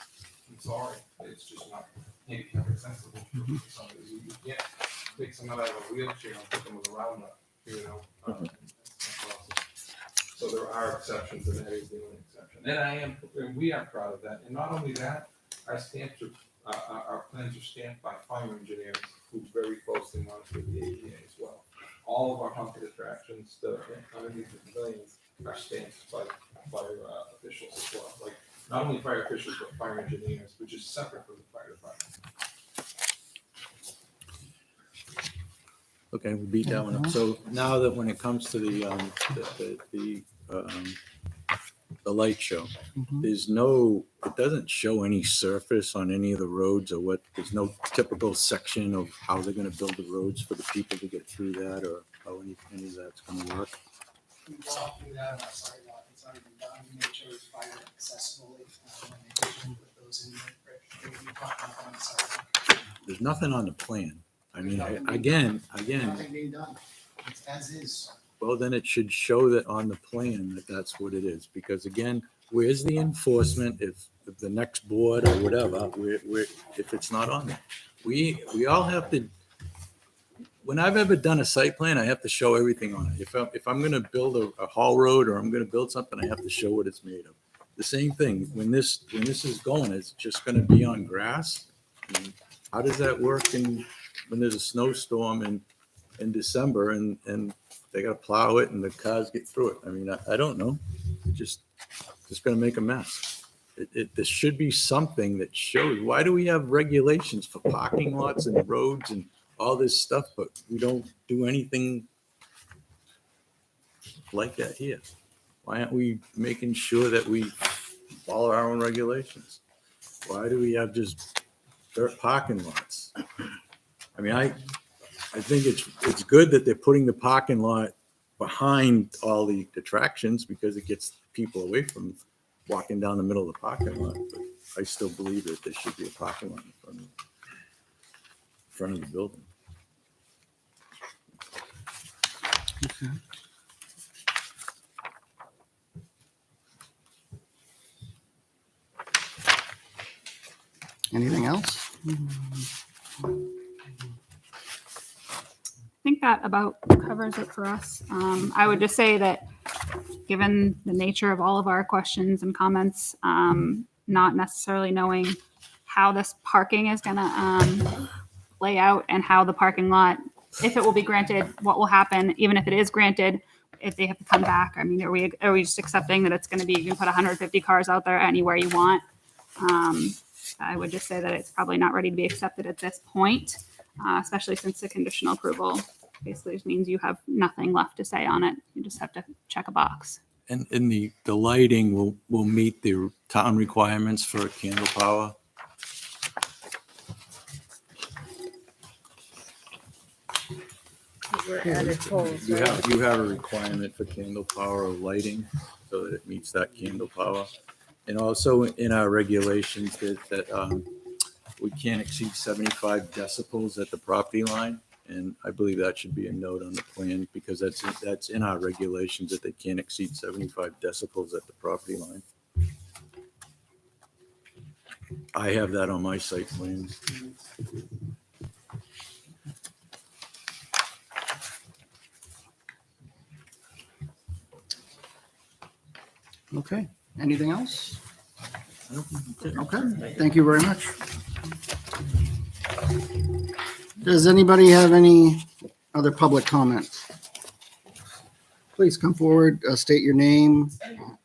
Speaker 20: I'm sorry, it's just not handicap accessible for somebody. You can't take someone out of a wheelchair and put them with a round up, you know. That's not possible. So there are exceptions, and that is the only exception. And we are proud of that. And not only that, our stamps are, our plans are stamped by fire engineers who very closely monitor the ADA as well. All of our haunted attractions, underneath the pavilions, are stamped by fire officials as well. Like not only fire officials, but fire engineers, which is separate from the fire department.
Speaker 19: Okay, we beat that one up. So now that when it comes to the light show, there's no, it doesn't show any surface on any of the roads or what, there's no typical section of how they're gonna build the roads for the people to get through that or how any of that's gonna work.
Speaker 13: We walked through that on our sidewalk, it's already been done, we made sure it's fire accessibly, when they put those in there. We talked about on the sidewalk.
Speaker 19: There's nothing on the plan. I mean, again,
Speaker 13: Nothing being done, it's as is.
Speaker 19: well, then it should show that on the plan that that's what it is. Because again, where's the enforcement if the next board or whatever, if it's not on there? We all have to, when I've ever done a site plan, I have to show everything on it. If I'm gonna build a haul road or I'm gonna build something, I have to show what it's made of. The same thing, when this is going, it's just gonna be on grass. I mean, how does that work when there's a snowstorm in December and they gotta plow it and the cars get through it? I mean, I don't know. It's just gonna make a mess. There should be something that shows, why do we have regulations for parking lots and roads and all this stuff, but we don't do anything like that here? Why aren't we making sure that we follow our own regulations? Why do we have just dirt parking lots? I mean, I think it's good that they're putting the parking lot behind all the attractions because it gets people away from walking down the middle of the parking lot. But I still believe that there should be a parking lot in front of the building.
Speaker 1: Okay. Anything else?
Speaker 18: I think that about covers it for us. I would just say that given the nature of all of our questions and comments, not necessarily knowing how this parking is gonna lay out and how the parking lot, if it will be granted, what will happen, even if it is granted, if they have to come back. I mean, are we just accepting that it's gonna be, you can put 150 cars out there anywhere you want? I would just say that it's probably not ready to be accepted at this point, especially since the conditional approval basically just means you have nothing left to say on it. You just have to check a box.
Speaker 19: And the lighting will meet the town requirements for candle power.
Speaker 8: We're added poles,
Speaker 19: You
Speaker 8: right?
Speaker 19: have a requirement for candle power lighting so that it meets that candle power. And also in our regulations that we can't exceed 75 decibels at the property line. And I believe that should be a note on the plan because that's in our regulations that they can't exceed 75 decibels at the property line. I have that on my site plans.
Speaker 1: Okay, anything else? Okay, thank you very much. Does anybody have any other public comment? Please come forward, state your name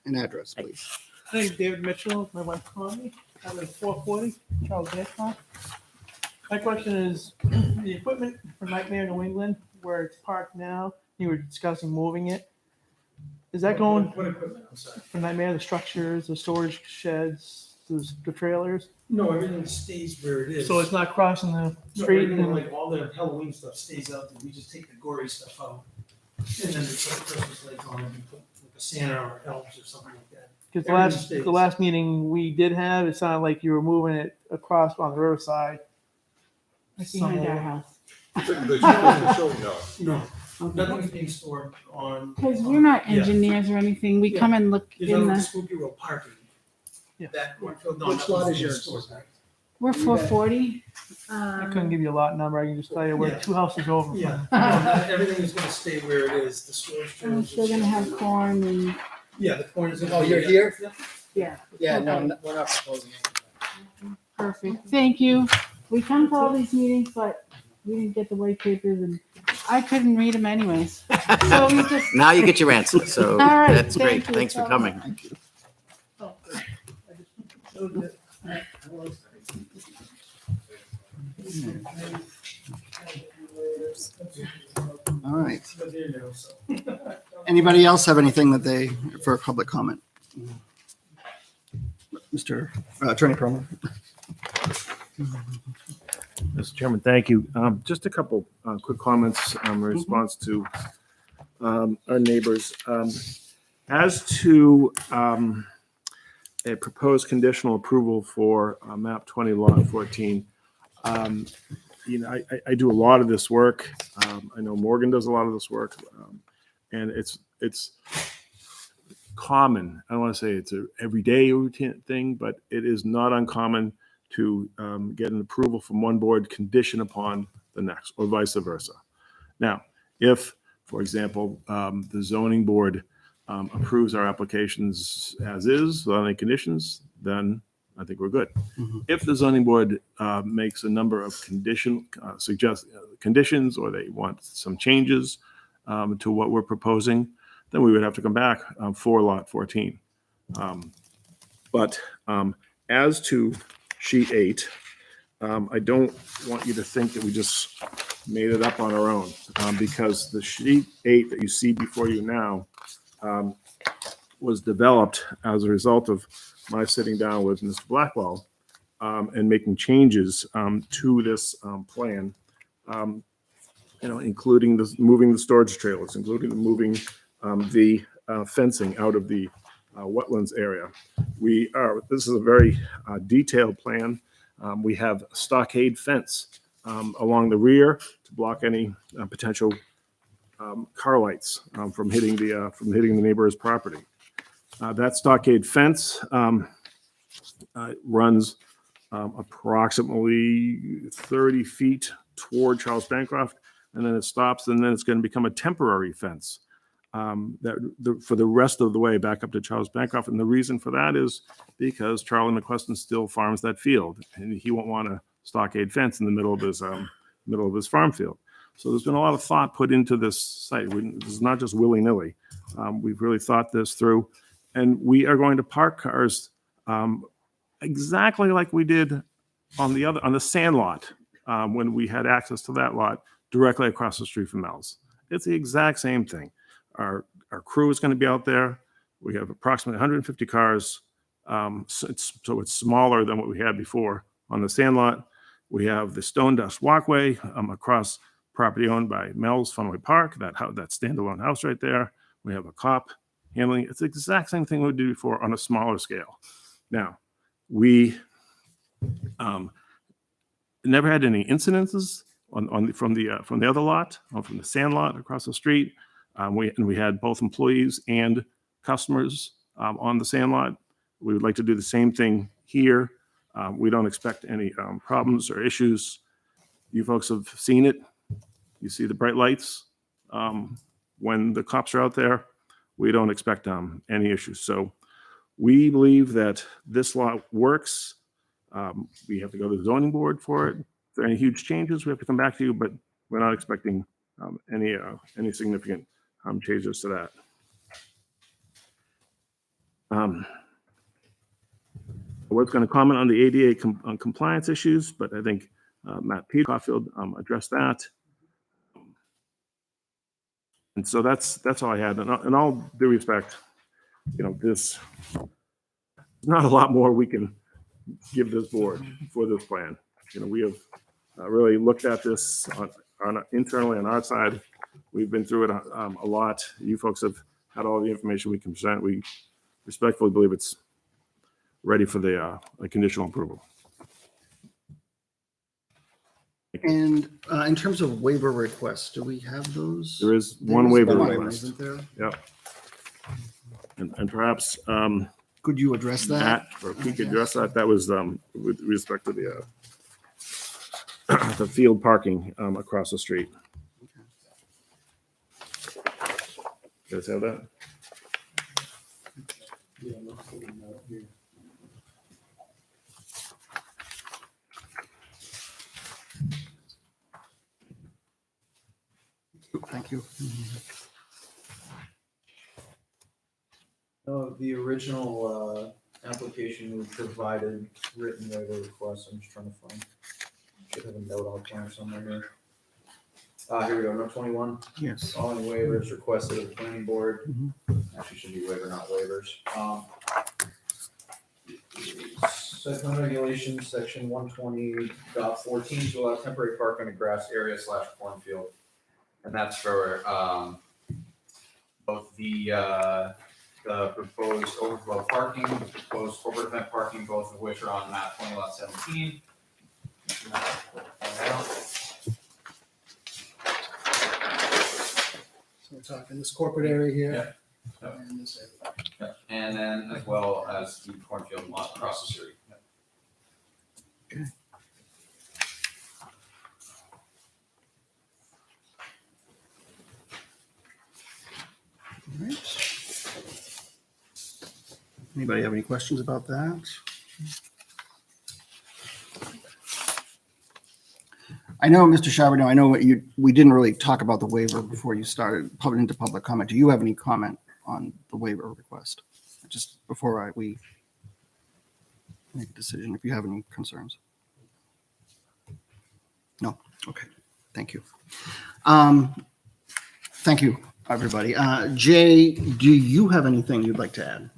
Speaker 1: and address, please.
Speaker 12: My name's David Mitchell, my wife Connie, I live at 440 Charles Hancock. My question is, the equipment for Nightmare New England, where it's parked now, you were discussing moving it. Is that going? What equipment, I'm sorry? For Nightmare, the structures, the storage sheds, the trailers? No, everything stays where it is. So it's not crossing the street? No, like all the Halloween stuff stays out there, we just take the gory stuff out. And then we put Christmas lights on it, and put like a Santa or elves or something like that. Because the last meeting we did have, it sounded like you were moving it across on the riverside.
Speaker 4: Behind our house.
Speaker 12: No, nothing's being stored on.
Speaker 21: Because we're not
Speaker 12: Yeah.
Speaker 21: engineers or anything. We
Speaker 12: Yeah.
Speaker 21: come and look
Speaker 12: There's
Speaker 21: in
Speaker 12: no
Speaker 21: the,
Speaker 12: Spooky Road parking.
Speaker 13: Yeah.
Speaker 12: That cornfield, no,
Speaker 13: Which
Speaker 12: nothing's
Speaker 13: lot is
Speaker 12: being
Speaker 13: yours?
Speaker 12: stored.
Speaker 21: we're 440.
Speaker 12: I couldn't give you a lot number, I can just tell you we're
Speaker 13: Yeah.
Speaker 12: 2 houses over.
Speaker 13: Yeah.
Speaker 12: from- No, everything is gonna stay where it is, the storage.
Speaker 21: We're
Speaker 12: trailers
Speaker 21: still
Speaker 12: will
Speaker 21: gonna have
Speaker 12: stay.
Speaker 21: corn and,
Speaker 12: Yeah, the corn is. gonna
Speaker 13: Oh,
Speaker 12: be
Speaker 13: you're
Speaker 12: there.
Speaker 13: here?
Speaker 21: yeah.
Speaker 13: Yeah, no,
Speaker 21: Okay.
Speaker 13: we're not proposing anything.
Speaker 21: Perfect. Thank you. We come to all these meetings, but we didn't get the white papers and I couldn't read them anyways. So we just.
Speaker 6: Now you get your answer, so
Speaker 21: All right,
Speaker 6: that's great.
Speaker 21: thank you.
Speaker 6: Thanks for coming.
Speaker 1: All right. Anybody else have anything that they, for public comment? Mr. Attorney Perlman.
Speaker 14: Mr. Chairman, thank you. Just a couple quick comments in response to our neighbors. As to a proposed conditional approval for map 20 lot 14, you know, I do a lot of this work. I know Morgan does a lot of this work, and it's common. I don't want to say it's a everyday routine thing, but it is not uncommon to get an approval from one board condition upon the next, or vice versa. Now, if, for example, the zoning board approves our applications as is without any conditions, then I think we're good. If the zoning board makes a number of conditions, or they want some changes to what we're proposing, then we would have to come back for lot 14. But as to sheet 8, I don't want you to think that we just made it up on our own, because the sheet 8 that you see before you now was developed as a result of my sitting down with Mr. Blackwell and making changes to this plan, you know, including moving the storage trailers, including moving the fencing out of the wetlands area. This is a very detailed plan. We have a stockade fence along the rear to block any potential car lights from hitting the neighbor's property. That stockade fence runs approximately 30 feet toward Charles Bancroft, and then it stops, and then it's going to become a temporary fence for the rest of the way back up to Charles Bancroft. And the reason for that is because Charlie McQuestion still farms that field, and he won't want a stockade fence in the middle of his farm field. So there's been a lot of thought put into this site. This is not just willy-nilly. We've really thought this through, and we are going to park cars exactly like we did on the sand lot when we had access to that lot directly across the street from Mel's. It's the exact same thing. Our crew is going to be out there. We have approximately 150 cars. So it's smaller than what we had before on the sand lot. We have the stone dust walkway across property owned by Mel's Funway Park, that standalone house right there. We have a cop handling. It's the exact same thing we did before on a smaller scale. Now, we never had any incidences from the other lot, from the sand lot across the street. We had both employees and customers on the sand lot. We would like to do the same thing here. We don't expect any problems or issues. You folks have seen it. You see the bright lights. When the cops are out there, we don't expect any issues. So we believe that this lot works. We have to go to the zoning board for it. If there are any huge changes, we have to come back to you, but we're not expecting any significant changes to that. was going to comment on the ADA on compliance issues, but I think Matt Peterfield addressed that. And so that's all I had. And in all due respect, there's not a lot more we can give this board for this plan. We have really looked at this internally on our side. We've been through it a lot. You folks have had all the information we can present. We respectfully believe it's ready for the conditional approval.
Speaker 1: And in terms of waiver requests, do we have those?
Speaker 14: There is one waiver
Speaker 1: one,
Speaker 14: request.
Speaker 1: isn't there?
Speaker 14: Yep. And perhaps
Speaker 1: could you address that?
Speaker 14: Matt, or if we could address that, that was with respect to the field parking across the street. You guys have that?
Speaker 1: Thank you.
Speaker 10: No, the original application we provided written waiver request. I'm just trying to find. Should have a note on camera somewhere here. Here we go. Note 21.
Speaker 1: Yes.
Speaker 10: Following waivers requested of the planning board. Actually, should be waiver, not waivers. Site plan regulations, section 120.14 to allow temporary park on a grass area / cornfield.
Speaker 16: And that's for both the proposed overflow parking, the proposed corporate event parking, both of which are on map 20 lot 17.
Speaker 13: So we're talking this corporate area here.
Speaker 16: Yep.
Speaker 13: And this area.
Speaker 16: Yep. And then as well as the cornfield lot across the street. Yep.
Speaker 1: Okay. All right. Anybody have any questions about that? I know, Mr. Charbonneau, I know we didn't really talk about the waiver before you started into public comment. Do you have any comment on the waiver request? Just before we make a decision, if you have any concerns. No? Okay. Thank you. Thank you, everybody. Jay, do you have anything you'd like to add?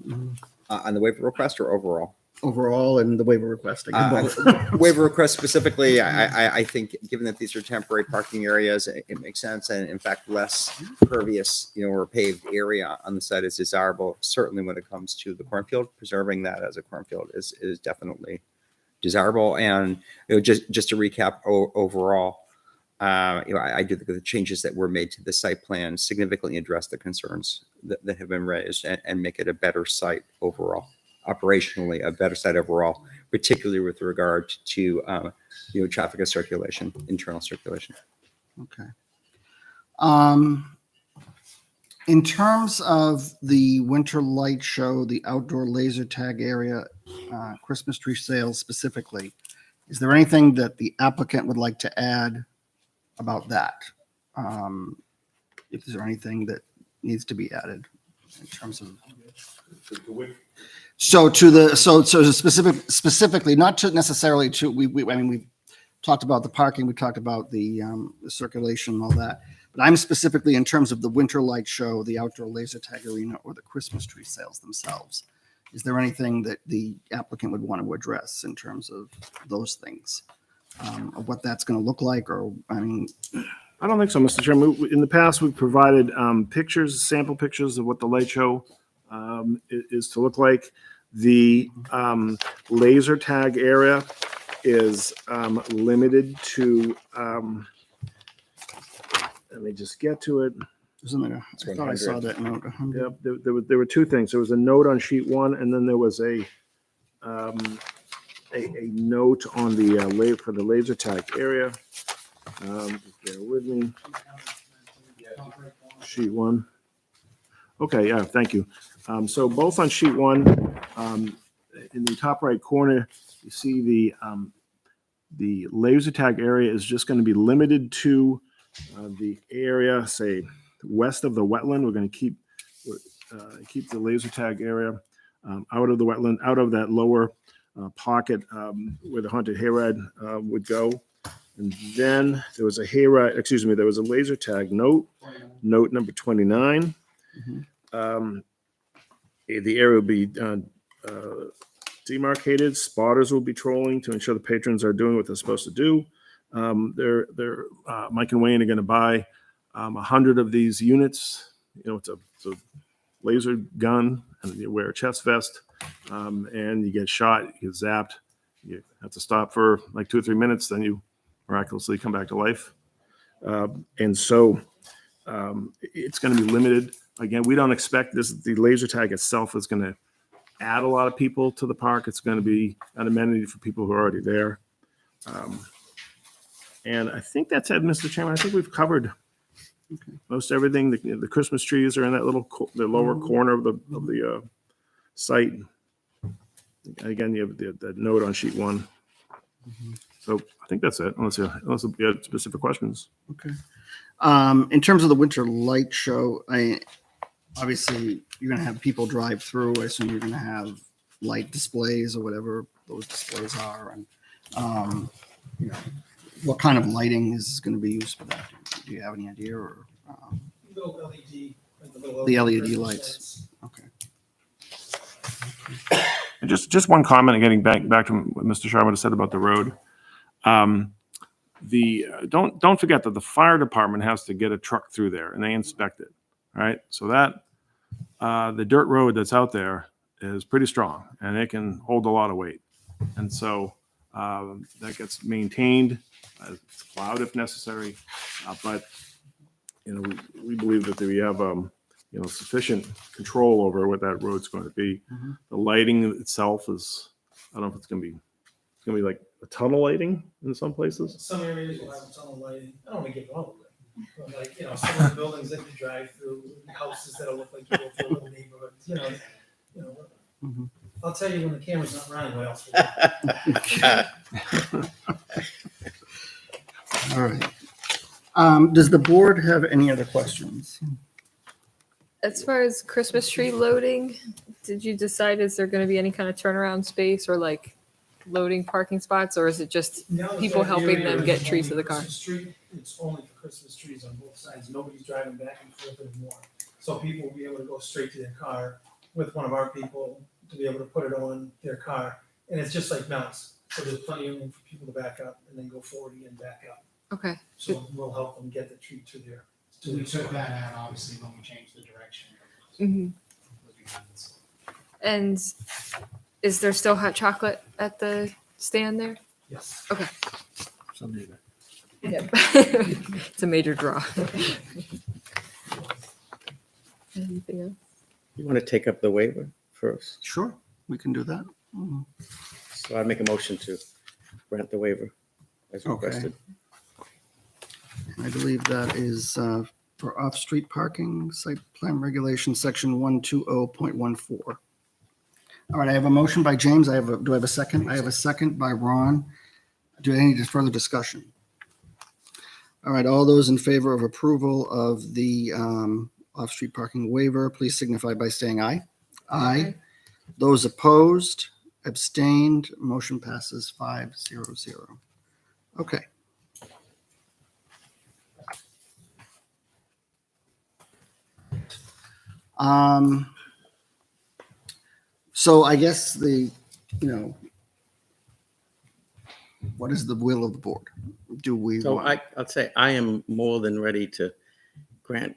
Speaker 9: On the waiver request or overall?
Speaker 1: Overall and the waiver request. Both.
Speaker 9: Waiver request specifically, I think, given that these are temporary parking areas, it makes sense. And in fact, less pervious, or paved area on the site is desirable. Certainly when it comes to the cornfield, preserving that as a cornfield is definitely desirable. And just to recap overall, I do think the changes that were made to the site plan significantly address the concerns that have been raised and make it a better site overall. Operationally, a better site overall, particularly with regard to traffic and circulation, internal circulation.
Speaker 1: Okay. In terms of the winter light show, the outdoor laser tag area, Christmas tree sales specifically, is there anything that the applicant would like to add about that? If there anything that needs to be added in terms of specifically, not to necessarily to we talked about the parking, we talked about the circulation and all that, but I'm specifically in terms of the winter light show, the outdoor laser tag arena, or the Christmas tree sales themselves. Is there anything that the applicant would want to address in terms of those things, of what that's going to look like? Or I
Speaker 14: don't think so, Mr. Chairman. In the past, we've provided pictures, sample pictures of what the light show is to look like. The laser tag area is limited to, let me just get to it.
Speaker 1: Isn't there? I thought I saw that note. 100.
Speaker 14: Yep, there were two things. There was a note on sheet one, and then there was a note on the for the laser tag area. Just bear with me. Sheet one. Okay, yeah, thank you. So both on sheet one, in the top right corner, you see the laser tag area is just going to be limited to the area, say, west of the wetland. We're going to keep the laser tag area out of the wetland, out of that lower pocket where the haunted hayride would go. And then there was a hayride, excuse me, there was a laser tag note number 29. The area will be demarcated. Spotters will be trolling to ensure the patrons are doing what they're supposed to do. Mike and Wayne are going to buy 100 of these units. You know, it's a laser gun, and you wear a chest vest, and you get shot, you get zapped. You have to stop for like 2 or 3 minutes, then you miraculously come back to life. And so it's going to be limited. Again, we don't expect the laser tag itself is going to add a lot of people to the park. It's going to be an amenity for people who are already there. And I think that's it, Mr. Chairman. I think we've covered most everything. The Christmas trees are in that the lower corner of the site. Again, you have the note on sheet 1. So I think that's it, unless you have specific questions.
Speaker 1: Okay. In terms of the winter light show, obviously you're going to have people drive through. I assume you're going to have light displays or whatever those displays are, and you know, what kind of lighting is going to be used for that? Do you have any idea? Or
Speaker 12: Little LED, like
Speaker 1: the LED lights. Okay.
Speaker 14: And just one comment, getting back to what Mr. Sharma said about the road. Don't forget that the fire department has to get a truck through there and they inspect it. Right. So that the dirt road that's out there is pretty strong and it can hold a lot of weight. And so that gets maintained. It's plowed if necessary. But you know, we believe that we have you know, sufficient control over what that road's going to be. The lighting itself is, I don't know if it's going to be like a tunnel lighting in some places.
Speaker 12: Some areas will have tunnel lighting. I don't want to give all of it. But like, you know, some of the buildings that you drive through, houses that'll look like you go through a little neighborhood, you know. I'll tell you when the camera's not running, what else?
Speaker 1: All right. Does the board have any other questions?
Speaker 8: As far as Christmas tree loading, did you decide, is there going to be any kind of turnaround space or like loading parking spots, or is it just people helping them get trees to the car?
Speaker 12: Street, it's only for Christmas trees on both sides. Nobody's driving back and forth anymore. So people will be able to go straight to their car with one of our people to be able to put it on their car. And it's just like mounts. So there's plenty of room for people to back up and then go forward again, back up.
Speaker 8: Okay.
Speaker 12: So we'll help them get the tree to their.
Speaker 13: So we took that out, obviously, when we changed the direction.
Speaker 8: And is there still hot chocolate at the stand there?
Speaker 12: Yes.
Speaker 8: Okay.
Speaker 14: Someday.
Speaker 8: Yep. It's a major draw. Anything else?
Speaker 6: You want to take up the waiver first?
Speaker 1: Sure, we can do that.
Speaker 6: So I make a motion to grant the waiver as requested.
Speaker 1: I believe that is for off-street parking, site plan regulation, section 120.14. All right, I have a motion by James. Do I have a second? I have a second by Ron. Do I need further discussion? All right, all those in favor of approval of the off-street parking waiver, please signify by saying aye. Aye. Those opposed, abstained, motion passes 5-0-0. Okay. So I guess what is the will of the board? Do we
Speaker 6: So
Speaker 1: want?
Speaker 6: I'd say I am more than ready to grant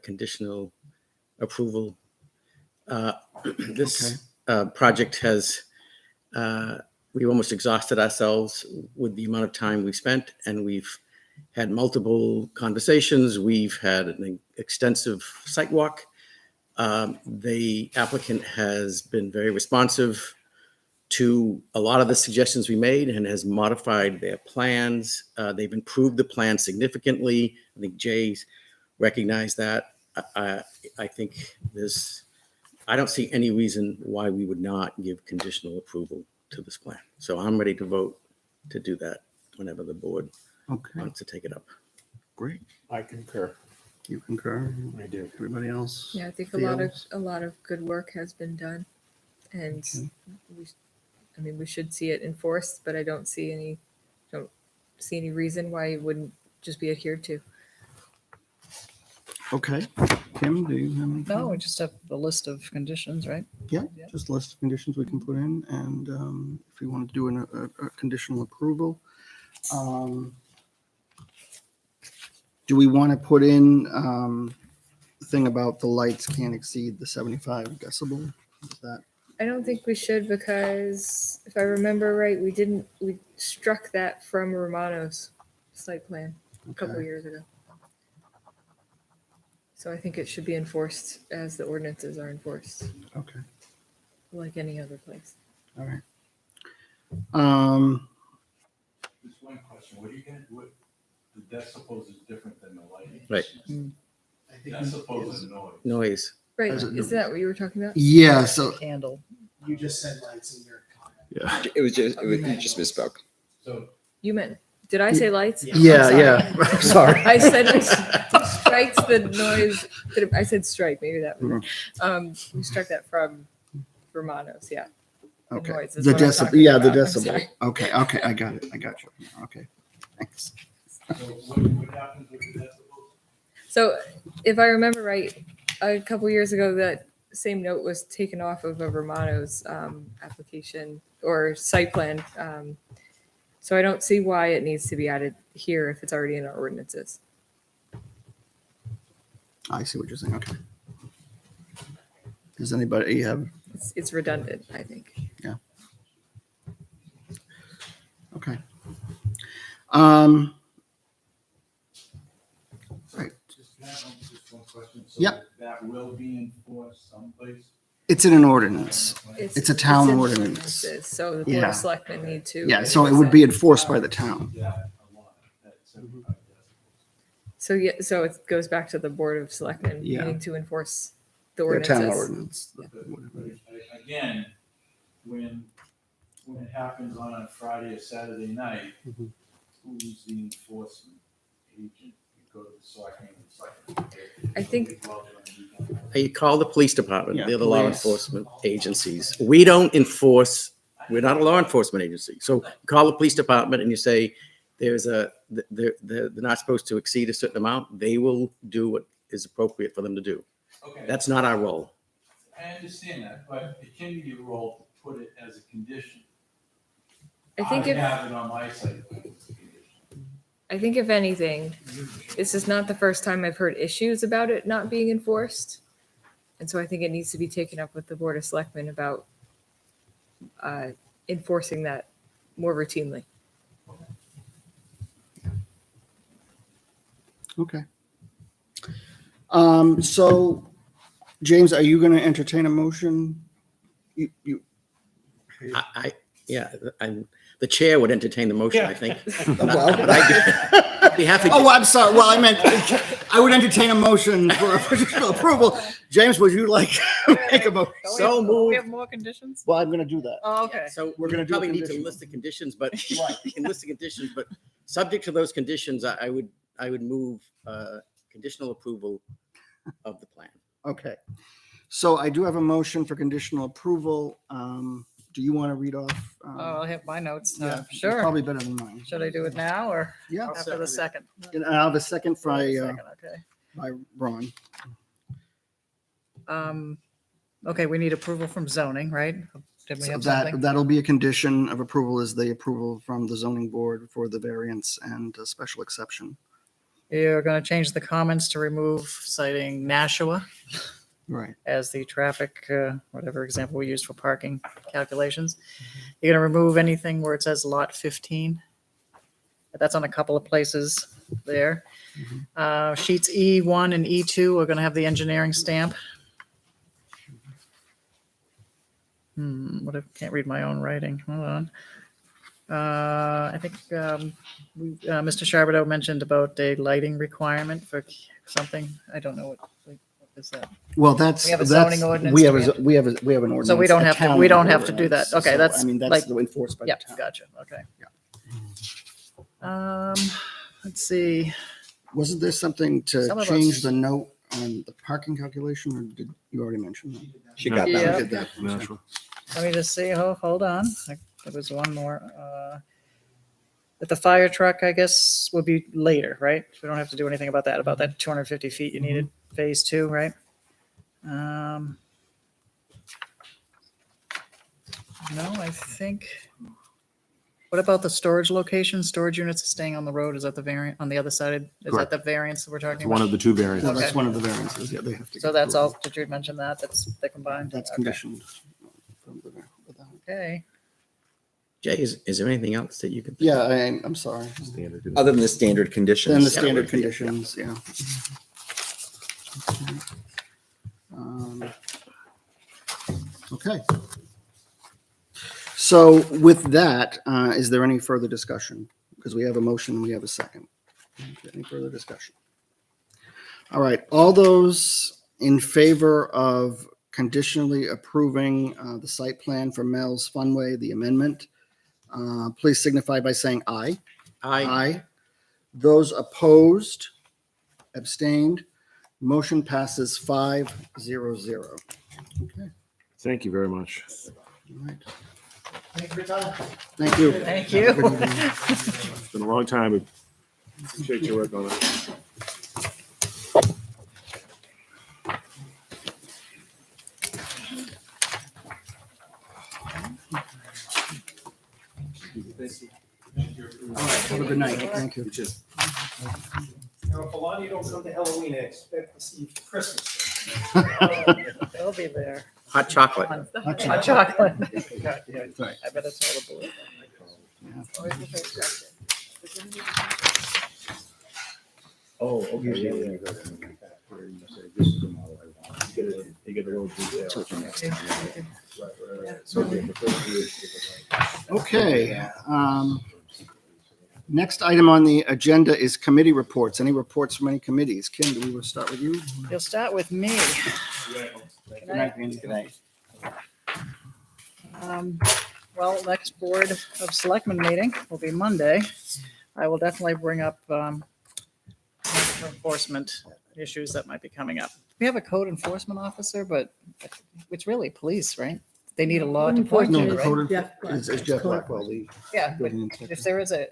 Speaker 6: conditional approval. This project has, we've almost exhausted ourselves with the amount of time we spent, and we've had multiple conversations. We've had an extensive site walk. The applicant has been very responsive to a lot of the suggestions we made and has modified their plans. They've improved the plan significantly. I think Jay's recognized that. I think I don't see any reason why we would not give conditional approval to this plan. So I'm ready to vote to do that whenever the board wants to take it up.
Speaker 1: Great.
Speaker 3: I concur.
Speaker 1: You concur?
Speaker 3: I do.
Speaker 1: Everybody else?
Speaker 8: Yeah, I think
Speaker 1: feels?
Speaker 8: a lot of good work has been done, and I mean, we should see it enforced, but I don't see any reason why it wouldn't just be adhered to.
Speaker 1: Okay. Kim, do you have any?
Speaker 5: No, we just have the list of conditions, right?
Speaker 1: Yeah, just a list of conditions we can put in, and if we want to do a conditional approval. Do we want to put in the thing about the lights can't exceed the 75 decibel? Is that?
Speaker 8: I don't think we should because if I remember right, we struck that from Romano's site plan a couple
Speaker 1: Okay.
Speaker 8: years ago. So I think it should be enforced as the ordinances are enforced,
Speaker 1: Okay,
Speaker 8: like any other place.
Speaker 1: all right.
Speaker 19: Just one question, what do you get, what, the decibels is different than the lighting?
Speaker 6: Right.
Speaker 19: Decibels is noise.
Speaker 6: Noise.
Speaker 8: Right,
Speaker 1: As it-
Speaker 8: is that what you were talking about?
Speaker 1: Yeah, so
Speaker 5: Candle.
Speaker 13: You just said lights in your comment.
Speaker 14: Yeah.
Speaker 9: It was just, you just misspoke.
Speaker 19: So
Speaker 8: You meant, did I say lights? I'm
Speaker 1: yeah,
Speaker 8: sorry.
Speaker 1: yeah. Sorry.
Speaker 8: I said it strikes the noise. I said strike, maybe that was it. We struck that from Romano's, yeah. The
Speaker 1: Okay.
Speaker 8: noise is
Speaker 1: The
Speaker 8: what I'm
Speaker 1: decibel,
Speaker 8: talking
Speaker 1: yeah, the
Speaker 8: about. I'm
Speaker 1: decibel.
Speaker 8: sorry.
Speaker 1: Okay, okay, I got it. I got you. Okay, thanks.
Speaker 19: so what happens with the decibels?
Speaker 8: So if I remember right, a couple years ago, that same note was taken off of a Romano's application or site plan. So I don't see why it needs to be added here if it's already in our ordinances.
Speaker 1: I see what you're saying. Okay. Does anybody have?
Speaker 8: It's redundant, I think.
Speaker 1: Yeah. Okay. Right.
Speaker 19: Just one question. So
Speaker 1: Yep.
Speaker 19: that will be enforced someplace?
Speaker 1: It's in an ordinance. It's a town
Speaker 8: in
Speaker 1: ordinance.
Speaker 8: ordinances, So the board
Speaker 1: Yeah.
Speaker 8: of selectmen need to.
Speaker 1: Yeah, so it would be enforced by the town.
Speaker 19: Yeah, a lot, that 75 decibels.
Speaker 8: So yeah, so it goes back to the board of selectmen
Speaker 1: Yeah.
Speaker 8: needing to enforce the
Speaker 1: Their town
Speaker 8: ordinances.
Speaker 1: ordinance.
Speaker 19: But again, when it happens on a Friday or Saturday night,
Speaker 1: Mhm.
Speaker 19: who's the enforcement agent? You go to the selectmen, it's like.
Speaker 8: I think-
Speaker 6: You call the police department,
Speaker 1: Yeah,
Speaker 6: they're the law
Speaker 1: police.
Speaker 6: enforcement agencies. We don't enforce, we're not a law enforcement agency. So you call the police department and you say, they're not supposed to exceed a certain amount. They will do what is appropriate for them to do.
Speaker 19: Okay.
Speaker 6: That's not our role.
Speaker 19: I understand that, but it can be your role to put it as a condition.
Speaker 8: I think if,
Speaker 19: have it on my site.
Speaker 8: I think if anything, this is not the first time I've heard issues about it not being enforced. And so I think it needs to be taken up with the board of selectmen about enforcing that more routinely.
Speaker 1: Okay. So, James, are you going to entertain a motion? You.
Speaker 6: The chair would entertain the motion, I think.
Speaker 1: Well-
Speaker 6: But I'd be happy to.
Speaker 1: Oh, I'm sorry. Well, I meant I would entertain a motion for official approval. James, would you like to make a motion?
Speaker 6: So
Speaker 5: We
Speaker 6: moved.
Speaker 5: have more conditions?
Speaker 1: Well, I'm going to do that.
Speaker 5: Oh, okay.
Speaker 6: So
Speaker 1: We're gonna do a
Speaker 6: probably need to
Speaker 1: conditional.
Speaker 6: list the conditions, but you can list the conditions, but subject to those conditions, I would move conditional approval of the plan.
Speaker 1: Okay. So I do have a motion for conditional approval. Do you want to read off?
Speaker 5: I'll have my notes.
Speaker 1: Yeah, it's
Speaker 5: Sure.
Speaker 1: Probably better than mine.
Speaker 5: Should I do it now or
Speaker 1: Yeah.
Speaker 5: after the second?
Speaker 1: And I'll have a second by,
Speaker 5: Second, okay.
Speaker 1: by Ron.
Speaker 5: Okay, we need approval from zoning, right? Did we
Speaker 1: So
Speaker 5: have something?
Speaker 1: that'll be a condition of approval, is the approval from the zoning board for the variance and a special exception.
Speaker 5: You're going to change the comments to remove citing Nashua
Speaker 1: Right.
Speaker 5: as the traffic, whatever example we used for parking calculations. You're going to remove anything where it says lot 15. That's on a couple of places there. Sheets E1 and E2 are going to have the engineering stamp. What if, can't read my own writing. Hold on. I think Mr. Charbonneau mentioned about a lighting requirement for something. I don't know what is that.
Speaker 1: Well, that's.
Speaker 5: We have a
Speaker 1: that's-
Speaker 5: zoning ordinance.
Speaker 1: We
Speaker 5: do
Speaker 1: have an ordinance.
Speaker 5: So we don't
Speaker 1: a
Speaker 5: have to,
Speaker 1: town
Speaker 5: we don't have to do that.
Speaker 1: ordinance.
Speaker 5: Okay,
Speaker 1: So,
Speaker 5: that's
Speaker 1: I mean,
Speaker 5: like,
Speaker 1: that's enforced by the
Speaker 5: yep,
Speaker 1: town.
Speaker 5: gotcha, okay. Let's see.
Speaker 1: Wasn't there something to
Speaker 5: Some of
Speaker 1: change
Speaker 5: us-
Speaker 1: the note on the parking calculation, or did you already mention that?
Speaker 9: She got
Speaker 5: Yeah.
Speaker 9: that.
Speaker 1: Did that.
Speaker 14: Natural.
Speaker 5: Let me just see. Hold on. There was one more. But the fire truck, I guess, would be later, right? We don't have to do anything about that. About that 250 feet you needed, phase 2, right? No, I think. What about the storage location? Storage units staying on the road? Is that the variant on the other side? Is
Speaker 14: Correct.
Speaker 5: that the variance that we're talking
Speaker 14: It's
Speaker 5: about?
Speaker 14: one of the two variants.
Speaker 1: That's
Speaker 5: Okay.
Speaker 1: one of the variances. Yeah, they have to.
Speaker 5: So
Speaker 1: get
Speaker 5: that's
Speaker 1: approval.
Speaker 5: all. Did you mention that? They're combined.
Speaker 1: That's
Speaker 5: Okay.
Speaker 1: conditioned.
Speaker 5: Okay.
Speaker 6: Jay, is there anything else that you can?
Speaker 1: Yeah, I'm sorry.
Speaker 9: Other than the standard conditions.
Speaker 1: Then the standard conditions, yeah. Okay. So with that, is there any further discussion? Because we have a motion, we have a second. Any further discussion? All right, all those in favor of conditionally approving the site plan for Mel's Funway, the amendment, please signify by saying aye.
Speaker 6: Aye.
Speaker 1: Those opposed, abstained, motion passes 5-0-0. Okay,
Speaker 14: Thank you very much.
Speaker 1: all right.
Speaker 13: Thank you for your time.
Speaker 1: Thank you.
Speaker 5: Thank you.
Speaker 1: Have a good evening.
Speaker 14: It's been a long time. Appreciate your work on it.
Speaker 1: All right, have a good night. Thank you.
Speaker 12: Now, if a lot of you don't come to Halloween, I expect to see you for Christmas.
Speaker 5: They'll be there.
Speaker 6: Hot chocolate.
Speaker 5: Hot chocolate.
Speaker 1: Right.
Speaker 5: I better tell the board.
Speaker 14: Oh, okay. You get a little detail.
Speaker 1: Okay. Next item on the agenda is committee reports. Any reports from any committees? Kim, do we want to start with you?
Speaker 5: You'll start with me.
Speaker 1: Good night, Randy. Good night.
Speaker 5: Well, next Board of Selectmen meeting will be Monday. I will definitely bring up enforcement issues that might be coming up. We have a code enforcement officer, but it's really police, right? They need a law to point
Speaker 1: No,
Speaker 5: to,
Speaker 1: the
Speaker 5: right?
Speaker 1: code
Speaker 4: Jeff Black.
Speaker 1: is Jeff Blackwell, the
Speaker 5: Yeah, but
Speaker 1: building inspector.
Speaker 5: if there is a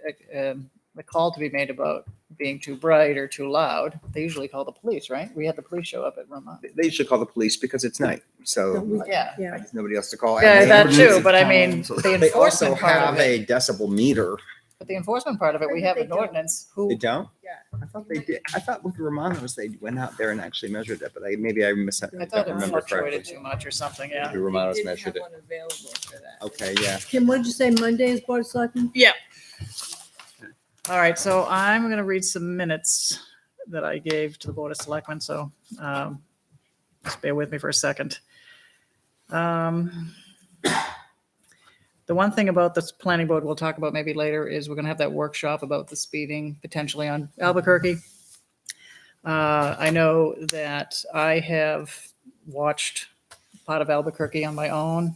Speaker 5: call to be made about being too bright or too loud, they usually call the police, right? We had the police show up at Vermont.
Speaker 9: They should call the police because it's night, so
Speaker 5: Yeah.
Speaker 9: there's nobody else to call.
Speaker 5: Yeah,
Speaker 9: And
Speaker 5: that
Speaker 9: they-
Speaker 5: too, but I mean, the
Speaker 9: They also
Speaker 5: enforcement part
Speaker 9: have
Speaker 5: of it,
Speaker 9: a decibel meter.
Speaker 5: but the enforcement part of it, we have an ordinance
Speaker 9: They
Speaker 5: who,
Speaker 9: don't? I thought they did. I thought with Romanos, they went out there and actually measured it, but maybe I
Speaker 5: I
Speaker 9: don't
Speaker 5: thought it
Speaker 9: remember
Speaker 5: fluctuated
Speaker 9: correctly.
Speaker 5: too much or something, yeah.
Speaker 9: The Romanos measured it. Okay, yeah.
Speaker 4: Kim, what did you say, Monday is Board of Selectmen?
Speaker 5: Yeah. All right, so I'm going to read some minutes that I gave to the Board of Selectmen, so just bear with me for a second. The one thing about this planning board we'll talk about maybe later is we're going to have that workshop about the speeding potentially on Albuquerque. I know that I have watched part of Albuquerque on my own,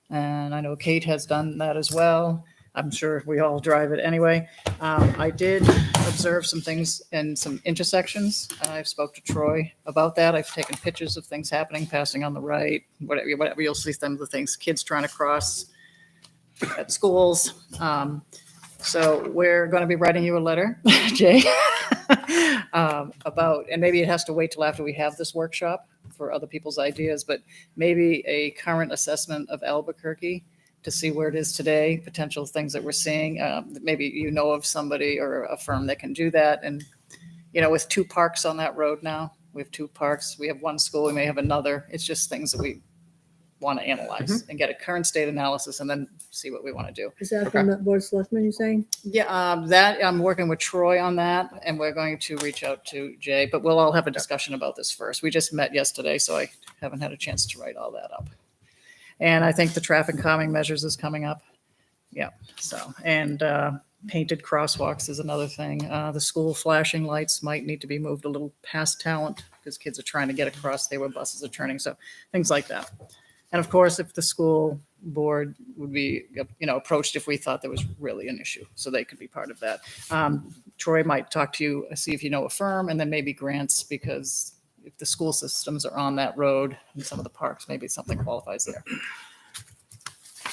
Speaker 5: and I know Kate has done that as well. I'm sure we all drive it anyway. I did observe some things in some intersections. I spoke to Troy about that. I've taken pictures of things happening, passing on the right, whatever you'll see some of the things, kids trying to cross at schools. So we're going to be writing you a letter, Jay, about, and maybe it has to wait till after we have this workshop for other people's ideas, but maybe a current assessment of Albuquerque to see where it is today, potential things that we're seeing. Maybe you know of somebody or a firm that can do that. And, you know, with 2 parks on that road now, we have 2 parks, we have 1 school, we may have another. It's just things that we want to analyze and get a current state analysis and then see what we want to do.
Speaker 4: Is that from the Board of Selectmen, you're saying?
Speaker 5: Yeah, that I'm working with Troy on that, and we're going to reach out to Jay, but we'll all have a discussion about this first. We just met yesterday, so I haven't had a chance to write all that up. And I think the traffic calming measures is coming up. Yeah, so, and painted crosswalks is another thing. The school flashing lights might need to be moved a little past Talent because kids are trying to get across there where buses are turning, so things like that. And of course, if the school board would be, you know, approached if we thought there was really an issue, so they could be part of that. Troy might talk to you, see if you know a firm, and then maybe grants, because if the school systems are on that road and some of the parks, maybe something qualifies there.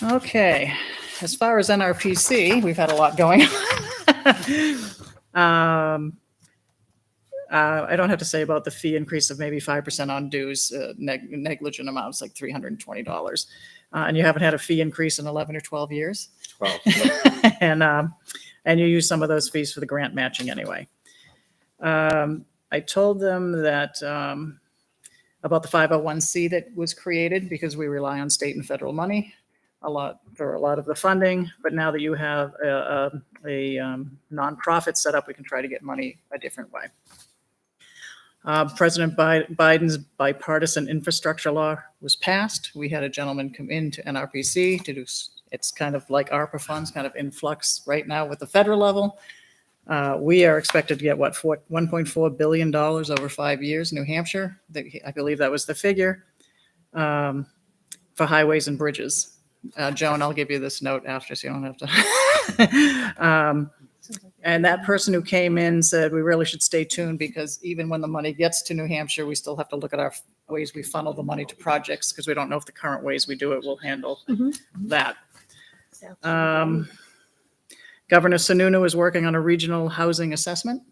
Speaker 5: Okay, as far as NRPC, we've had a lot going on. I don't have to say about the fee increase of maybe 5% on dues, negligent amounts like $320. And you haven't had a fee increase in 11 or 12 years.
Speaker 9: 12.
Speaker 5: And you use some of those fees for the grant matching anyway. I told them that about the 501c that was created because we rely on state and federal money for a lot of the funding. But now that you have a nonprofit set up, we can try to get money a different way. President Biden's bipartisan infrastructure law was passed. We had a gentleman come into NRPC to do, it's kind of like ARPA funds, kind of in flux right now with the federal level. We are expected to get $1.4 billion over 5 years, New Hampshire. I believe that was the figure for highways and bridges. Joan, I'll give you this note after so you don't have to. And that person who came in said we really should stay tuned because even when the money gets to New Hampshire, we still have to look at our ways we funnel the money to projects because we don't know if the current ways we do it will handle that. Governor Sununu is working on a regional housing assessment.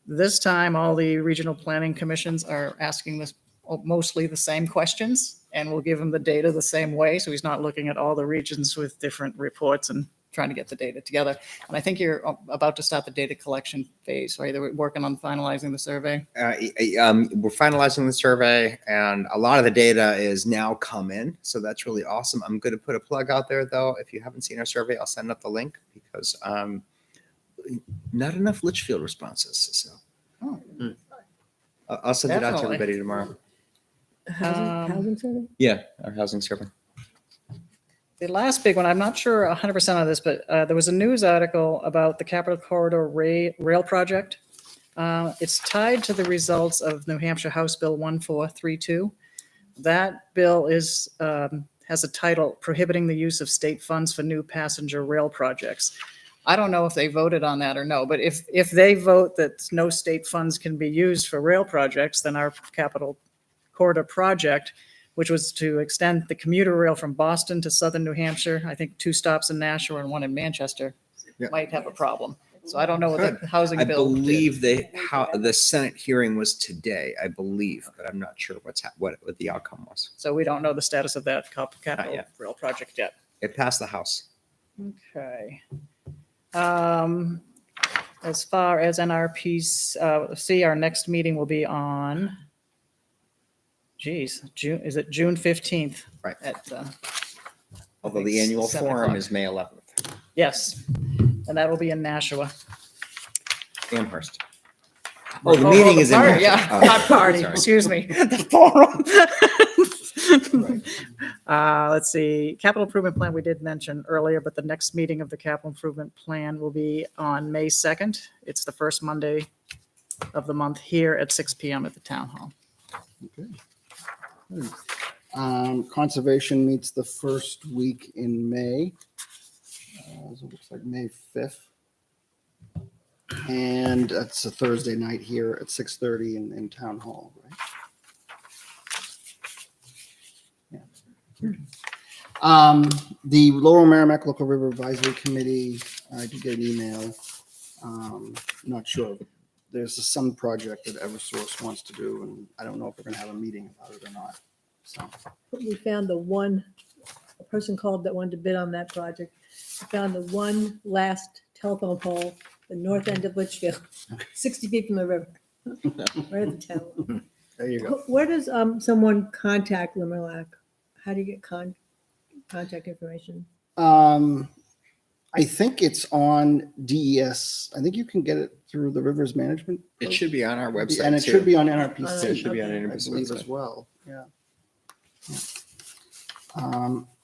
Speaker 5: This time, all the regional planning commissions are asking this mostly the same questions, and we'll give him the data the same way. So he's not looking at all the regions with different reports and trying to get the data together. And I think you're about to start the data collection phase, right? They're working on finalizing the survey.
Speaker 9: We're finalizing the survey, and a lot of the data is now come in. So that's really awesome. I'm going to put a plug out there, though. If you haven't seen our survey, I'll send up the link because not enough Litchfield responses. So I'll send it out to everybody tomorrow.
Speaker 4: Housing survey?
Speaker 9: Yeah, our housing survey.
Speaker 5: The last big one, I'm not sure 100% on this, but there was a news article about the Capital Corridor Rail Project. It's tied to the results of New Hampshire House Bill 1432. That bill is has a title prohibiting the use of state funds for new passenger rail projects. I don't know if they voted on that or no, but if they vote that no state funds can be used for rail projects, then our Capital Corridor project, which was to extend the commuter rail from Boston to southern New Hampshire, I think 2 stops in Nashua and 1 in Manchester, might have a problem. So I don't know what the housing
Speaker 9: I
Speaker 5: bill
Speaker 9: believe
Speaker 5: did.
Speaker 9: the Senate hearing was today, I believe, but I'm not sure what the outcome was.
Speaker 5: So we don't know the status of that Capital Rail project yet.
Speaker 9: It passed the House.
Speaker 5: Okay. As far as NRPC, our next meeting will be on, June 15th?
Speaker 9: Right.
Speaker 5: At,
Speaker 9: Although the annual
Speaker 5: 7
Speaker 9: forum
Speaker 5: o'clock.
Speaker 9: is May 11th.
Speaker 5: Yes, and that will be in Nashua.
Speaker 9: Amherst. Oh, the meeting is in
Speaker 5: party,
Speaker 9: Amherst.
Speaker 5: yeah,
Speaker 9: Oh,
Speaker 5: not party,
Speaker 9: sorry.
Speaker 5: excuse me, the forum. Let's see, capital improvement plan we did mention earlier, but the next meeting of the capital improvement plan will be on May 2nd. It's the first Monday of the month here at 6 p.m. at the town hall.
Speaker 1: Okay. Conservation meets the first week in May. So it looks like May 5th. And that's a Thursday night here at 6:30 in town hall, right? Yeah. The Lower Merrimack Local River Advisory Committee, I did get an email. Not sure. There's some project that Eversource wants to do, and I don't know if we're going to have a meeting about it or not. So
Speaker 4: We found a person called that wanted to bid on that project. We found the one last telephone pole, the north end of Litchfield, 60 feet from the river, right at the town.
Speaker 1: There you go.
Speaker 4: Where does someone contact Limerlac? How do you get contact information?
Speaker 1: I think it's on DES. I think you can get it through the Rivers Management.
Speaker 9: It should be on our website.
Speaker 1: And it
Speaker 9: too.
Speaker 1: should be on NRPC.
Speaker 9: It should be on
Speaker 1: I
Speaker 9: NRPC
Speaker 1: believe
Speaker 9: website.
Speaker 1: as well. Yeah.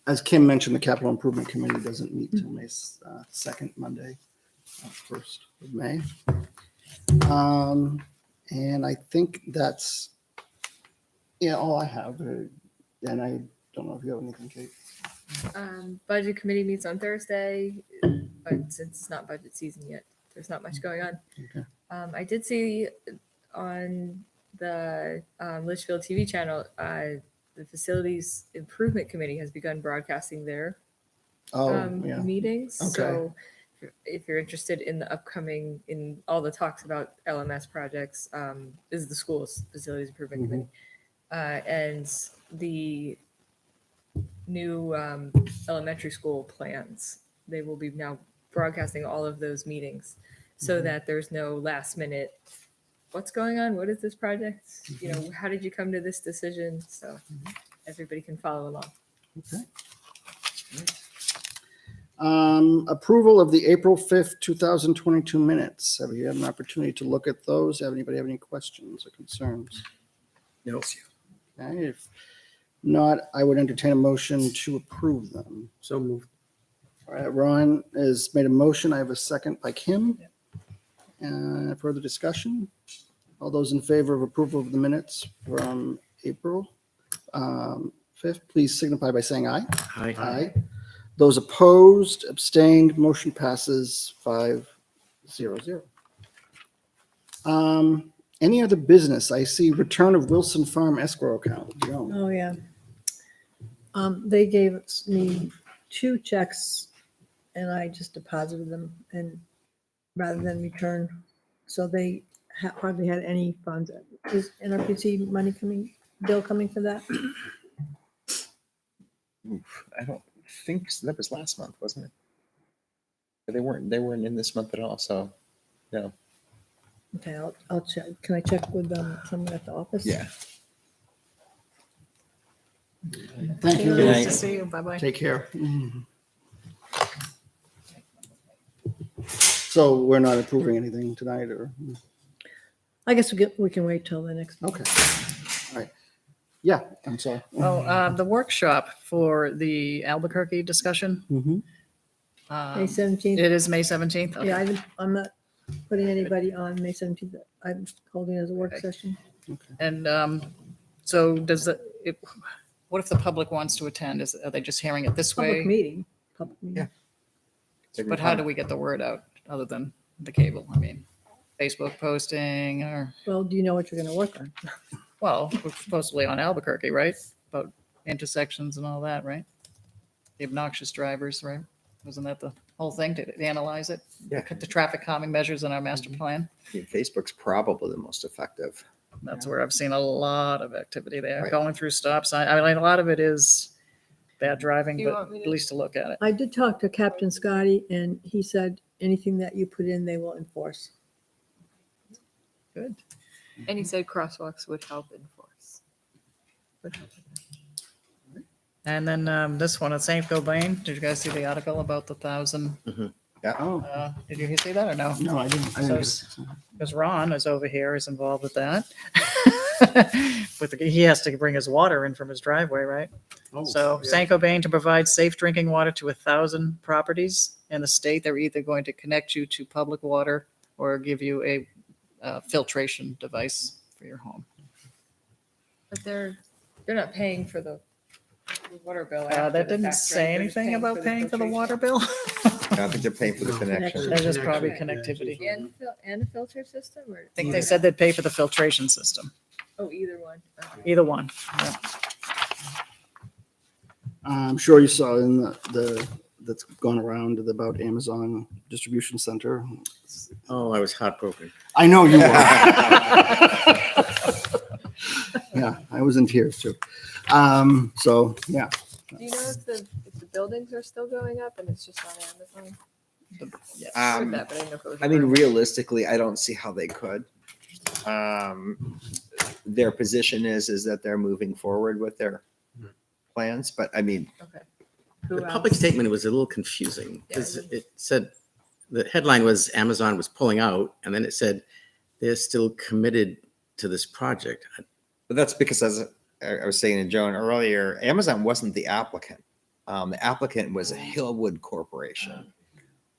Speaker 1: As Kim mentioned, the Capital Improvement Committee doesn't meet till May 2nd, Monday, 1st of May. And I think that's all I have. And I don't know if you have anything, Kate.
Speaker 8: Budget committee meets on Thursday, but since it's not budget season yet, there's not much going on.
Speaker 1: Okay.
Speaker 8: I did see on the Litchfield TV channel, the the Facilities Improvement Committee has begun broadcasting their
Speaker 1: Yeah.
Speaker 8: meetings.
Speaker 1: Okay.
Speaker 8: So if you're interested in the upcoming, in all the talks about LMS projects, this is the school's Facilities Improvement Committee. And the new elementary school plans, they will be now broadcasting all of those meetings so that there's no last minute, what's going on? What is this project? You know, how did you come to this decision? So everybody can follow along.
Speaker 1: Okay. Approval of the April 5th, 2022 minutes. Have you had an opportunity to look at those? Anybody have any questions or concerns?
Speaker 6: No.
Speaker 1: Okay, if not, I would entertain a motion to approve them.
Speaker 3: So moved.
Speaker 1: All right, Ron has made a motion. I have a second by Kim. Further discussion? All those in favor of approval of the minutes from April 5th, please signify by saying aye.
Speaker 6: Aye.
Speaker 1: Aye. Those opposed, abstained, motion passes 5-0-0. Any other business? I see return of Wilson Farm escrow account. Joan.
Speaker 4: Oh, yeah. They gave me 2 checks and I just deposited them and rather than return. So they hardly had any funds. Is NRPC money bill coming for that?
Speaker 9: I don't think so. That was last month, wasn't it? But they weren't in this month at all. So, no.
Speaker 4: Okay, I'll check. Can I check with someone at the office?
Speaker 9: Yeah.
Speaker 1: Thank you.
Speaker 5: Nice to see you. Bye-bye.
Speaker 1: Take care. So we're not approving anything tonight, or?
Speaker 4: I guess we can wait till the next.
Speaker 1: Okay. All right. Yeah, I'm sorry.
Speaker 5: Oh, the workshop for the Albuquerque discussion.
Speaker 4: May 17th.
Speaker 5: It is May 17th. Okay.
Speaker 4: Yeah, I'm not putting anybody on May 17th. I'm holding it as a work session.
Speaker 5: And so what if the public wants to attend? Are they just hearing it this way?
Speaker 4: Public meeting.
Speaker 9: Yeah.
Speaker 5: But how do we get the word out other than the cable? I mean, Facebook posting or?
Speaker 4: Well, do you know what you're going to work on?
Speaker 5: Well, we're supposedly on Albuquerque, right? About intersections and all that, right? The obnoxious drivers, right? Wasn't that the whole thing to analyze it?
Speaker 9: Yeah.
Speaker 5: The traffic calming measures in our master plan.
Speaker 9: Facebook's probably the most effective.
Speaker 5: That's where I've seen a lot of activity there,
Speaker 9: Right.
Speaker 5: going through stop sign. I mean, a lot of it is bad driving,
Speaker 8: Do you
Speaker 5: but
Speaker 8: want me
Speaker 5: at
Speaker 8: to-
Speaker 5: least to look at it.
Speaker 4: I did talk to Captain Scotty and he said anything that you put in, they will enforce.
Speaker 5: Good.
Speaker 8: And he said crosswalks would help enforce.
Speaker 5: And then this one at St. Gobain, did you guys see the article about the 1,000?
Speaker 9: Yeah.
Speaker 1: Oh,
Speaker 5: Did you see that or no?
Speaker 1: no, I didn't.
Speaker 5: Because Ron is over here, is involved with that. He has to bring his water in from his driveway, right? So St. Gobain to provide safe drinking water to 1,000 properties in the state. They're either going to connect you to public water or give you a filtration device for your home.
Speaker 8: But they're not paying for the water bill. after
Speaker 5: That
Speaker 8: the
Speaker 5: didn't
Speaker 8: fact,
Speaker 5: say
Speaker 8: right? They're just
Speaker 5: anything about paying for the
Speaker 8: filtration.
Speaker 5: water bill.
Speaker 9: I don't think they're paying for the connection.
Speaker 5: There's just probably connectivity.
Speaker 8: And a filter system, or?
Speaker 5: I think they said they'd pay for the filtration system,
Speaker 8: Oh, either one. Okay.
Speaker 5: either one. Yeah.
Speaker 1: I'm sure you saw in the that's gone around about Amazon distribution center.
Speaker 6: Oh, I was heartbroken.
Speaker 1: I know you were. Yeah, I was in tears too. So yeah.
Speaker 8: Do you know if the buildings are still going up and it's just on Amazon?
Speaker 5: Yes.
Speaker 8: I heard that, but I didn't know if it was.
Speaker 9: I mean, realistically, I don't see how they could. Their position is that they're moving forward with their plans, but I mean,
Speaker 8: Okay.
Speaker 6: The public statement was a little confusing because it said, the headline was Amazon was pulling out, and then it said they're still committed to this project.
Speaker 9: but that's because, as I was saying to Joan earlier, Amazon wasn't the applicant. The applicant was a Hillwood Corporation.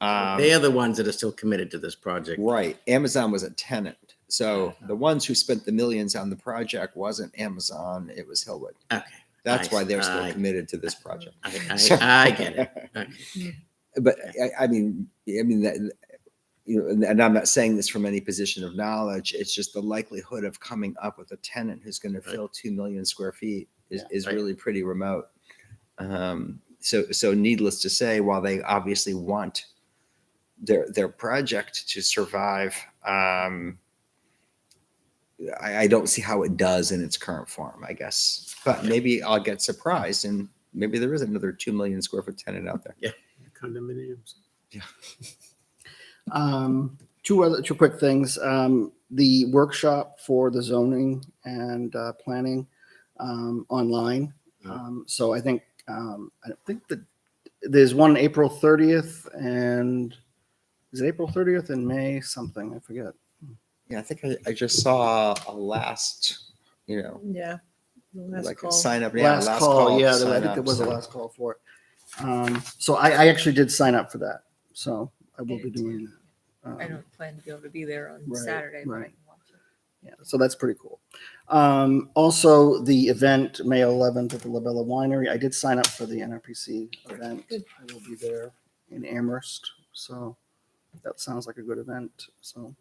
Speaker 6: They are the ones that are still committed to this project.
Speaker 9: Right. Amazon was a tenant. So the ones who spent the millions on the project wasn't Amazon, it was Hillwood.
Speaker 6: Okay.
Speaker 9: That's why they're still committed to this project.
Speaker 6: I get it. Okay.
Speaker 9: But I mean that, you know, and I'm not saying this from any position of knowledge. It's just the likelihood of coming up with a tenant who's going to fill 2 million square feet is really pretty remote. So needless to say, while they obviously want their project to survive, I don't see how it does in its current form, I guess. But maybe I'll get surprised, and maybe there is another 2 million square foot tenant out there.
Speaker 6: Yeah.
Speaker 3: Condominiums.
Speaker 9: Yeah.
Speaker 1: Two quick things. The workshop for the zoning and planning online. So I think that there's one April 30th, and is it April 30th and May something? I forget.
Speaker 9: Yeah, I think I just saw a last,
Speaker 4: Yeah. The last
Speaker 9: like
Speaker 4: call.
Speaker 9: a sign up.
Speaker 1: Last call. Yeah, I
Speaker 9: sign
Speaker 1: think there
Speaker 9: up,
Speaker 1: was a
Speaker 9: so-
Speaker 1: last call for it. So I actually did sign up for that. So I will be doing that.
Speaker 8: I don't plan to be able to be there on
Speaker 1: Right,
Speaker 8: Saturday, but I
Speaker 1: right.
Speaker 8: can watch it.
Speaker 1: Yeah, so that's pretty cool. Also, the event, May 11th at the La Bella Winery, I did sign up for the NRPC event. I will be there in Amherst, so that sounds like a good event. So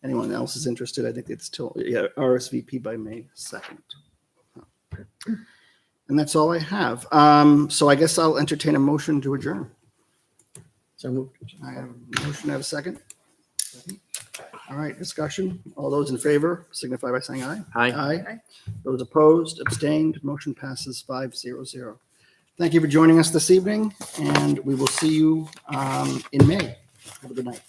Speaker 1: anyone else is interested, I think it's till, RSVP by May 2nd. And that's all I have. So I guess I'll entertain a motion to adjourn.
Speaker 3: So moved.
Speaker 1: I have a motion, I have a second. All right, discussion. All those in favor signify by saying aye.
Speaker 6: Aye.
Speaker 1: Aye. Those opposed, abstained, motion passes 5-0-0. Thank you for joining us this evening, and we will see you in May. Have a good night.